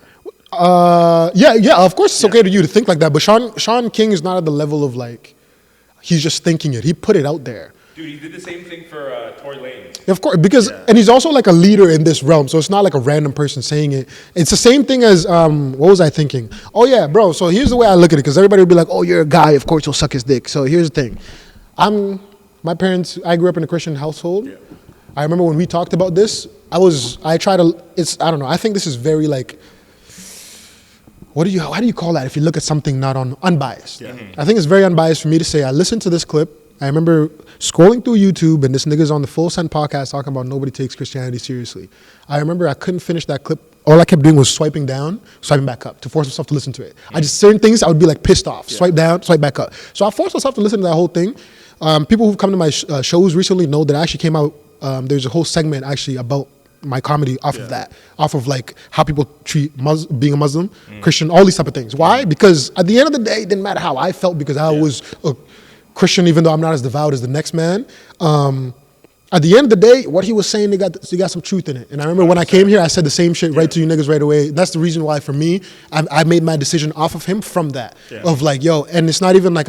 that. Yeah. Of course, it's okay to you to think like that. But Sean King is not at the level of like he's just thinking it. He put it out there. Dude, he did the same thing for Tory Lanez. Of course, because and he's also like a leader in this realm, so it's not like a random person saying it. It's the same thing as what was I thinking? Oh yeah, bro. So here's the way I look at it, because everybody would be like, "Oh, you're a guy. Of course, you'll suck his dick." So here's the thing. My parents. I grew up in a Christian household. Yeah. I remember when we talked about this. I don't know. I think this is very like. How do you call that if you look at something not unbiased? Yeah. I think it's very unbiased for me to say I listened to this clip. I remember scrolling through YouTube and this nigga's on the Full Send podcast talking about nobody takes Christianity seriously. I remember I couldn't finish that clip. All I kept doing was swiping down, swiping back up to force myself to listen to it. I just, certain things I would be like pissed off. Swipe down, swipe back up. So I forced myself to listen to that whole thing. People who've come to my shows recently know that I actually came out, there's a whole segment actually about my comedy off of that, off of like how people treat being a Muslim, Christian, all these type of things. Why? Because at the end of the day, it didn't matter how I felt, because I was a Christian, even though I'm not as devout as the next man. At the end of the day, what he was saying, they got some truth in it. And I remember when I came here, I said the same shit right to you niggas right away. That's the reason why, for me, I made my decision off of him from that. Of like, yo, and it's not even like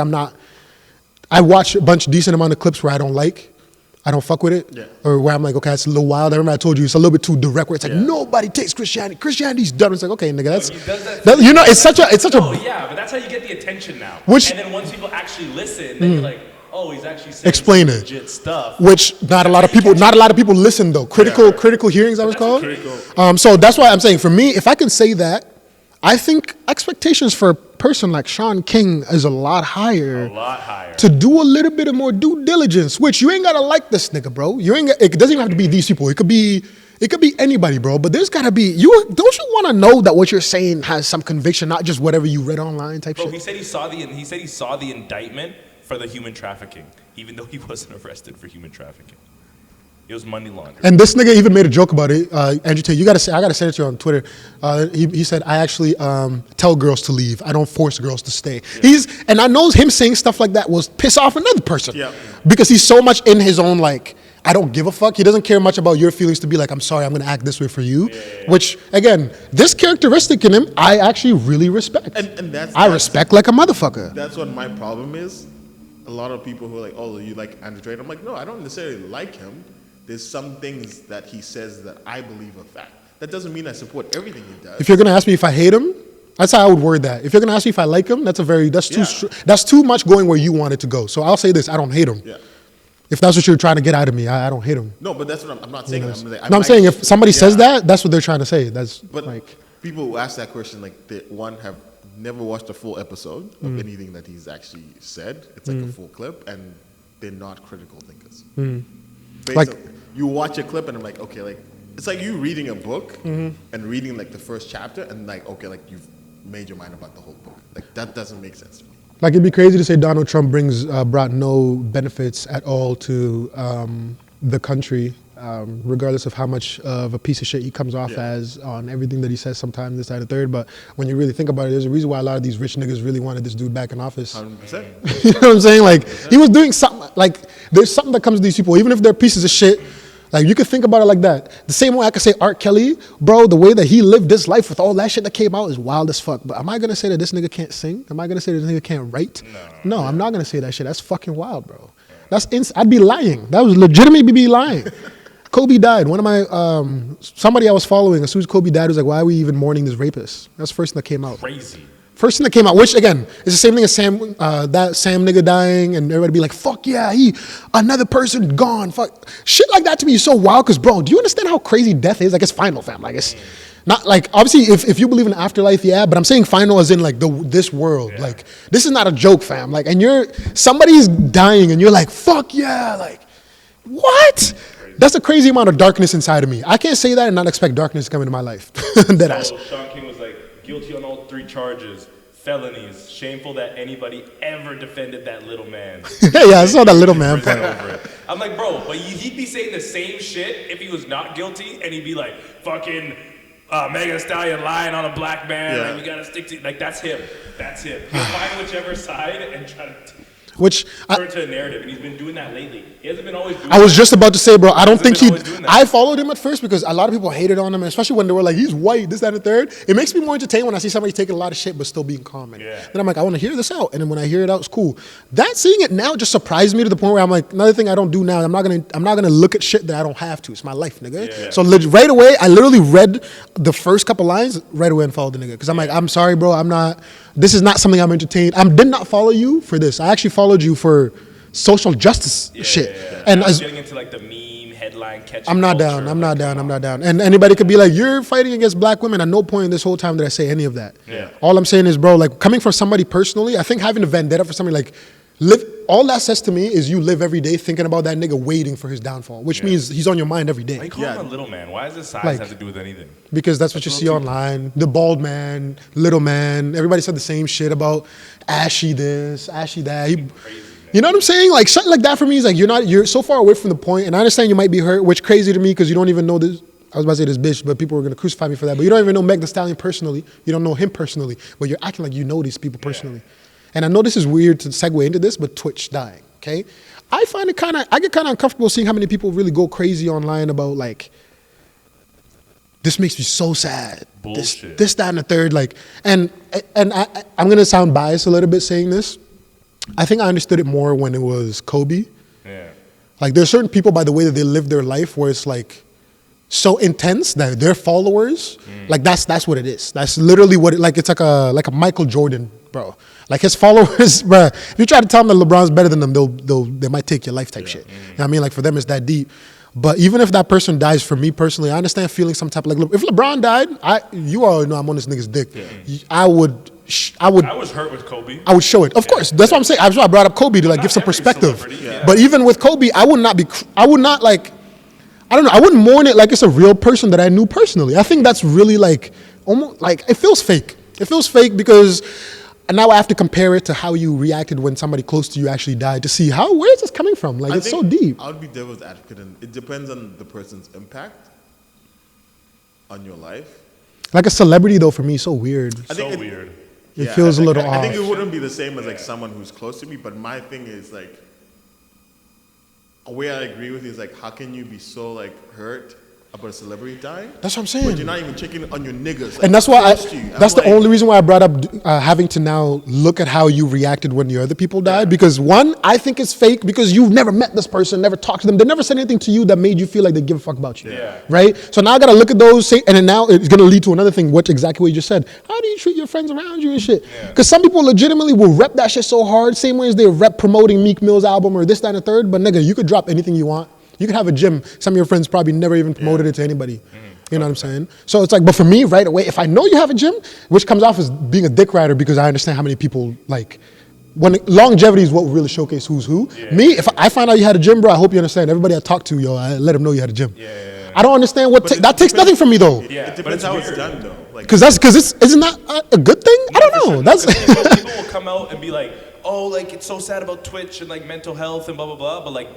I watch a decent amount of clips where I don't fuck with it, or where I'm like, okay, it's a little wild. I remember I told you it's a little bit too direct, where it's like nobody takes Christianity. Christianity's done. It's like, okay, nigga, it's such a. Oh yeah, but that's how you get the attention now. And then once people actually listen, then you're like, oh, he's actually saying explain some it. legit stuff. Which not a lot of people listen though. Critical hearings, that was called. So that's why I'm saying, for me, if I can say that, I think expectations for a person like Sean King is a lot higher. A lot higher. To do a little bit of more due diligence, which you ain't gotta like this nigga, bro. It doesn't even have to be these people. It could be anybody, bro. But there's gotta be don't you want to know that what you're saying has some conviction, not just whatever you read online type shit. He said he saw the indictment for the human trafficking, even though he wasn't arrested for human trafficking. It was money laundering. And this nigga even made a joke about it. Andrew Tate, I gotta send it to you on Twitter. He said, I actually tell girls to leave. I don't force girls to stay. And I know him saying stuff like that was piss off another person. Yeah. Because he's so much in his own, like, I don't give a fuck. He doesn't care much about your feelings to be like, I'm sorry, I'm gonna act this way for you. Which, again, this characteristic in him, I actually really respect. And I respect like a motherfucker. That's what my problem is. A lot of people who are like, oh, you like Andrew Tate? I'm like, no, I don't necessarily like him. There's some things that he says that I believe are fact. That doesn't mean I support everything he does. If you're gonna ask me if I hate him, that's how I would word that. If you're gonna ask me if I like him, that's too much going where you want it to go. So I'll say this: I don't hate him. Yeah. If that's what you're trying to get out of me, I don't hate him. No, but that's what I'm not saying. I'm saying if somebody says that, that's what they're trying to say. But people who ask that question, like, they, one, have never watched a full episode of anything that he's actually said. It's like a full clip, and they're not critical thinkers. Like, you watch a clip and I'm like, okay, like, it's like you reading a book and reading like the first chapter and like, okay, like you've made your mind about the whole book. Like, that doesn't make sense to me. Like, it'd be crazy to say Donald Trump brought no benefits at all to the country, regardless of how much of a piece of shit he comes off as on everything that he says sometimes, this, that, and the third. But when you really think about it, there's a reason why a lot of these rich niggas really wanted this dude back in office. 100%. You know what I'm saying? Like, he was doing something, like, there's something that comes to these people, even if they're pieces of shit, Like, you could think about it like that. The same way I could say R. Kelly, bro, the way that he lived this life with all that shit that came out is wild as fuck. But am I going to say that this nigga can't sing? Am I going to say that this nigga can't write? No, I'm not going to say that shit. That's fucking wild, bro. I'd be lying. That was legitimately be lying. Kobe died. One of my, somebody I was following, as soon as Kobe died, was like, why are we even mourning this rapist? That's the first thing that came out. Crazy. First thing that came out, which again is the same thing as that Sam nigga dying, and everybody be like, "Fuck yeah, another person gone." Fuck, shit like that to me is so wild. Cause bro, do you understand how crazy death is? Like, it's final, fam. Like, it's not like, obviously if you believe in afterlife, yeah. But I'm saying final as in like this world. Yeah. Like, this is not a joke, fam. Like, and somebody's dying, and you're like, "Fuck yeah!" Like, what? That's a crazy amount of darkness inside of me. I can't say that and not expect darkness to come into my life. Deadass. Sean King was like, guilty on all 3 charges, felonies, shameful that anybody ever defended that little man. Yeah, I saw that little man part. Over it. I'm like, bro, but he'd be saying the same shit if he was not guilty, and he'd be like, fucking Megan Thee Stallion lying on a black man, and you gotta stick to, like, that's him. That's him. He'll find whichever side and try to turn to a narrative, and he's been doing that lately. He hasn't been always doing that. I was just about to say, bro, I don't think I followed him at first because a lot of people hated on him, especially when they were like, he's white, this, that, and the third. It makes me more entertained when I see somebody taking a lot of shit but still being calm. Then I'm like, I want to hear this out. And then when I hear it out, it's cool. That seeing it now just surprised me to the point where I'm like, another thing I don't do now, I'm not gonna look at shit that I don't have to. It's my life, nigga. Yeah. So right away, I literally read the first couple lines right away and followed the nigga. Because I'm like, I'm sorry, bro, this is not something I'm entertained. I did not follow you for this. I actually followed you for social justice shit. Yeah. And I'm getting into like the meme headline catching. I'm not down. And anybody could be like, you're fighting against black women. At no point in this whole time did I say any of that. Yeah. All I'm saying is, bro, like, coming from somebody personally, I think having a vendetta for somebody, like, all that says to me is you live every day thinking about that nigga waiting for his downfall, which means he's on your mind every day. Why you call him a little man? Why does his size have to do with anything? Because that's what you see online. The bald man, little man. Everybody said the same shit about Ashy this, Ashy that. You know what I'm saying? Like, something like that for me is like, you're so far away from the point, and I understand you might be hurt, which crazy to me because you don't even know this. I was about to say this bitch, but people were going to crucify me for that. But you don't even know Meg Thee Stallion personally. You don't know him personally, but you're acting like you know these people personally. And I know this is weird to segue into this, but Twitch dying, okay? I get kind of uncomfortable seeing how many people really go crazy online about, like, this makes me so sad. Bullshit. This, that, and the third. Like, and I'm going to sound biased a little bit saying this. I think I understood it more when it was Kobe. Yeah. Like, there's certain people, by the way that they live their life, where it's like so intense that their followers, like, that's what it is. That's literally what it's like a Michael Jordan, bro. Like, his followers, bro. If you try to tell them that LeBron's better than them, they might take your life type shit. You know what I mean? Like, for them, it's that deep. But even if that person dies, for me personally, I understand feeling some type of, like, if LeBron died, you all know I'm on this nigga's dick. Yeah. I was hurt with Kobe. I would show it. Of course. That's what I'm saying. That's why I brought up Kobe to, like, give some perspective. But even with Kobe, I would not like, I don't know, I wouldn't mourn it like it's a real person that I knew personally. I think that's really, like, almost, like, it feels fake. It feels fake because now I have to compare it to how you reacted when somebody close to you actually died to see where is this coming from? Like, it's so deep. I would be devil's advocate, and it depends on the person's impact on your life. Like, a celebrity, though, for me, is so weird. Weird. It feels a little off. I think it wouldn't be the same as, like, someone who's close to me, but my thing is, like, a way I agree with you is, like, how can you be so, like, hurt about a celebrity dying? That's what I'm saying. But you're not even checking on your niggas. Like, and that's why that's the like, only reason why I brought up having to now look at how you reacted when the other people died. Because one, I think it's fake because you've never met this person, never talked to them. They never said anything to you that made you feel like they give a fuck about you. Yeah. Right? So now I got to look at those, and then now it's going to lead to another thing, exactly what you just said. How do you treat your friends around you and shit? Because some people legitimately will rep that shit so hard, same way as they rep promoting Meek Mill's album or this, that, and the third. But nigga, you could drop anything you want. You could have a gym. Some of your friends probably never even promoted it to anybody. You know what I'm saying? So it's like, but for me, right away, if I know you have a gym, which comes off as being a dick rider because I understand how many people, like, when longevity is what really showcase who's who. Yeah. Me, if I find out you had a gym, bro, I hope you understand. Everybody I talk to, I let them know you had a gym. I don't understand that takes nothing from me though. It depends how it's done though. Like, isn't that a good thing? I don't know. That's people will come out and be like, oh, like, it's so sad about Twitch and, like, mental health and blah blah blah, but, like,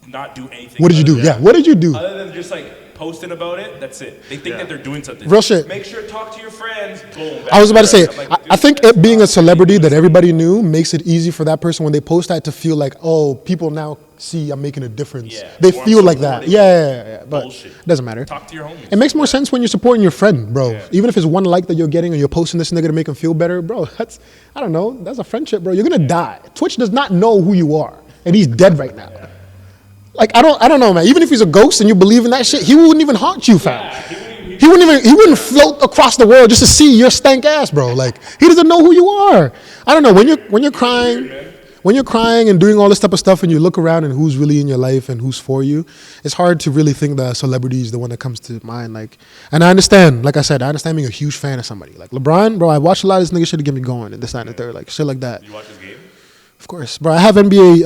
not do anything. What did you do? Yeah, what did you do? Other than just, like, posting about it, that's it. They think that they're doing something. Real shit. Make sure to talk to your friends. Boom. I was about to say, I think it being a celebrity that everybody knew makes it easy for that person when they post that to feel like, oh, people now see I'm making a difference. Yeah. They Or I'm feel like that. supporting. Yeah. But Bullshit. it doesn't matter. Talk to your homies. It makes more sense when you're supporting your friend, bro. Yeah. Even if it's one like that you're getting and you're posting this nigga to make him feel better, bro. That's, I don't know. That's a friendship, bro. You're gonna die. Twitch does not know who you are, and he's dead right now. Like I don't know, man. Even if he's a ghost and you believe in that shit, he wouldn't even haunt you, fam. He wouldn't float across the world just to see your stank ass, bro. Like he doesn't know who you are. I don't know when you're crying. When you're crying and doing all this type of stuff and you look around and who's really in your life and who's for you, it's hard to really think that celebrity is the one that comes to mind. Like, and I understand, like I said, I understand being a huge fan of somebody. Like LeBron, bro, I watch a lot of this nigga shit to get me going and this, that, and the third, like shit like that. You watch this game? Of course, bro. I have NBA,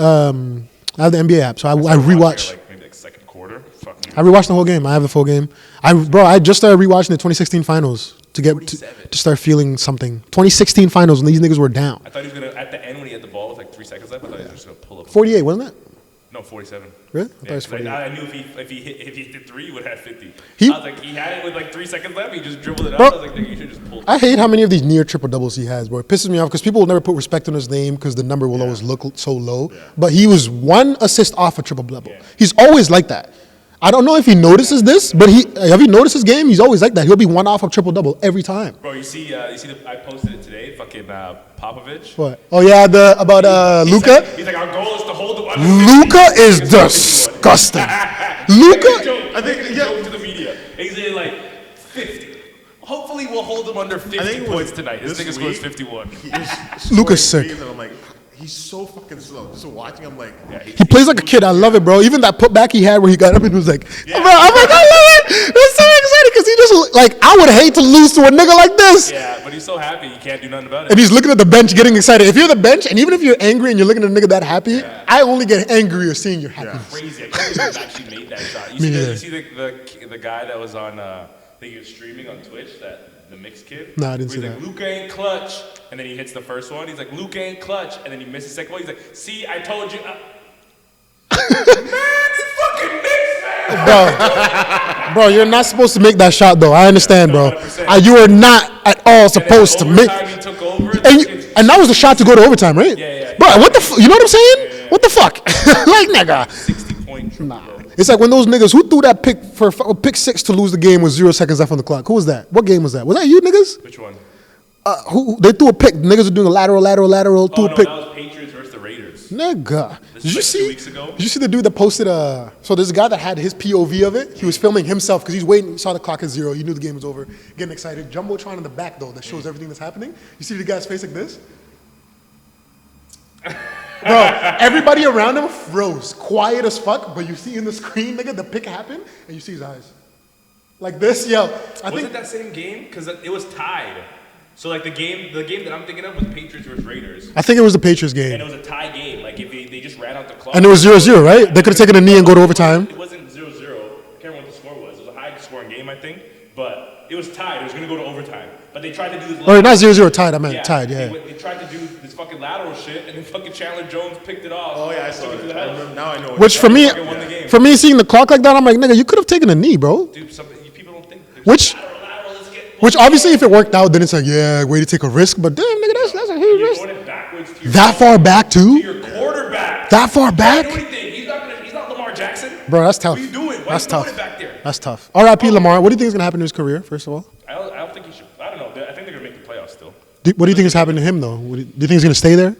I have the NBA app, so I rewatch. Like maybe like second quarter. Fucking. I rewatched the whole game. I have the full game. I just started rewatching the 2016 finals to get to start feeling something. 2016 finals when these niggas were down. I thought he was gonna at the end when he had the ball with like 3 seconds left. I thought he was just gonna pull up. 48, wasn't it? No, 47. Really? I thought it was Yeah, 48. I knew if he hit the three, he would have 50. He- I was like, he had it with like 3 seconds left. He just dribbled it Bro, out. I was like, nigga, you should just pull. I hate how many of these near triple doubles he has, bro. It pisses me off because people will never put respect on his name because the number will always look so low. But he was one assist off a triple double. Yeah. He's always like that. I don't know if he notices this, but have you noticed his game? He's always like that. He'll be one off of triple double every time. Bro, you see I posted it today. Fucking Popovich. What? Oh yeah, about Luka. He's like, our goal is to hold the. Luka is disgusting. Luka. I think joke to the media. He's in like 50. Hopefully, we'll hold him under 50 points tonight. This nigga scores 51. Luka's sick. And I'm like, he's so fucking slow. Just watching him, like, He plays like a kid. I love it, bro. Even that putback he had where he got up and was like, bro, I'm like, I love it. It's so exciting because he just, like, I would hate to lose to a nigga like this. Yeah, but he's so happy he can't do nothing about it. And he's looking at the bench getting excited. If you're the bench, and even if you're angry and you're looking at a nigga that happy, I only get angrier seeing your happiness. Crazy. I can't believe he actually made that shot. You see the guy that was on, I think he was streaming on Twitch, the mixed kid? No, I didn't Where see he's like, that. Luke ain't clutch. And then he hits the first one. He's like, Luke ain't clutch. And then he misses the second one. He's like, see, I told you. Man, you fucking mixed, man. Bro, you're not supposed to make that shot, though. I understand, bro. 100%. You are not at all supposed to make. Overtime, he took over. And that was the shot to go to overtime, right? Yeah. Bro, what the you know what I'm saying? What the fuck? Like, nigga. 60-point triple double. It's like when those niggas who threw that pick for pick six to lose the game with 0 seconds left on the clock. Who was that? What game was that? Was that you niggas? Which one? Who they threw a pick? Niggas were doing a lateral, Oh, threw no, a pick. that was Patriots versus the Raiders. Nigga, This did is you like 2 see? weeks ago. Did you see the dude that posted? So there's a guy that had his POV of it. He was filming himself because he's waiting. He saw the clock at 0. He knew the game was over. Getting excited. Jumbotron in the back though that shows everything that's happening. You see the guy's face like this. Bro, everybody around him froze, quiet as fuck. But you see in the screen, nigga, the pick happened, and you see his eyes, like this. Yo, I Was think it that same game? Because it was tied. So like the game that I'm thinking of was Patriots versus Raiders, it was the Patriots and game, it was a tie game. Like if they just ran out the clock. and it was 0-0, right? They could have taken a knee and go to overtime. It wasn't 0-0. I can't remember what the score was. It was a high-scoring game, I think. But it was tied. It was going to go to overtime. But they tried to do this. Or not 0-0 tied. I meant tied. Yeah. They tried to do this fucking lateral shit, and then fucking Chandler Jones picked it off. oh yeah, I saw took to it. the I house. remember, now I know. Which for me, Fucking won the game. seeing the clock like that, I'm like, nigga, you could have taken a knee, bro. Dude, people don't think. There's Which- lateral, let's get. Which obviously, if it worked out, then it's like, yeah, way to take a risk. But damn, nigga, that's a huge You're risk. going it backwards to your That far back to too? your quarterback. That far back? What do you think? He's not Lamar Jackson. Bro, that's tough. What are you doing? Why That's are you doing tough. it back there? That's tough. R.I.P. Lamar. What do you think is gonna happen to his career? First of all, I don't think he should. I don't know. I think they're gonna make the playoffs still. what do you think is happening to him though? Do you think he's gonna stay there?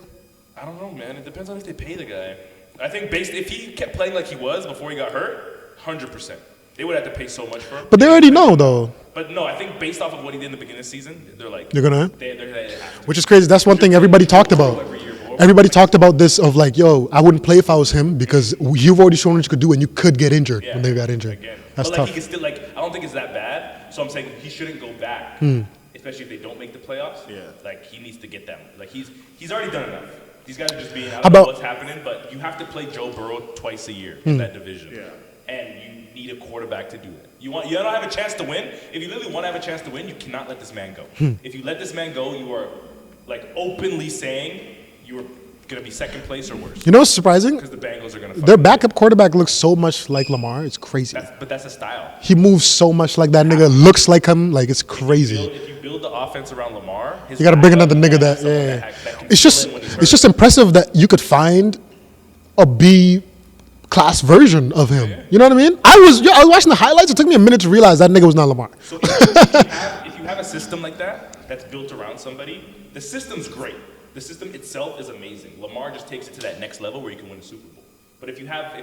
I don't know, man. It depends on if they pay the guy. I think if he kept playing like he was before he got hurt, 100%. They would have to pay so much for him. But they already know though. But no, I think based off of what he did in the beginning of the season, they're like They're gonna? they have to. Which is crazy. That's one thing everybody talked about. Every year, bro. Everybody talked about this of like, yo, I wouldn't play if I was him because you've already shown what you could do and you could get injured Yeah, when they got injured. Again. That's but tough. He can still I don't think it's that bad. So I'm saying he shouldn't go back, especially if they don't make the playoffs. Yeah. Like he needs to get them. Like he's already done enough. These guys are just being. I How don't know about- what's happening, but you have to play Joe Burrow twice a year in that division. Yeah. And you need a quarterback to do it. You don't have a chance to win. If you literally want to have a chance to win, you cannot let this man go. If you let this man go, you are like openly saying you are gonna be second place or worse. You know what's surprising? Because the Bengals are gonna. Their backup quarterback looks so much like Lamar. It's crazy. But that's a style. He moves so much like that nigga. Looks like him. Like it's crazy. If you build the offense around Lamar, his You got to bring backup another nigga that. someone Yeah. that can It's fill just in when he's it's hurt. just impressive that you could find a B class version of him. You know what I mean? I was watching the highlights. It took me a minute to realize that nigga was not Lamar. So if you have a system like that that's built around somebody, the system's great. The system itself is amazing. Lamar just takes it to that next level where you can win a Super Bowl. But if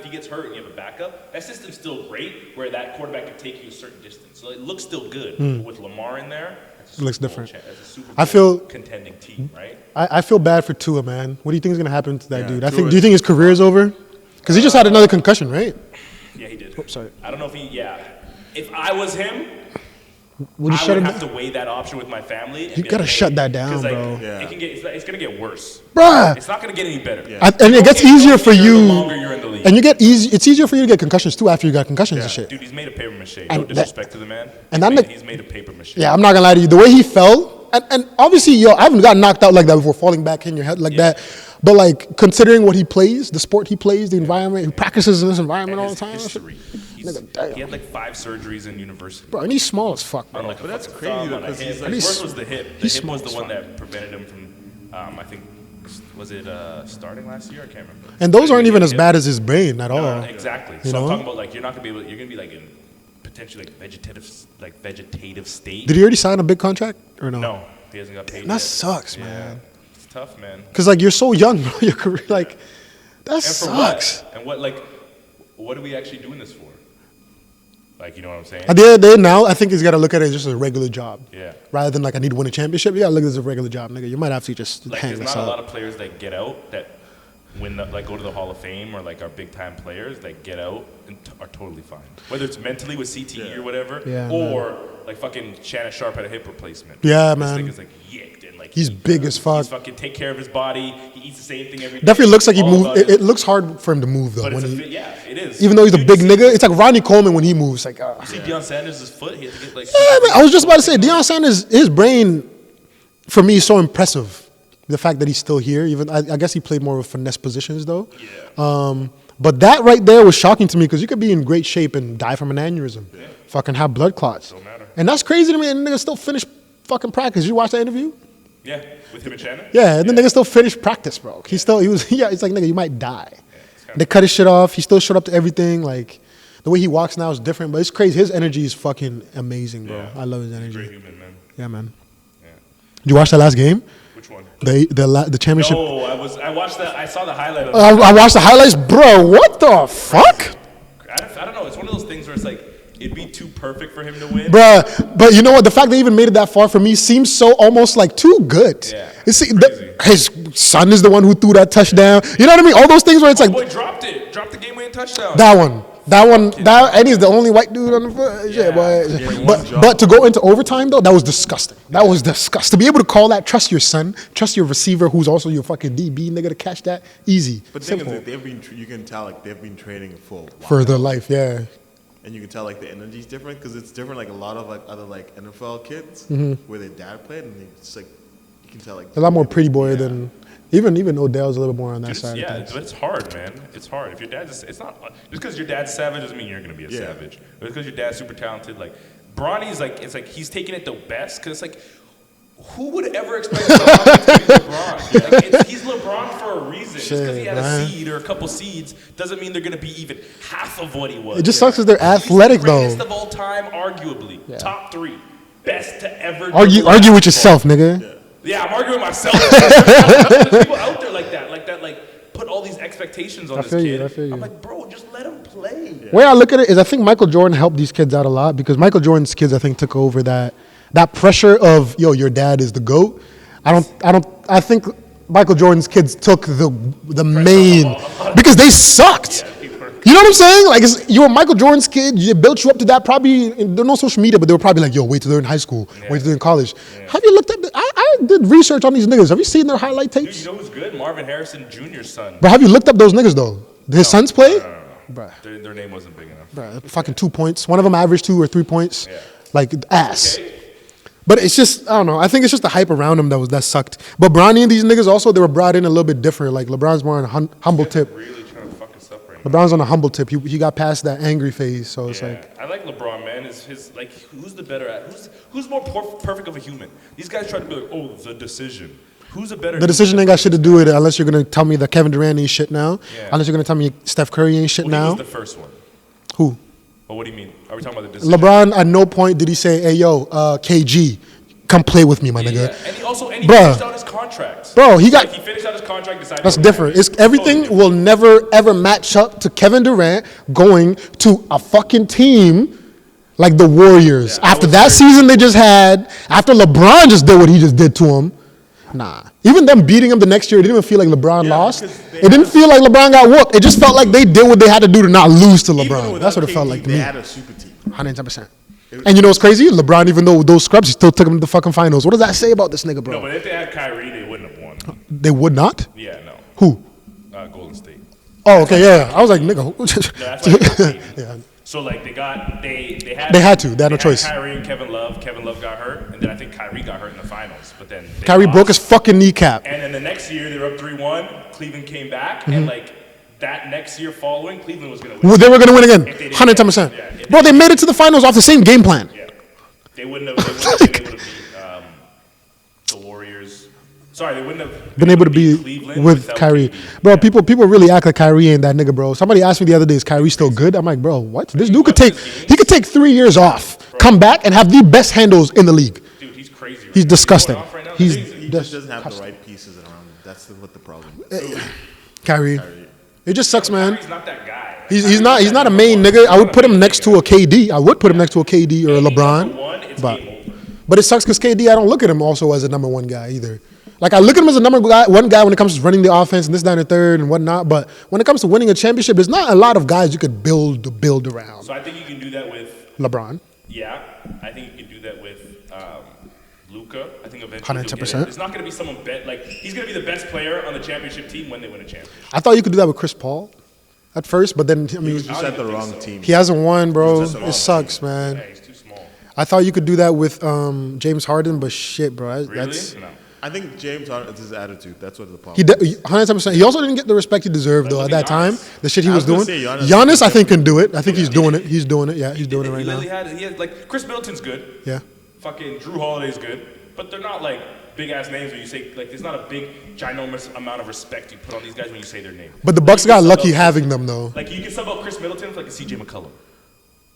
he gets hurt and you have a backup, that system's still great where that quarterback can take you a certain distance. So it looks still good. But with Lamar in there, It looks different. That's a Super Bowl I feel contending team, right? I feel bad for Tua, man. What do you think is gonna happen to that Yeah, dude? Tua Do you think his career is over? Because he just had another concussion, right? Yeah, he did. Sorry. I don't know if if I was him, Would you I shut would him have down? to weigh that option with my family. And You be gotta like, shut hey, that down, 'cause, like, bro. Yeah. It's gonna get worse. Bruh. It's not gonna get any better. And it gets easier for The you. longer you're in the league. And it's easier for you to get concussions too after you got concussions and shit. Dude, he's made of paper mache. No And disrespect to the man. and He's that he's made of paper mache. Yeah, I'm not gonna lie to you. The way he fell, and obviously, I haven't gotten knocked out like that before, falling back in your head like that. But like considering what he plays, the sport he plays, the environment, he practices in this environment And all the his time. history. Nigga, damn. He had like 5 surgeries in university. Bro, and he's small as fuck, bro. On like a But that's fucking crazy, thumb, though, on a 'cause hip. he's like- His worst was the hip. The he's hip was small the as one fuck. that prevented him from, I think, was it starting last year? I can't remember. And those aren't even as Hip. bad as his brain at all. No, exactly. You So I'm know? talking about like you're not gonna be able. You're gonna be like in potentially vegetative state. Did he already sign a big contract or no? No, he hasn't got paid. That yet. sucks, Yeah. man. It's tough, man. Because like you're so young, bro. Your career, like that And for sucks. what? And what are we actually doing this for? Like, you know what I'm saying? At the end of the day, now I think he's got to look at it as just a regular job. Yeah. Rather than like I need to win a championship, you got to look at it as a regular job, nigga. You might have to just Like, hang there's this not a lot up. of players that get out that go to the Hall of Fame or like are big time players that get out and are totally fine. Whether it's mentally with CTE or whatever, Yeah, or like fucking Shannon Sharp had a hip replacement. Yeah, this man. nigga's like yicked and like He's big as fuck. He's fucking take care of his body. He eats the same thing every day. Definitely looks like he All moves. about It looks hard for him to move though. But When it's he, yeah, it is. even though he's a Dude, big you nigga, it's like Ronnie Coleman when he moves. Like, See Deion Sanders' foot. He had to get like. yeah, man, I was just about to say, Deion Sanders, his brain, for me, is so impressive. The fact that he's still here, even I guess he played more of finesse positions though. Yeah. But that right there was shocking to me because you could be in great shape and die from an aneurysm, fucking have blood clots, Don't matter. and that's crazy to me. And the nigga still finished fucking practice. You watch that interview? Yeah, with him and Shannon. Yeah, and the nigga still finished practice, bro. He was yeah. It's like nigga, you might die. kinda They cut his shit off. He still showed up to everything. Like the way he walks now is different, but it's crazy. His energy is fucking amazing, bro. Yeah. I love his He's a energy. great human, man. Yeah, man. Yeah. Did you watch that last game? Which one? The championship. No, I watched that. I saw the highlight of it. I watched the highlights, bro. What the fuck, I don't know. It's one of those things where it's like it'd be too perfect for him to win. bruh? But you know what? The fact they even made it that far for me seems so almost like too good. Yeah, It's, crazy. his son is the one who threw that touchdown. You know what I mean? All those things where it's like Boy, dropped the game-winning touchdown. that one. And he's the only white dude on the foot. Yeah, boy. Yeah, But to go into overtime though, that was disgusting. That was disgusting. To be able to call that, trust your son, trust your receiver, who's also your fucking DB nigga to catch that, easy, But the thing simple is, you can tell like they've been training for a while. for their life. Yeah, And you can tell like the energy's different because it's different. Like a lot of like other like NFL kids where their dad played, and it's like you can tell like a lot more pretty boy than even Odell's a little more on that side Yeah, of things. but it's hard, man. It's hard. If your dad's, it's not just because your dad's savage doesn't mean you're gonna be a Yeah. savage. But because your dad's super talented, like Bronny's like it's like he's taking it the best because like who would ever expect LeBron to be LeBron? Like, he's LeBron for a reason. Just because he Shit, had man. a seed or a couple seeds doesn't mean they're gonna be even half of what he was. It just sucks 'cause they're athletic, he's the greatest though. of all time, arguably top 3, best to ever. Argue dribble with basketball. yourself, nigga. Yeah, I'm arguing with myself. There's people out there like that, put all these expectations on I this feel you, kid. I feel you. I'm like, bro, just let him play. The way I look at it is I think Michael Jordan helped these kids out a lot because Michael Jordan's kids I think took over that pressure of your dad is the GOAT. I think Michael Jordan's kids took the main because they sucked. You know what I'm saying? Like you were Michael Jordan's kid. You built you up to that. Probably there's no social media, but they were probably like, "Yo, wait till they're in high school. Wait till they're in college." Have you looked at? I did research on these niggas. Have you seen their highlight Dude, tapes? you know who's good? Marvin Harrison Jr.'s son. But have you looked up those niggas though? Did his sons play? Bruh. Their name wasn't big enough. Bruh, fucking 2 points. One of them averaged 2 or 3 points. Yeah. Like ass. Okay. But it's just I don't know. I think it's just the hype around him that sucked. But Bronny and these niggas also they were brought in a little bit different. Like LeBron's more on a humble tip. Really trying to fuck us up right now. LeBron's on a humble tip. He got past that angry phase. So it's like I like LeBron, man. His who's the better at who's more perfect of a human? These guys try to be like, oh, the decision. Who's a better? The decision ain't got shit to do with it unless you're gonna tell me that Kevin Durant ain't shit now. Yeah. Unless you're gonna tell me Steph Curry ain't shit Well, now. he was the first one. Who? But what do you mean? Are we talking about the decision? LeBron, at no point did he say, hey, yo, KG, come play with me, my nigga. Yeah. And he also Bruh. finished out his contract. Bro, he got- Like, he finished out his contract. Decided That's to go different. back. It's everything Totally will never ever match up to Kevin Durant going to a fucking team like the Warriors. Yeah, After was that very- season they just had, after LeBron just did what he just did to him, nah. Even them beating him the next year, it didn't even feel like LeBron lost. because they It didn't feel like LeBron got whooped. It just felt like they did what they had to do to not lose to Even LeBron. without That's what it felt KD, like to they me. had a super team. 110%. And you know what's crazy? LeBron, even though with those scrubs, he still took him to the fucking finals. What does that say about this nigga, bro? No, but if they had Kyrie, they wouldn't have won. They would not? Yeah, no. Who? Golden State. Oh, okay, yeah. I was like, nigga. No, that's why they got Katie. Yeah. So like they had They had to. They had no choice. Kyrie and Kevin Love. Kevin Love got hurt, and then I think Kyrie got hurt in the finals. But then they Kyrie lost. broke his fucking kneecap. And then the next year they were up 3-1. Cleveland came back, Mm-hmm. and like that next year following, Cleveland was gonna win. Well, they were going to win again. If they didn't 110%. yeah, if Bro, they made it to the finals off the same game plan. Yeah, they wouldn't have. They wouldn't have been able to beat the Warriors. Sorry, they wouldn't have Been able to beat be Cleveland with without Kyrie. KD. Bro, Yeah. people really act like Kyrie ain't that nigga, bro. Somebody asked me the other day, is Kyrie still good? I'm like, bro, what? This dude could take, he could take 3 years off, come back, and have the best handles in the league. Dude, he's crazy. Right He's now. disgusting. Going off right now. He's- Crazy. He just doesn't have the right pieces around him. That's what the problem is. Kyrie. It just sucks, man. Kyrie's not that guy. He's not a main nigga. I would put him next to a KD. I would put him next to a KD or a Number LeBron. one, it's But game over. but it sucks because KD, I don't look at him also as a number one guy either. Like I look at him as a one guy when it comes to running the offense and this, that, and the third and whatnot. But when it comes to winning a championship, there's not a lot of guys you could build around. So I think you can do that with. LeBron. Yeah, I think you can do that with Luka. I think eventually he'll get 110%. it. It's not going to be someone like he's going to be the best player on the championship team when they win a championship. I thought you could do that with Chris Paul at first, but then I He mean was just I at the don't wrong think so. team. he hasn't won, bro. He's just It sucks, man. Yeah, he's too small. I thought you could do that with James Harden, but shit, bro. Really? That's No. I think James Harden, it's his attitude. That's what the problem. he 110%. He also didn't get the respect he deserved though at look that at time. Giannis. The shit he I was was doing. gonna say, Giannis Giannis, I think, can do it. I think he's doing it. He's doing it. Yeah, he's doing it right He now. literally he had like Chris Middleton's good. Yeah. Fucking Drew Holiday's good, but they're not like big ass names where you say like there's not a big ginormous amount of respect you put on these guys when you say their name. But the Bucks Like, got you can lucky sub out- having them though. Like you can sub out Chris Middleton for like a CJ McCollum.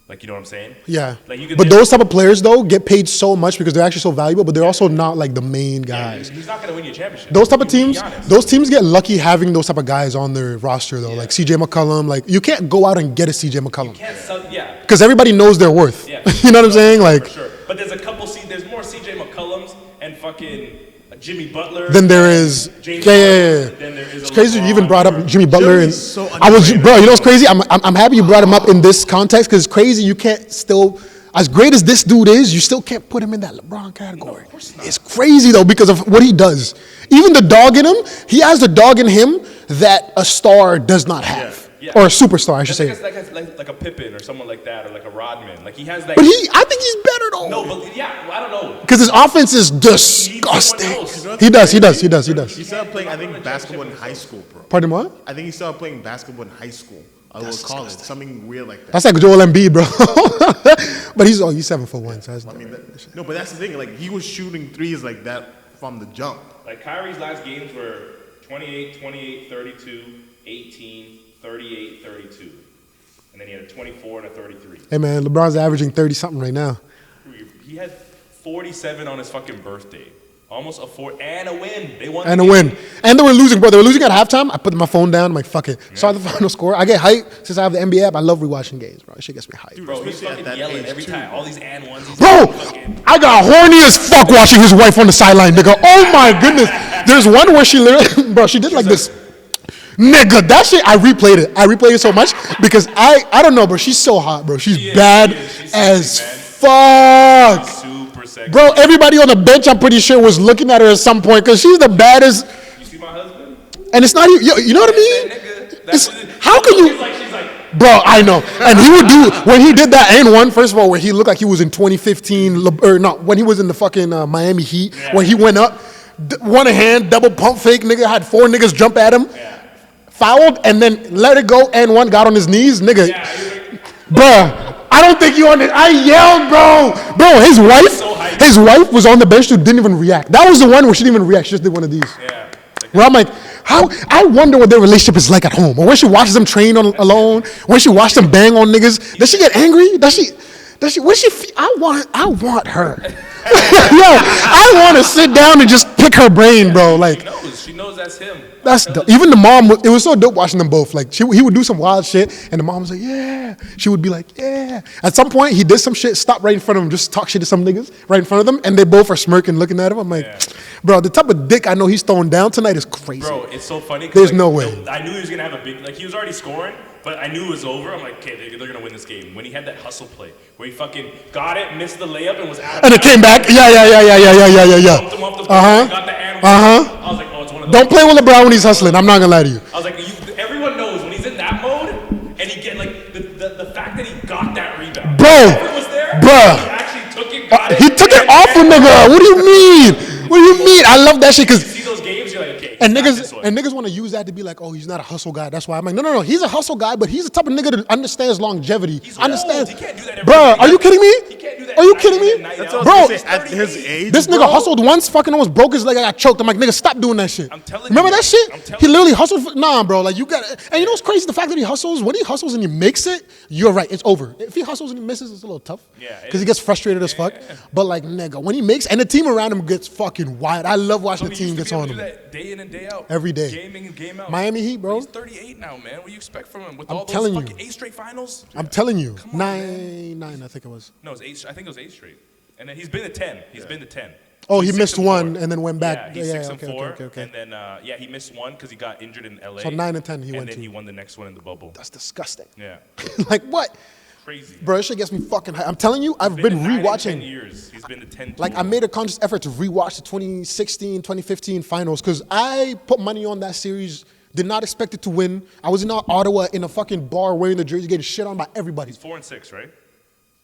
Like you know what I'm saying? Yeah. Like you can. But those type of players though get paid so much because they're actually so valuable, but they're also not like the main guys. He's not gonna win you a championship. Those type of You can be teams, honest. those teams get lucky having those type of guys on their roster though, like CJ McCollum. Like you can't go out and get a CJ McCollum Can't sub, yeah. because everybody knows their worth. Yeah. You know what I'm saying? Like For sure. But there's a couple. There's more CJ McCollums and fucking Jimmy Butler. than there is. James Yeah. Harden, then there is It's a crazy you even LeBron. brought up Jimmy Butler, and Jimmy's so I was, underrated. bro. You know what's crazy? I'm happy you brought him up in this context because it's crazy you can't still. As great as this dude is, you still can't put him in that LeBron category. It's crazy though because of what he does. Even the dog in him, he has the dog in him that a star does not have, Yeah. or a superstar, I should That's say. like a Pippen or someone like that, or like a Rodman. Like he has that. But I think he's better though. No, but yeah, I don't know. Because his offense is disgusting. He does. He does. He started playing, I think, basketball in high school, bro. Pardon what? I think he started playing basketball in high school. Or college, something weird like that. That's like Joel Embiid, bro. But he's 7'1", so that's I mean, no, but that's the thing. Like he was shooting threes like that from the jump. Like Kyrie's last games were 28, 28, 32, 18, 38, 32. And then he had a 24 and a 33. Hey man, LeBron's averaging 30 something right now. He had 47 on his fucking birthday. Almost a 4 and a win. They won. And the a game. win. And they were losing, bro. They were losing at halftime. I put my phone down. I'm like, fuck it. Saw the final score. I get hyped since I have the NBA app. I love rewatching games, bro. That shit gets me hyped. Bro, he's Especially at fucking that yelling age, every too, time. bro. All these and ones. He's Bro, fucking- I got horny as fuck watching his wife on the sideline, nigga. Oh my goodness. There's one where she literally, bro, she did like this. Nigga, that shit, I replayed it. I replayed it so much because I don't know, bro. She's so hot, bro. She's She is, bad she is. She's as sexy, fuck. super sexy. Bro, everybody on the bench, I'm pretty sure, was looking at her at some point because she's the baddest. You see my husband? And it's not even, yo, you know what I mean? That nigga. It's- That's what it- how can you- She's like, Bro, I know. And he would do, when he did that and one, first of all, where he looked like he was in 2015, or no, when he was in the fucking Miami Heat, Yeah. when he went up, one hand, double pump fake, nigga, had 4 niggas jump at him, fouled, and then let it go, and one got on his knees, nigga. yeah, he was Bruh, I don't think you understand. I yelled, bro. Bro, his wife, so hyped. his wife was on the bench who didn't even react. That was the one where she didn't even react. She just did one of these. Yeah. Where I'm like, how? I wonder what their relationship is like at home, or when she watches them train alone, when she watches them bang on niggas. Does she get angry? Does she? When she? I want her. Yo, I want to sit down and just pick her brain, bro. Like, She knows that's him. that's dope. Even the mom. It was so dope watching them both. Like, he would do some wild shit, and the mom was like, "Yeah." She would be like, "Yeah." At some point, he did some shit, stop right in front of him, just talk shit to some niggas right in front of them, and they both are smirking, looking at him. I'm like, bro, the type of dick I know he's throwing down tonight is crazy. Bro, it's so funny. There's no way. I knew he was gonna have a big. Like he was already scoring, but I knew it was over. I'm like, okay, they're gonna win this game. When he had that hustle play, where he fucking got it, missed the layup, and was out of And it came back. Yeah. Bumped him off the Uh-huh. got the and Uh-huh. I was like, oh, it's one of those. Don't play with LeBron when he's hustling. I'm not gonna lie to you. I was like, everyone knows when he's in that mode, and he get like the fact that he got that rebound. Bro, Whoever was there, bruh. he actually took it, got it. He took it off a nigga. What do you mean? What do you mean? I love that shit You because see those games, you're like, okay. and it's not this one. niggas want to use that to be like, oh, he's not a hustle guy. That's why I'm like, no. He's a hustle guy, but he's the type of nigga that understands longevity. He's Understands. old. He can't do that every Bruh, day. are you kidding me? He can't do that Are you night kidding in me? and night That's out. what I was Bro, gonna say. At his age, This nigga bro, hustled once, fucking almost broke his leg. I got choked. I'm like, nigga, stop doing that shit. I'm telling Remember you. that shit? I'm telling He you. literally hustled. Nah, bro. Like you got. And you know what's crazy? The fact that he hustles. When he hustles and he makes it, you're right. It's over. If he hustles and he misses, it's a little tough. Yeah, it Because he is. gets frustrated as fuck. But like, nigga, when he makes and the team around him gets fucking wild. I love watching the He team used to gets be able on to do him. that day in and day out. Every day. Game in and game out. Miami Heat, bro. He's 38 now, man. What do you expect from him? With I'm all those telling you. fucking 8 straight finals? I'm telling you, Come on, nine, I think it was. No, it was 8. I think it was 8 straight. And then he's been to 10. He's been to 10. Oh, He's he 6 missed and one 4. and then went back. Yeah, he's 6 and okay, 4. okay. And then, he missed one because he got injured in LA. So 9 and 10 he and went then to. he won the next one in the bubble. That's disgusting. Yeah. Like what? Crazy. Bro, this shit gets me fucking high. I'm telling you, I've been to 9 in 10 rewatching. years. He's been to 10 Like I total. made a conscious effort to rewatch the 2016, 2015 finals because I put money on that series. Did not expect it to win. I was in Ottawa in a fucking bar wearing the jersey, getting shit on by everybody. He's 4 and 6, right?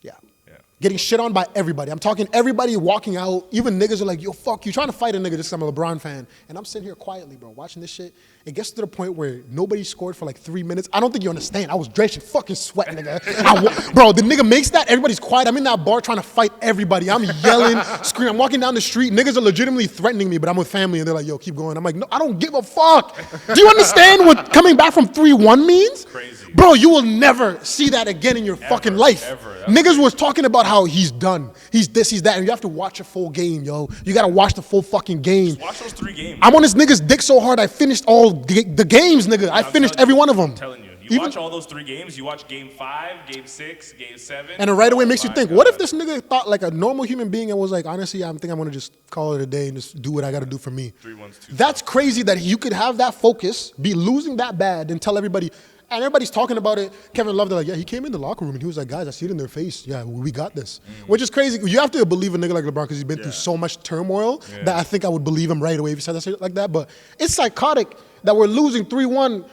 Yeah. Yeah. Getting shit on by everybody. I'm talking everybody walking out. Even niggas are like, yo, fuck you. Trying to fight a nigga just 'cause I'm a LeBron fan. And I'm sitting here quietly, bro, watching this shit. It gets to the point where nobody scored for like 3 minutes. I don't think you understand. I was drenching fucking sweat, nigga. Bro, the nigga makes that. Everybody's quiet. I'm in that bar trying to fight everybody. I'm yelling, screaming. I'm walking down the street. Niggas are legitimately threatening me, but I'm with family. And they're like, yo, keep going. I'm like, no, I don't give a fuck. Do you understand what coming back from 3-1 means? Crazy. Bro, you will never see that again in your fucking life. ever. Niggas was talking about how he's done. He's this, he's that. And you have to watch a full game, yo. You got to watch the full fucking game. Watch those 3 games. I'm on this nigga's dick so hard I finished all the games, nigga. I I'm finished telling every you, one of them. I'm telling you. You Even- watch all those 3 games. You watch game 5, game 6, game 7. And it right away makes you my think, what if God. this nigga thought like a normal human being and was like, honestly, I think I'm gonna just call it a day and just do what I gotta do for me. 3-1's too That's crazy that you could have that focus, be losing that bad, and tell everybody, and everybody's talking about it. Kevin Love, they're like, yeah, he came in the locker room and he was like, guys, I see it in their face. Yeah, we got this. Which is crazy. You have to believe a nigga like LeBron because he's been through so much turmoil that I think I would believe him right away if he said that shit like that. But it's psychotic that we're losing 3-1.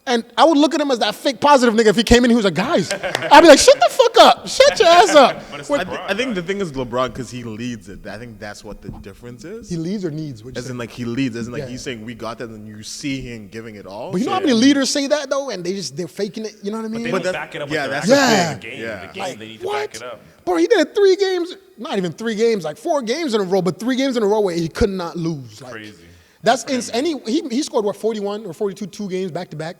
And I would look at him as that fake positive nigga if he came in and he was like, guys. I'd be like, shut the fuck up. Shut your ass up. But it's I, LeBron, I think the thing is LeBron because he leads it. I think that's what the difference is. He leads or needs, which As in, like, he leads. As in, like, Yeah. he's saying, we got that, and you see him giving it all. But you know So, how many leaders say that though, and they're faking it. You know what I mean? They But don't that- back it up yeah, with that's their the actions. thing. The game, Yeah. the game, Like, they need to what? back it up. Bro, he did 3 games, not even 3 games, like 4 games in a row, but 3 games in a row where he could not lose. Like, Crazy. That's insane. He scored what 41 or 42 2 games back to back.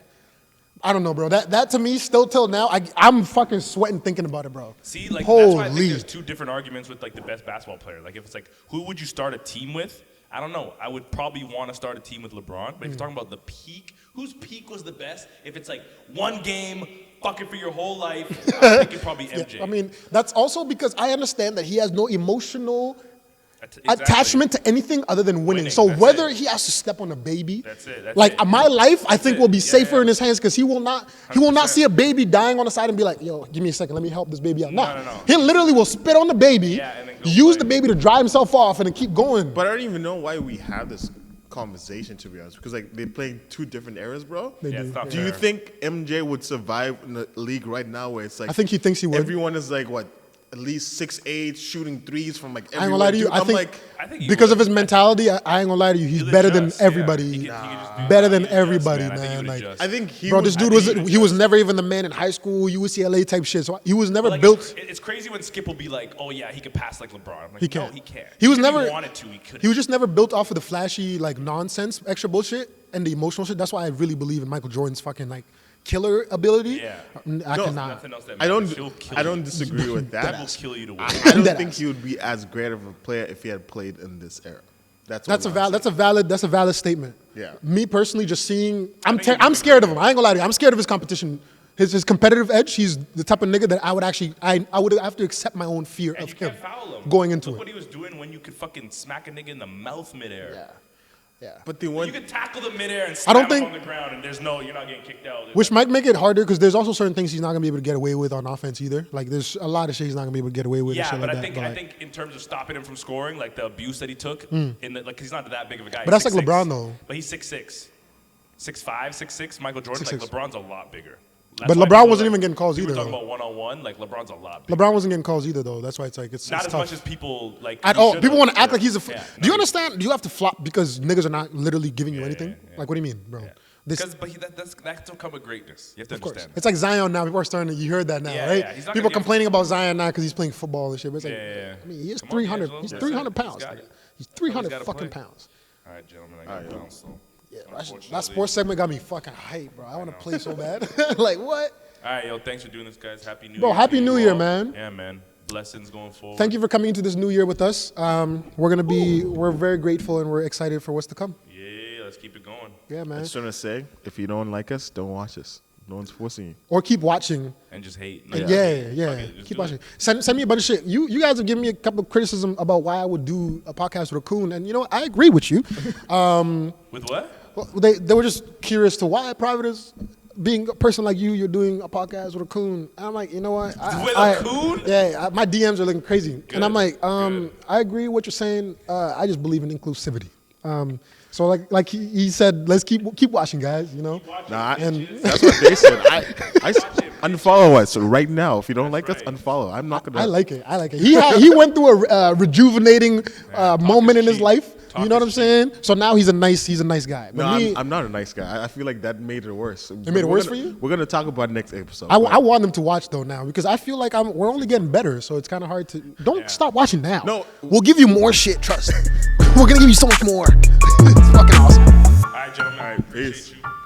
I don't know, bro. That to me, still till now, I'm fucking sweating thinking about it, bro. See, like that's why I think Holy. there's 2 different arguments with like the best basketball player. Like if it's like who would you start a team with? I don't know. I would probably want to start a team with LeBron. But if you're talking about the peak, whose peak was the best? If it's like one game, fucking for your whole life, I'm thinking probably MJ. I mean, that's also because I understand that he has no emotional Exactly. attachment to anything other than winning. Winning, So that's whether it. he has to step on a baby, That's it, that's like it. my life, I think it. will be Yeah, safer yeah. in his hands because he will not 100%. see a baby dying on the side and be like, yo, give me a second, let me help this baby out. Nah, no. he literally will spit on the baby, Yeah, and then go use play. the baby to dry himself off, and then keep going. But I don't even know why we have this conversation, to be honest, because like they're playing 2 different eras, bro. They Yeah, do. it's not Do you fair. think MJ would survive in the league right now, where it's like I think he thinks he would. Everyone is like what at least 6'8", shooting threes from like I ain't everywhere. gonna lie to you. Dude, I I'm think, like, I think he because would. of his mentality, I ain't gonna lie to you. He's He'll better than adjust, yeah. everybody. He can just do Better that. than He adjusts, everybody, man. I think he man. would Like, adjust. I think he bro, would, this dude think was he would he was adjust. never even the man in high school, UCLA type shit. So he was never Like, built. It's crazy when Skip will be like, "Oh yeah, he could pass like LeBron." I'm like, He no, can't. he can't. He was Even if never. He wanted to. He couldn't. He was just never built off of the flashy like nonsense, extra bullshit, and the emotional shit. That's why I really believe in Michael Jordan's fucking like killer ability. Yeah. I No, cannot. Nothing else that I matters. He'll don't kill I don't you. disagree with that. He'll kill you to win. I don't Dead think ass. he would be as great of a player if he had played in this era. That's That's all a I'm valid. That's a valid statement. Yeah. Me personally, just seeing, I'm think he'd I'm be scared good. of him. I ain't gonna lie to you. I'm scared of his competition. His competitive edge. He's the type of nigga that I would actually I would have to accept my own fear And of you him can't foul him. going into Look it. what he was doing when you could fucking smack a nigga in the mouth midair. Yeah. Yeah. But the You one could tackle the midair and I slam don't him think- on the ground, and you're not getting kicked out. Which might make it harder because there's also certain things he's not gonna be able to get away with on offense either. Like there's a lot of shit he's not gonna be able to get away with. and Yeah, shit but like I that. think I think in terms of stopping him from scoring, like the abuse that he took in the like, 'cause he's not that big of a guy. But that's He's like 6'6". LeBron, though. But he's 6'6", 6'5", 6'6". Michael Jordan, 6'6". like LeBron's a lot bigger. That's But why LeBron people, wasn't like, even getting calls we either, were talking though. about one-on-one. Like LeBron's a lot bigger. LeBron wasn't getting calls either though. That's why it's like it's Not as tough. much as people like. At he all. should People have, want to act but- like he's a. yeah, Do no, you he- understand? Do you have to flop because niggas are not literally giving you anything? yeah. Like, what do you mean, bro? This, Because, but that's still come with greatness. You have to of course, understand. it's like Zion now. People are starting to. You heard that now, Yeah, right? yeah. He's not People gonna get- complaining about Zion now because he's playing football and shit. But it's like, Yeah. I mean, he is Come on, 300. D'Angelo. He's That's 300 it. pounds. He's got nigga. it. He's 300 gotta fucking play. pounds. All right, gentlemen, I got to bounce. So. Yeah, Unfortunately. that sports segment got me fucking hyped, bro. I want to play so bad. Like what? All right, yo, thanks for doing this, guys. Happy New Bro, Year. Happy to you New Year, all. man. Yeah, man. Blessings going forward. Thank you for coming into this new year with us. We're very grateful and we're excited for what's to come. Yeah, let's keep it going. Yeah, I man. just want to say, if you don't like us, don't watch us. No one's forcing you. Or keep watching. And just hate. Yeah, Fuck yeah. it, just Keep do watching. it. Send me a bunch of shit. You guys have given me a couple of criticism about why I would do a podcast with Akun, and you know what? I agree with you. With what? Well, they were just curious to why Private is being a person like you. You're doing a podcast with Akun. And I'm like, you know what? With Akun? Yeah, my DMs are looking crazy, and I'm like, good. I agree with what you're saying. I just believe in inclusivity. So like he said, let's keep watching, guys. You know. Nah, And- that's what they said. I unfollow us right now. If you don't like us, unfollow. I'm not gonna. I like it. He went through a rejuvenating moment in his cheap. life. Talk You know what is I'm saying? So now he's a nice guy. But No, me, I'm not a nice guy. I feel like that made it worse. It made it worse for you? We're gonna talk about it next episode. I want them to watch though now because I feel like we're only getting better. So it's kind of hard to. Don't stop watching now. No. We'll give you more shit. Trust. We're gonna give you so much more. It's fucking awesome. All right, gentlemen. All right, peace. Appreciate you.